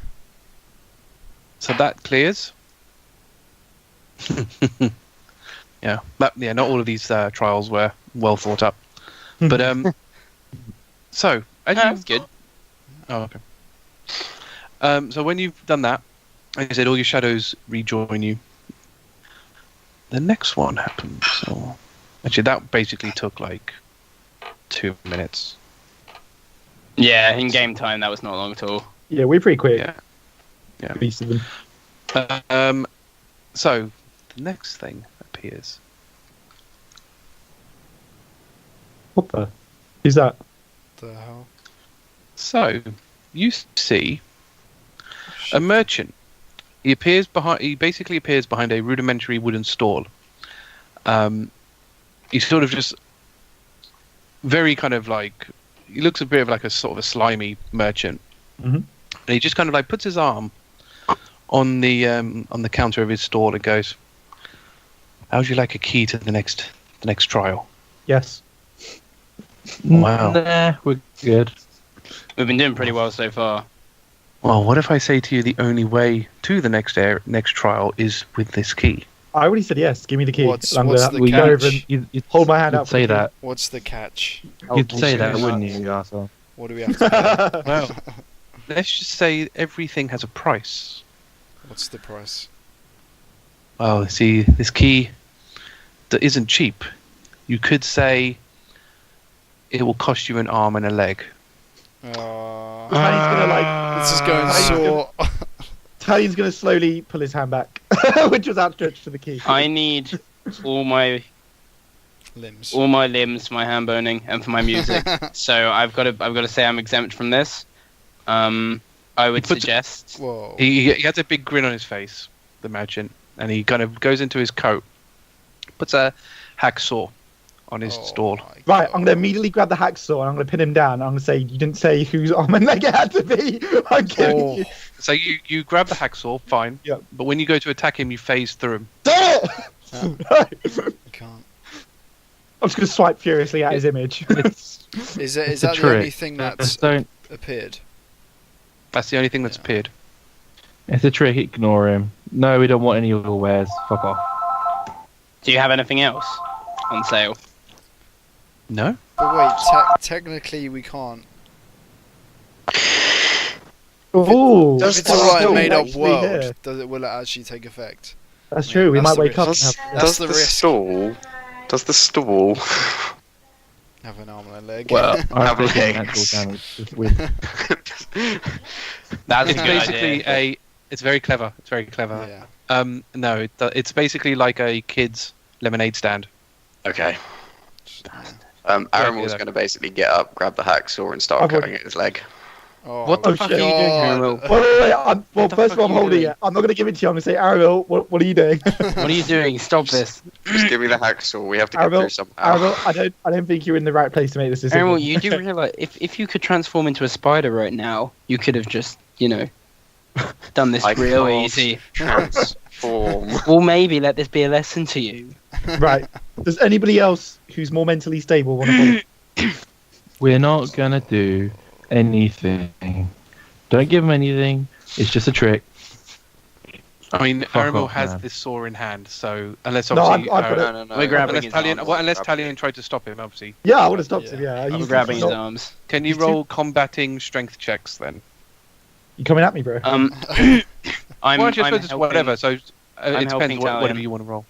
So that clears. Yeah, not all of these trials were well thought up, but so as No, you- that's good. Oh, okay. So when you've done that, like I said, all your shadows rejoin you. The next one happens. So actually, that basically took like 2 minutes. Yeah, in game time, that was not long at all. Yeah, we're pretty quick. Yeah. Yeah. Beast of them. So the next thing appears. What the? Who's that? The hell? So you see a merchant. He basically appears behind a rudimentary wooden stall. He's sort of just very kind of like, he looks a bit of like a sort of a slimy merchant. Mhm. And he just kind of like puts his arm on the counter of his stall and goes, "How would you like a key to the next trial?" Yes. Wow. Nah, we're good. We've been doing pretty well so far. Well, what if I say to you the only way to the next trial is with this key? I already said yes. Give me the key. What's I'm the gonna go over catch? and hold my hand You'd out. for say the key. that. What's the catch? You'd say that, bullshit. wouldn't you, you arsehole? What do we have to do? Well, let's just say everything has a price. What's the price? Well, see, this key that isn't cheap. You could say it will cost you an arm and a leg. Talion's gonna like. This is going sore. Talion's gonna slowly pull his hand back, which was outstretched to the key. I need all my Limbs. limbs, my hand boning, and for my music. So I've got to say I'm exempt from this. I would He puts- suggest. Whoa. He has a big grin on his face, the merchant, and he kind of goes into his coat, puts a hacksaw on his Oh stall. my Right, God. I'm gonna immediately grab the hacksaw and I'm gonna pin him down. And I'm gonna say, "You didn't say whose arm and leg it had to be." I'm giving Oh. you. So you grab the hacksaw, fine. Yep. But when you go to attack him, you phase through him. Damn it! I can't. I'm just gonna swipe furiously at his image. Is It's a that the trick. only thing that's Just don't. appeared? That's the only thing that's Yeah. appeared. It's a trick. Ignore him. No, we don't want any of your wares. Fuck off. Do you have anything else on sale? No? But wait, technically we can't. Ooh, If it's a that's right still made up actually world, here. will it actually take effect? That's true. We That's might the wake up and risk. have. That's Does the the risk. stall? Does the stall Have an arm and a leg. Well, I'm a taking leg. natural damage. Just with That's It's a good basically idea. It's very clever. It's very clever. Yeah. No, it's basically like a kid's lemonade stand. Okay. Yeah. Aramil's yeah. going to basically get up, grab the hacksaw, and start I've cutting at his leg. Oh, What the Oh, fuck shit. are you doing, God. Aramil? Well, What the first of fuck all, I'm are you holding doing? it. I'm not going to give it to you. I'm going to say, Aramil, what are you doing? What are you doing? Stop this. Just give me the hacksaw. We have to get Aramil, through somehow. Aramil, I don't think you're in the right place to make this decision. Ariel, you do realize if you could transform into a spider right now, you could have just, done this I real can't easy. Transform. Or maybe let this be a lesson to you. Right. Does anybody else who's more mentally stable want to follow? We're not gonna do anything. Don't give him anything. It's just a trick. I mean, Fuck Aramil off, has man. this saw in hand, so unless No, obviously I've got it. No. We're grabbing unless his Talion, arms. unless Talion tried to stop him, obviously. Yeah, I would have stopped Yeah. him. Yeah, I'm you grabbing his stop. arms. Can you He's too- roll combating strength checks then? You coming at me, bro? I'm Well, actually, I I'm suppose it's helping- whatever. So it I'm depends helping whatever Talion. you want to roll.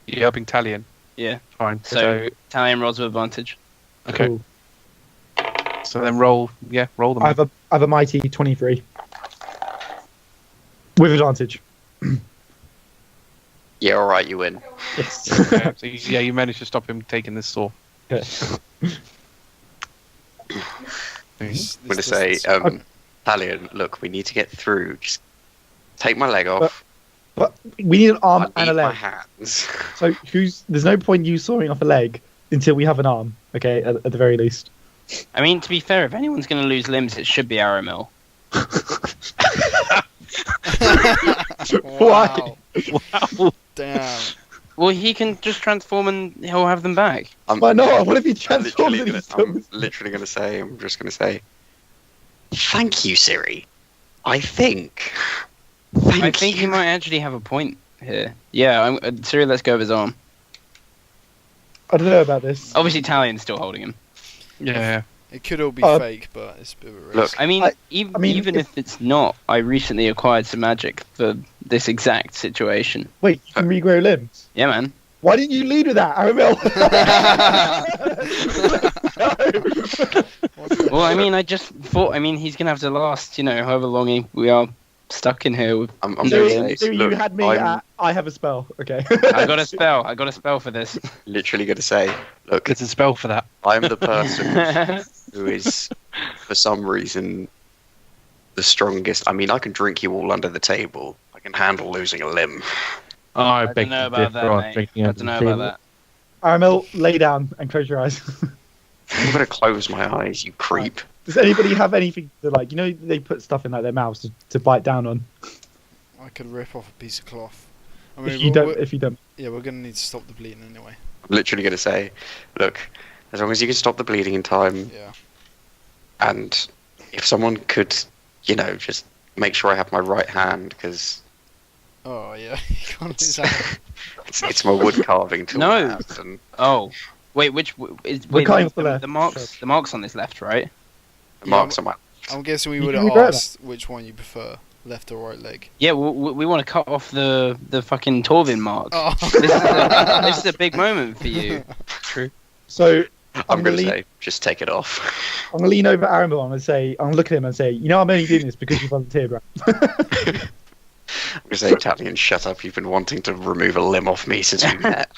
You're helping Talion. Yeah. Fine. So Talion rolls with advantage. Okay. Cool. So then roll them. I have a mighty 23 with advantage. Yeah, alright, you win. Yes. Okay, so you managed to stop him taking this saw. Okay. I'm going to say, Talion, look, we need to get through. Just take my leg off. But we need an arm I and a need my leg. hands. So there's no point you sawing off a leg until we have an arm. Okay, at the very least. I mean, to be fair, if anyone's going to lose limbs, it should be Aramil. Why? Wow. Damn. Well, he can just transform and he'll have them back. Why not? What if he I'm transforms and literally gonna say, I'm just gonna say, thank you, Siri. I think. I think he might actually have a point here. Yeah, Siri, let's go with his arm. I don't know about this. Obviously, Talion's still holding him. Yeah. It could all be fake, but it's a bit of a risk. Look, I mean, I even mean, if it's not, I recently acquired some magic for this exact situation. Wait, you can regrow limbs. Yeah, man. Why didn't you lead with that, Aramil? Well, I mean, I just thought, he's going to have to last, however long we are stuck in here. I'm No, gonna yeah, say, So you look, had me I'm at I have a spell. Okay. I got a spell for this. literally gonna say, look, There's a spell for that. I'm the person who is, for some reason, the strongest. I mean, I can drink you all under the table. I can handle losing a limb. Oh, I don't beg know to about differ that, on mate. drinking I under don't the know table. about Aramil, lay down and close your eyes. I'm gonna close my eyes, you creep. Does anybody have anything to they put stuff in their mouths to bite down on? I could rip off a piece of cloth. I If you don't, yeah, we're gonna need to stop the bleeding anyway. I'm literally gonna say, look, as long as you can stop the bleeding in time, Yeah. and if someone could, just make sure I have my right hand, because Oh yeah, you can't lose that. it's my wood carving tool. No. I have, and Oh, wait, We're wait, cutting off the the left. marks on this left, right? the marks on my. I'm guessing we You would can have regrow asked which one you prefer, left or right leg. Yeah, we want to cut off the fucking Torvin mark. Oh. This is a big moment for you. So I'm gonna lean- say, just take it off. I'm gonna lean over Aramil and say, I'm gonna look at him and say, I'm only doing this because you volunteered, right? I'm gonna say, Talion, shut up. You've been wanting to remove a limb off me since we met.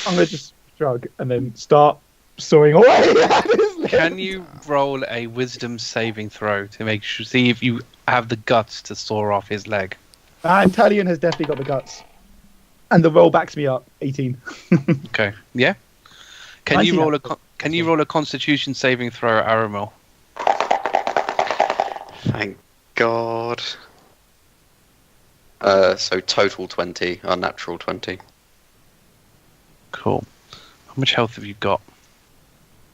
I'm gonna just shrug and then start sawing away at his limb. Can you roll a wisdom saving throw to see if you have the guts to saw off his leg? And Talion has definitely got the guts. And the roll backs me up. 18. Okay. Yeah. Can 19 you roll out. Can you roll a Constitution saving throw, Aramil? Thank God. So total 20, unnatural 20. Cool. How much health have you got?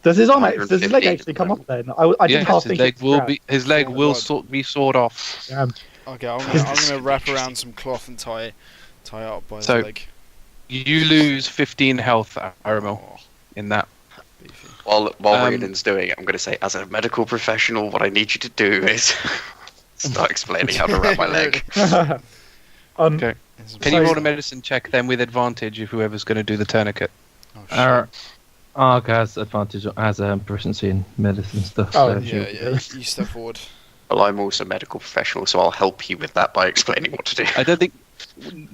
Does his leg 115 actually come off then? I didn't half his think leg it's will crap. be Oh my God. be sawed off. Damn. Okay, I'm gonna wrap around some cloth and tie up by his So- leg. You lose 15 health, Aramil, Oh, in that. beefy. While Um, Riardon's doing it, I'm going to say, as a medical professional, what I need you to do is start explaining how to wrap my leg. Okay. Can you So- roll a medicine check then with advantage if whoever's going to do the tourniquet? Oh, shit. Argh has advantage, has proficiency in medicine stuff. Oh, so Yeah, yeah. You step forward. Well, I'm also a medical professional, so I'll help you with that by explaining what to do. I don't think.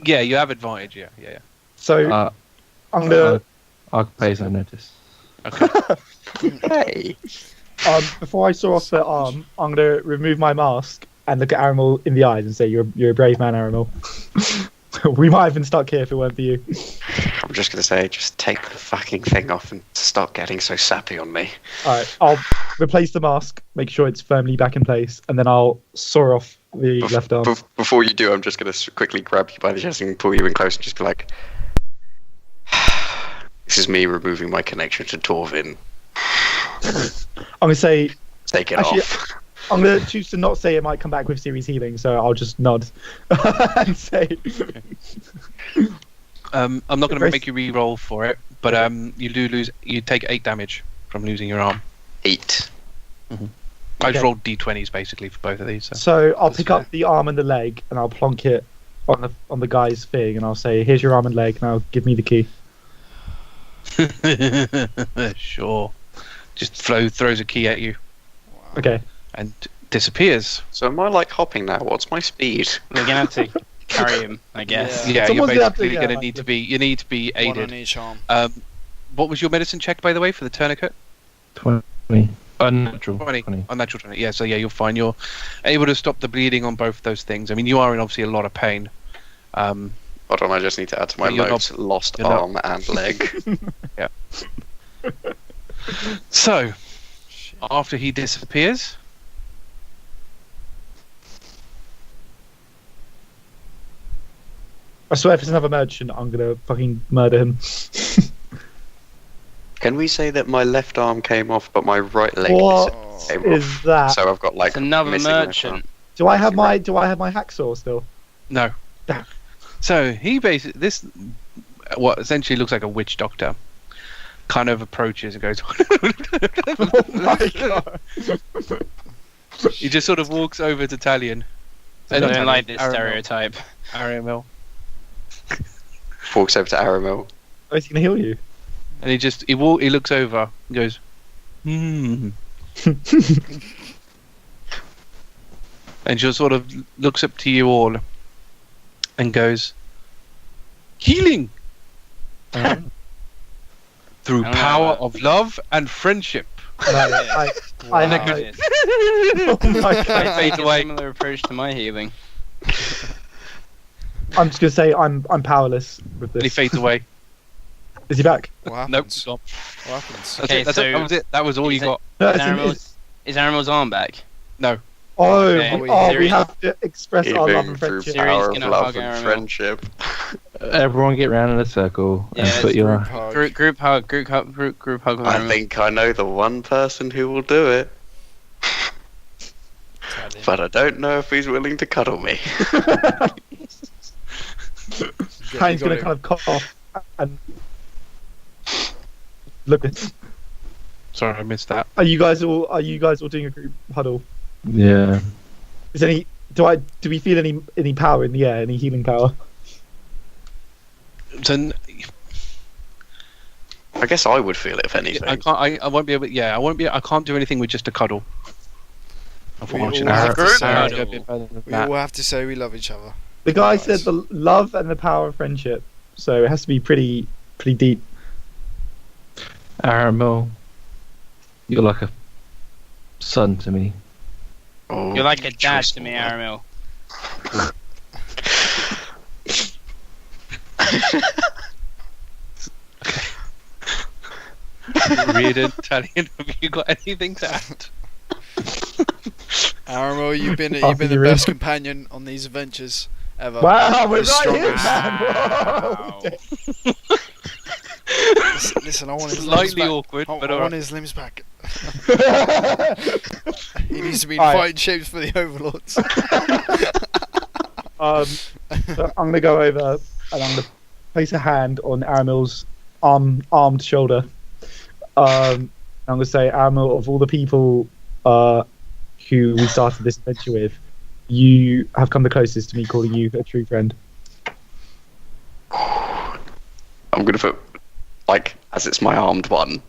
Yeah, you have advantage. Yeah. So I'm gonna Argh pays no notice. Hey. before I saw off the arm, I'm gonna remove my mask and look at Aramil in the eyes and say, "You're a brave man, Aramil." We might have been stuck here if it weren't for you. I'm just going to say, just take the fucking thing off and stop getting so sappy on me. Alright, I'll replace the mask, make sure it's firmly back in place, and then I'll saw off the left arm. Before you do, I'm just going to quickly grab you by the chest and pull you in close and just be like, this is me removing my connection to Torvin. I'm gonna say, Take it Actually, off. I'm gonna choose to not say it might come back with series healing, so I'll just nod and say. I'm not going to Very- make you re-roll for it, but you do lose. You take 8 damage from losing your arm. 8. I Okay. just rolled d20s basically for both of these. So. So I'll That's pick fair. up the arm and the leg, and I'll plonk it on the guy's thing, and I'll say, "Here's your arm and leg. Now give me the key." Sure. Just throws a key at you Okay. and disappears. So am I like hopping now? What's my speed? We're gonna have to carry him, I guess. Yeah. Yeah, you're Someone's gonna have to- basically yeah, going to like need to the- be. You need to be One on aided. each arm. What was your medicine check, by the way, for the tourniquet? 20. Unnatural 20. 20. Unnatural 20. Yeah, so yeah, you're fine. You're able to stop the bleeding on both those things. I mean, you are in obviously a lot of pain. Hold on, I just need to add to my But you're notes, lost you're not- arm and leg. So, Shit. after he disappears, I swear, if it's another merchant, I'm gonna fucking murder him. Can we say that my left arm came off, but my right leg What came is off? that? So I've got like It's another missing left merchant. arm. Do I have my hacksaw still? no. Damn. So he basically what essentially looks like a witch doctor kind of approaches and goes. Oh my god! He just sort of walks over to Talion. I don't like this Aramil. stereotype. Aramil. Walks over to Aramil. Oh, is he gonna heal you? And he looks over and goes, and just sort of looks up to you all and goes, healing through I don't know power about- of love and friendship. I Wow. know. Yes. Oh my I god! take a away. similar approach to my healing. I'm just gonna say I'm powerless with And he this. fades away. Is he back? What Nope, happens? he's gone. What happens? That's Okay, it. That's so it. That was it. That was all you is it- got. No, Is it's in- Aramil's arm back? No. Oh, Okay. we Serious? have to express our love Healing and through friendship. Siri's power of gonna love hug and Aramil. friendship. Everyone get round in a circle and Yeah, put your. Group hug. Group hug with I Aramil. think I know the one person who will do it, Talion. but I don't know if he's willing to cuddle me. You Kane's got gonna him. kind of cough and look. Sorry, I missed that. Are you guys all doing a group huddle? Yeah. Is any do we feel any power in the air? Any healing power? So I guess I would feel it if anything. I can't. I won't be able. Yeah, I won't be. I can't do anything with just a cuddle. Unfortunately, all have to Group say- hug. Go a bit further than We that. all have to say we love each other. The guy Nice. said the love and the power of friendship, so it has to be pretty deep. Aramil, you're like a son to me. Oh, You're like a dad trust to me, me. Aramil. Riardon, Talion, have you got anything to add? Aramil, you've been After the you best read- companion on these adventures ever. Wow, we're the right here, strongest. man. Whoa. Listen, I want his limbs Slightly back. awkward, I but want alright. his limbs back. He needs to be in Alright. fighting shapes for the overlords. So I'm gonna go over and I'm gonna place a hand on Aramil's armed shoulder. I'm gonna say, Aramil, of all the people who we started this adventure with, you have come the closest to me calling you a true friend. I'm gonna put, like, as it's my armed one.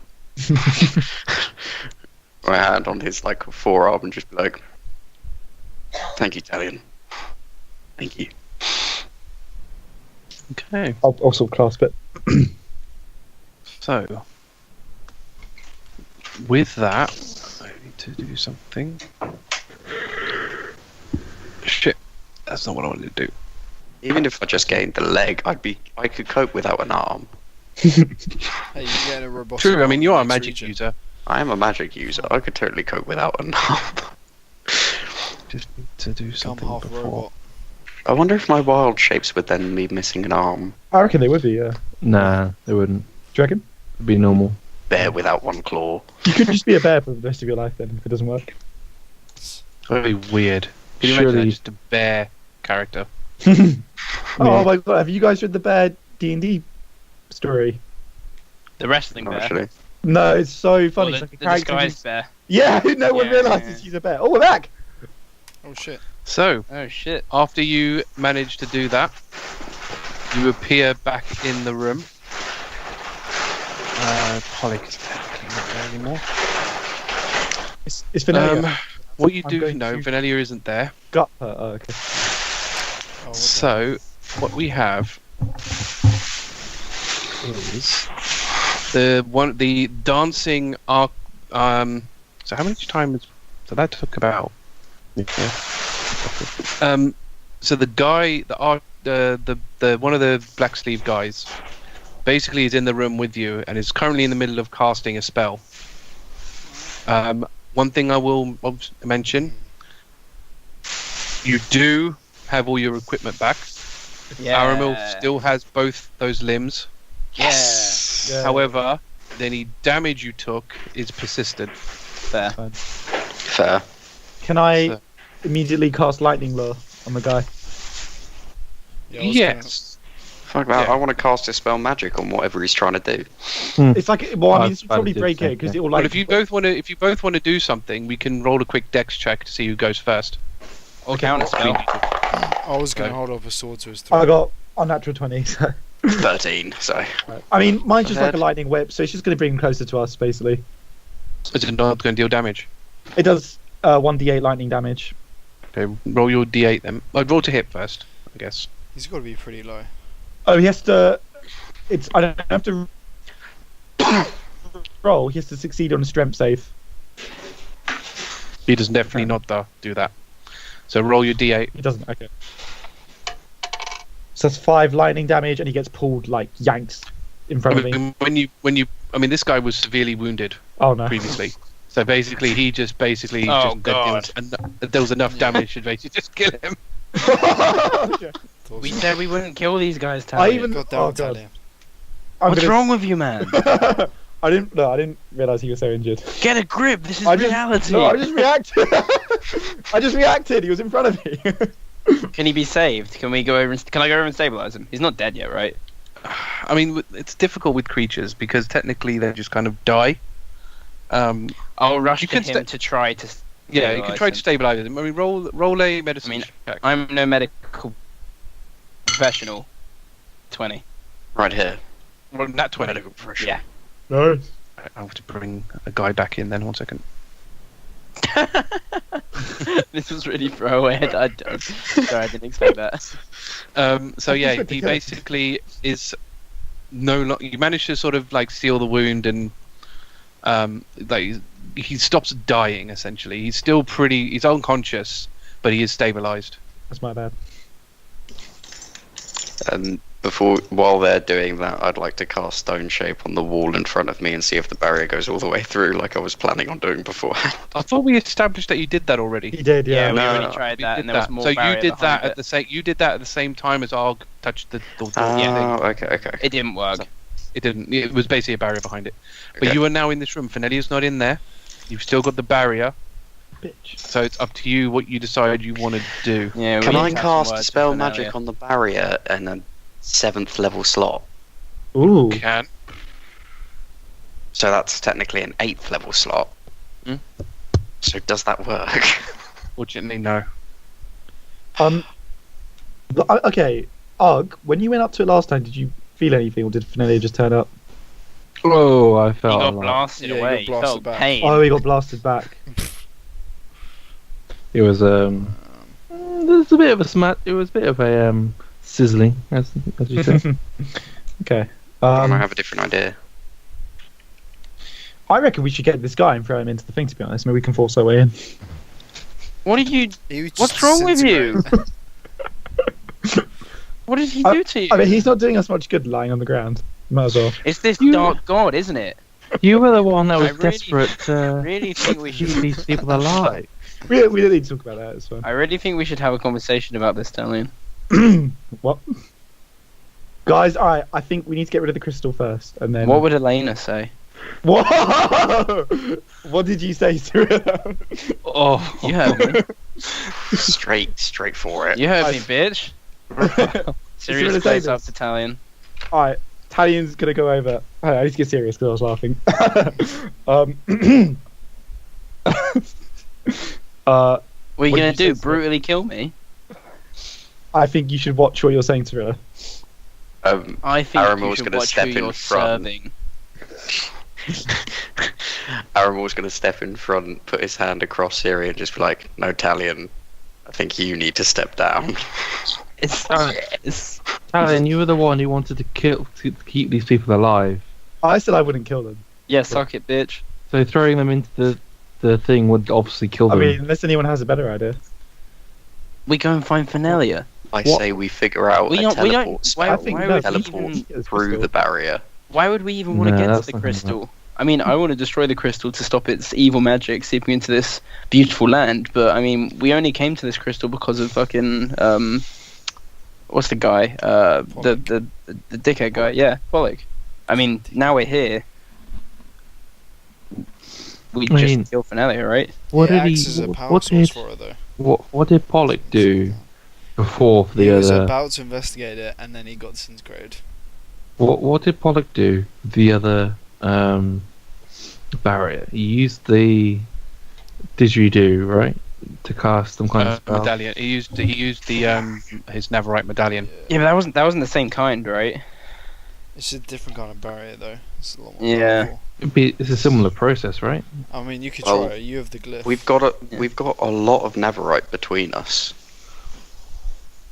My hand on his like forearm and just be like, "Thank you, Talion. Thank you." Okay. I'll also clasp it. So, with that, I need to do something. Shit, that's not what I wanted to do. Even if I just gained the leg, I could cope without an arm. Hey, you get a robust True, I mean, you are a next magic region. user. I am a magic user. I could totally cope without an arm. Just need to do Become something half before. robot. I wonder if my wild shapes would then be missing an arm. I reckon they would be, yeah. Nah, they wouldn't. Do you reckon? It'd be normal. Bear without one claw. You could just be a bear for the rest of your life then, if it doesn't work. Very weird. Can you imagine that? Just a bear character? Oh my god, have you guys read the bear D&D story? The wrestling Not bear. actually. No, it's so funny. Or It's the, like a the character disguised who's- bear. Yeah, no one Yeah, realises yeah. he's a bear. Oh, we're back! Oh shit. So, Oh shit. after you manage to do that, you appear back in the room. Pollock is technically not there anymore. It's Vanilla. What you I'm do going know, to- Vanellia isn't there. Gut her. Oh, okay. Oh, what the- So, what we have is the dancing arc. So how much time is? So that took about. Yeah. So the guy, the one of the black sleeve guys, basically is in the room with you and is currently in the middle of casting a spell. One thing I will mention: you do have all your equipment back. Yeah. Aramil still has both those limbs. Yes. Yeah. However, any damage you took is persistent. Fair. Fair. Can I So- immediately cast Lightning Lure on the guy? Yeah, I was Yes. Fuck that. Yeah. I want to cast Dispel Magic on whatever he's trying to do. It's like, well, I mean, this will I'd probably do the break same it because thing. it will Well, like. if you both want to do something, we can roll a quick dex check to see who goes first. Or counter spell. I was gonna Okay. hold up a sword to his throat. I got unnatural 20. So. 13, so. I mean, mine's just like a Ahead. lightning whip, so it's just going to bring him closer to us, basically. Is it not going to deal damage? It does 1d8 lightning damage. Okay, roll your d8 then. I'd roll to hit first, I guess. He's got to be pretty low. Oh, he has to. I don't have to roll. He has to succeed on a strength save. He does definitely not do that. So roll your d8. He doesn't. Okay. So that's 5 lightning damage, and he gets pulled like yanked in front of me. This guy was severely wounded Oh no! previously. So basically, he just Oh, God. there was enough damage to basically just kill him. Okay. We said we wouldn't kill these guys, I Talion. even. God Oh damn it, god! Talion. I'm What's gonna- wrong with you, man? I didn't. No, I didn't realize he was so injured. Get a grip. This is I just, reality. no, I just reacted. I just reacted. He was in front of me. Can he be saved? Can we go over? Can I go over and stabilize him? He's not dead yet, right? I mean, it's difficult with creatures because technically they just kind of die. I'll rush You to can him to try to. Yeah, you can try to stabilize him. I mean, roll a medicine I mean, check. I'm no medical professional. 20. Right here. Well, not 20. Medical professional. Yeah. No. I'll have to bring a guy back in then. 1 second. This was really throwaway. Sorry, I didn't expect that. So yeah, That's he ridiculous. basically is no. You manage to sort of like seal the wound and like he stops dying. Essentially, he's still pretty. He's unconscious, but he is stabilized. That's my bad. And while they're doing that, I'd like to cast Stone Shape on the wall in front of me and see if the barrier goes all the way through, like I was planning on doing beforehand. I thought we established that you did that already. He did. Yeah, Yeah. we No, already no, tried We that, did and there was that. more. So you barrier did that behind at it. the same. You did that at the same time as Argh touched the door. Oh, okay. It didn't work. It didn't. It was basically a barrier behind it. But Okay. you are now in this room. Fenelia's not in there. You've still got the barrier. Bitch. So it's up to you what you decide you want to do. Yeah. Can we I need to have some cast words Dispel with Magic Finale. on the barrier in a 7th level slot? Ooh. Can. So that's technically an 8th level slot. Hmm. So does that work? Fortunately, no. Okay. Arg, when you went up to it last time, did you feel anything, or did Finale just turn up? Oh, I He felt got like blasted Yeah, he got away. He blasted felt back. pain. Oh, he got blasted back. it was there's a bit of a smat. It was a bit of a sizzling, as you say. Okay. I might have a different idea. I reckon we should get this guy and throw him into the thing. To be honest, maybe we can force our way in. What did you? He was just What's wrong with you? disintegrating. What did he do to you? I mean, he's not doing us much good lying on the ground. Might as well. It's this You- dark god, isn't it? You were the one that was I really- desperate to Really think we keep should. these people alive. We don't need to talk about that. It's fine. I really think we should have a conversation about this, Talion. What? Guys, I think we need to get rid of the crystal first, and then. What would Elena say? Whoa! What did you say, Cirilla? Oh, You heard me. Straight for it. You heard me, bitch. Serious say face this? up to Talion. Alright, Talion's gonna go over. Oh, I need to get serious because I was laughing. What are you What gonna did you do? say, Brutally kill me? I think you should watch what you're saying, Cirilla. I think you Aramil's should gonna watch step who in you're front. serving. Aramil's going to step in front, put his hand across Siri, and just be like, "No, Talion, I think you need to step down." It's Talion, you were the one who wanted to keep these people alive. I said I wouldn't kill them. yeah, suck it, bitch. So throwing them into the thing would obviously kill I them. mean, unless anyone has a better idea. We go and find Fenelia. I What? say we figure out We a don't. teleport Why, spell, I think why no, would we teleport even? through the barrier. Why would we even want to No, get that's to the not crystal? I mean, I want to destroy the crystal to stop its evil magic seeping into this beautiful land. But I mean, we only came to this crystal because of fucking what's the guy? The dickhead guy. Yeah, Pollock. I mean, now we're here. We I mean, just kill Fenelia, right? what It did acts as a he? power What source did for her, though. what did Pollock do before for He the was other? about to investigate it, and then he got disintegrated. What did Pollock do? The other barrier. He used the didgeridoo, right, to cast some kind of spell. Medallion. He used the his Navarite medallion. Yeah, but that wasn't the same kind, right? It's a different kind of barrier, though. It's a lot more Yeah. powerful. It's a similar process, right? I mean, you could Well, try it. You have the glyph. We've got Yeah. we've got a lot of Navarite between us.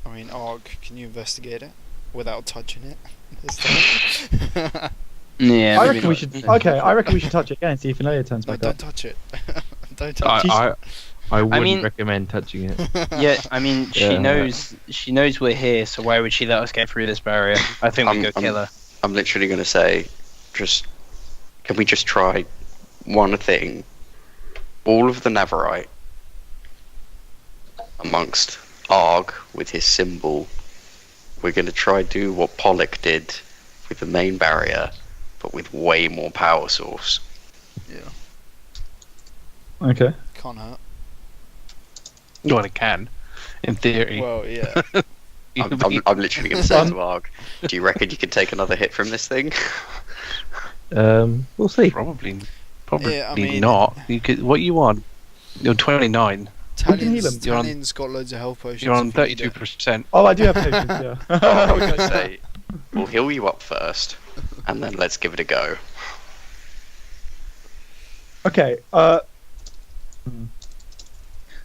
I mean, Argh, can you investigate it without touching it? This time? Yeah. I maybe reckon we not. should. Okay, I reckon we should touch it again and see if Fenelia turns No, back don't up. touch it. Don't touch I wouldn't mean- recommend touching it. it. Yeah, I mean, Yeah. she knows we're here, so why would she let us get through this barrier? I think we go kill her. I'm literally going to say, can we just try one thing? All of the Navarite amongst Argh with his symbol, we're going to try do what Pollock did with the main barrier, but with way more power source. Okay. Can't hurt. Well, it can, in theory. Well, yeah. I'm literally going to say to Argh, do you reckon you can take another hit from this thing? We'll see. Probably Yeah, I mean- not. You could. What you on? You're 29. can heal him. Talion's, You're on- Talion's got loads of health potions. You're on if you need it. 32%. Oh, I do have patience. Yeah. I was going to say, we'll heal you up first, and then let's give it a go. Okay.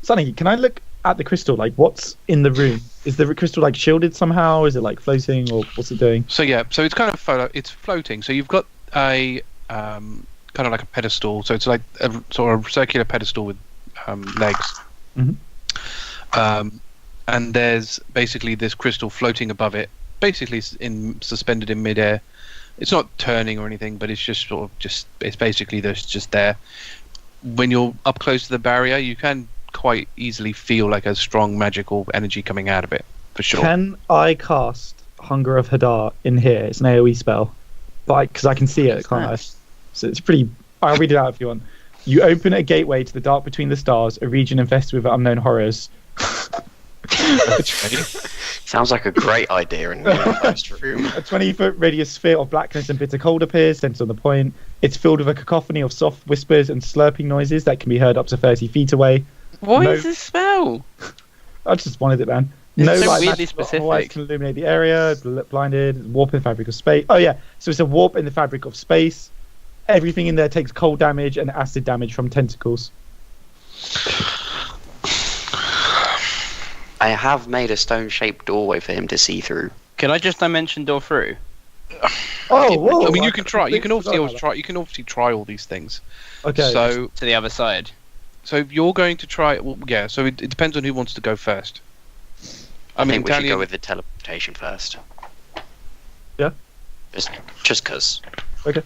Sonny, can I look at the crystal? Like, what's in the room? Is the crystal like shielded somehow? Is it like floating, or what's it doing? So yeah, so it's kind of it's floating. So you've got a kind of like a pedestal. So it's like a sort of circular pedestal with legs. Mhm. And there's basically this crystal floating above it, basically suspended in midair. It's not turning or anything, but it's just sort of it's basically just there. When you're up close to the barrier, you can quite easily feel like a strong magical energy coming out of it, for sure. Can I cast Hunger of Hadar in here? It's an AoE spell, but because I can see it, can't I? So it's pretty. I'll read it out if you want. You open a gateway to the dark between the stars, a region infested with unknown horrors. Sounds like a great idea in the first room. A 20-foot radius sphere of blackness and bitter cold appears, centered on the point. It's filled with a cacophony of soft whispers and slurping noises that can be heard up to 30 feet away. What No. is this spell? I just wanted it, man. No so light weirdly magic specific. otherwise can illuminate the area. Blinded. Warp in the fabric of space. Oh yeah, so it's a warp in the fabric of space. Everything in there takes cold damage and acid damage from tentacles. I have made a stone-shaped doorway for him to see through. Can I just dimension door through? Oh, whoa! I mean, you can try. You can completely obviously always forgot try. You can obviously try all these things. about that. Okay. So, To the other side. so you're going to try. Well, yeah. So it depends on who wants to go first. I mean, think we should Talion- go with the teleportation first. Yeah? Just because. Okay.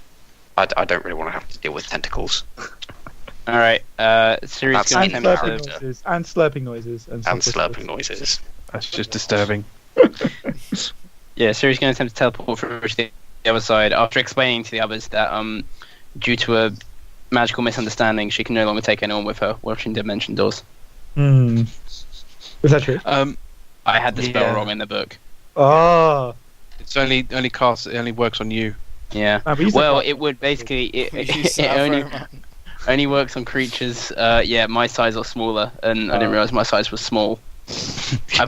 I don't really want to have to deal with tentacles. Alright, Siri's That's going and to Enigma. attempt slurping noises. And slurping noises. And stuff like slurping that. noises. That's just disturbing. Yeah, Siri's going to attempt to teleport through to the other side after explaining to the others that due to a magical misunderstanding, she can no longer take anyone with her watching dimension doors. Hmm. Is that true? I had the spell Yeah. wrong in the book. Ah. It's only cast. It only works on you. Yeah. Ah, but you said Well, that. it would basically You it sat only for a man. only works on creatures. Yeah, my size or smaller, and I didn't realize my size was small. I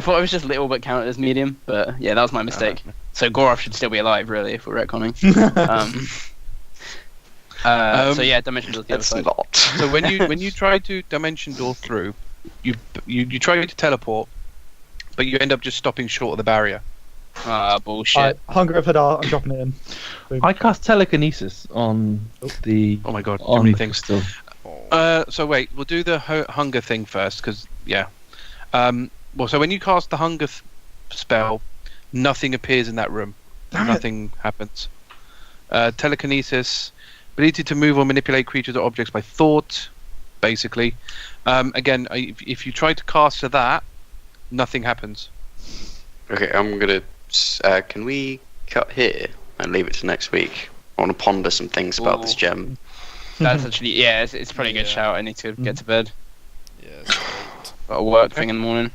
thought it was just little, but counted as medium. But yeah, that was my mistake. So Goroth should still be alive, really, if we're retconning. So yeah, dimension doors the other It's side. not. So when you try to dimension door through, you try to teleport, but you end up just stopping short of the barrier. Ah, bullshit. Alright, Hunger of Hadar, I'm dropping it in. Boom. I cast telekinesis on the Oh my god, too on many the things. crystal. So wait, we'll do the hunger thing first, because yeah. Well, so when you cast the hunger spell, nothing appears in that room. Damn it. Nothing happens. Telekinesis, ability to move or manipulate creatures or objects by thought, basically. Again, if you try to cast to that, nothing happens. Okay, I'm gonna. Can we cut here and leave it to next week? I want to ponder some things about this Ooh. gem. That's actually it's probably a good Yeah. shout. I need to get to bed. Yeah, it's great. Got a work thing in the morning.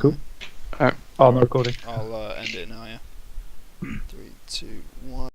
Cool. Oh, I'm not recording. I'll end it now, yeah. 3, 2, 1.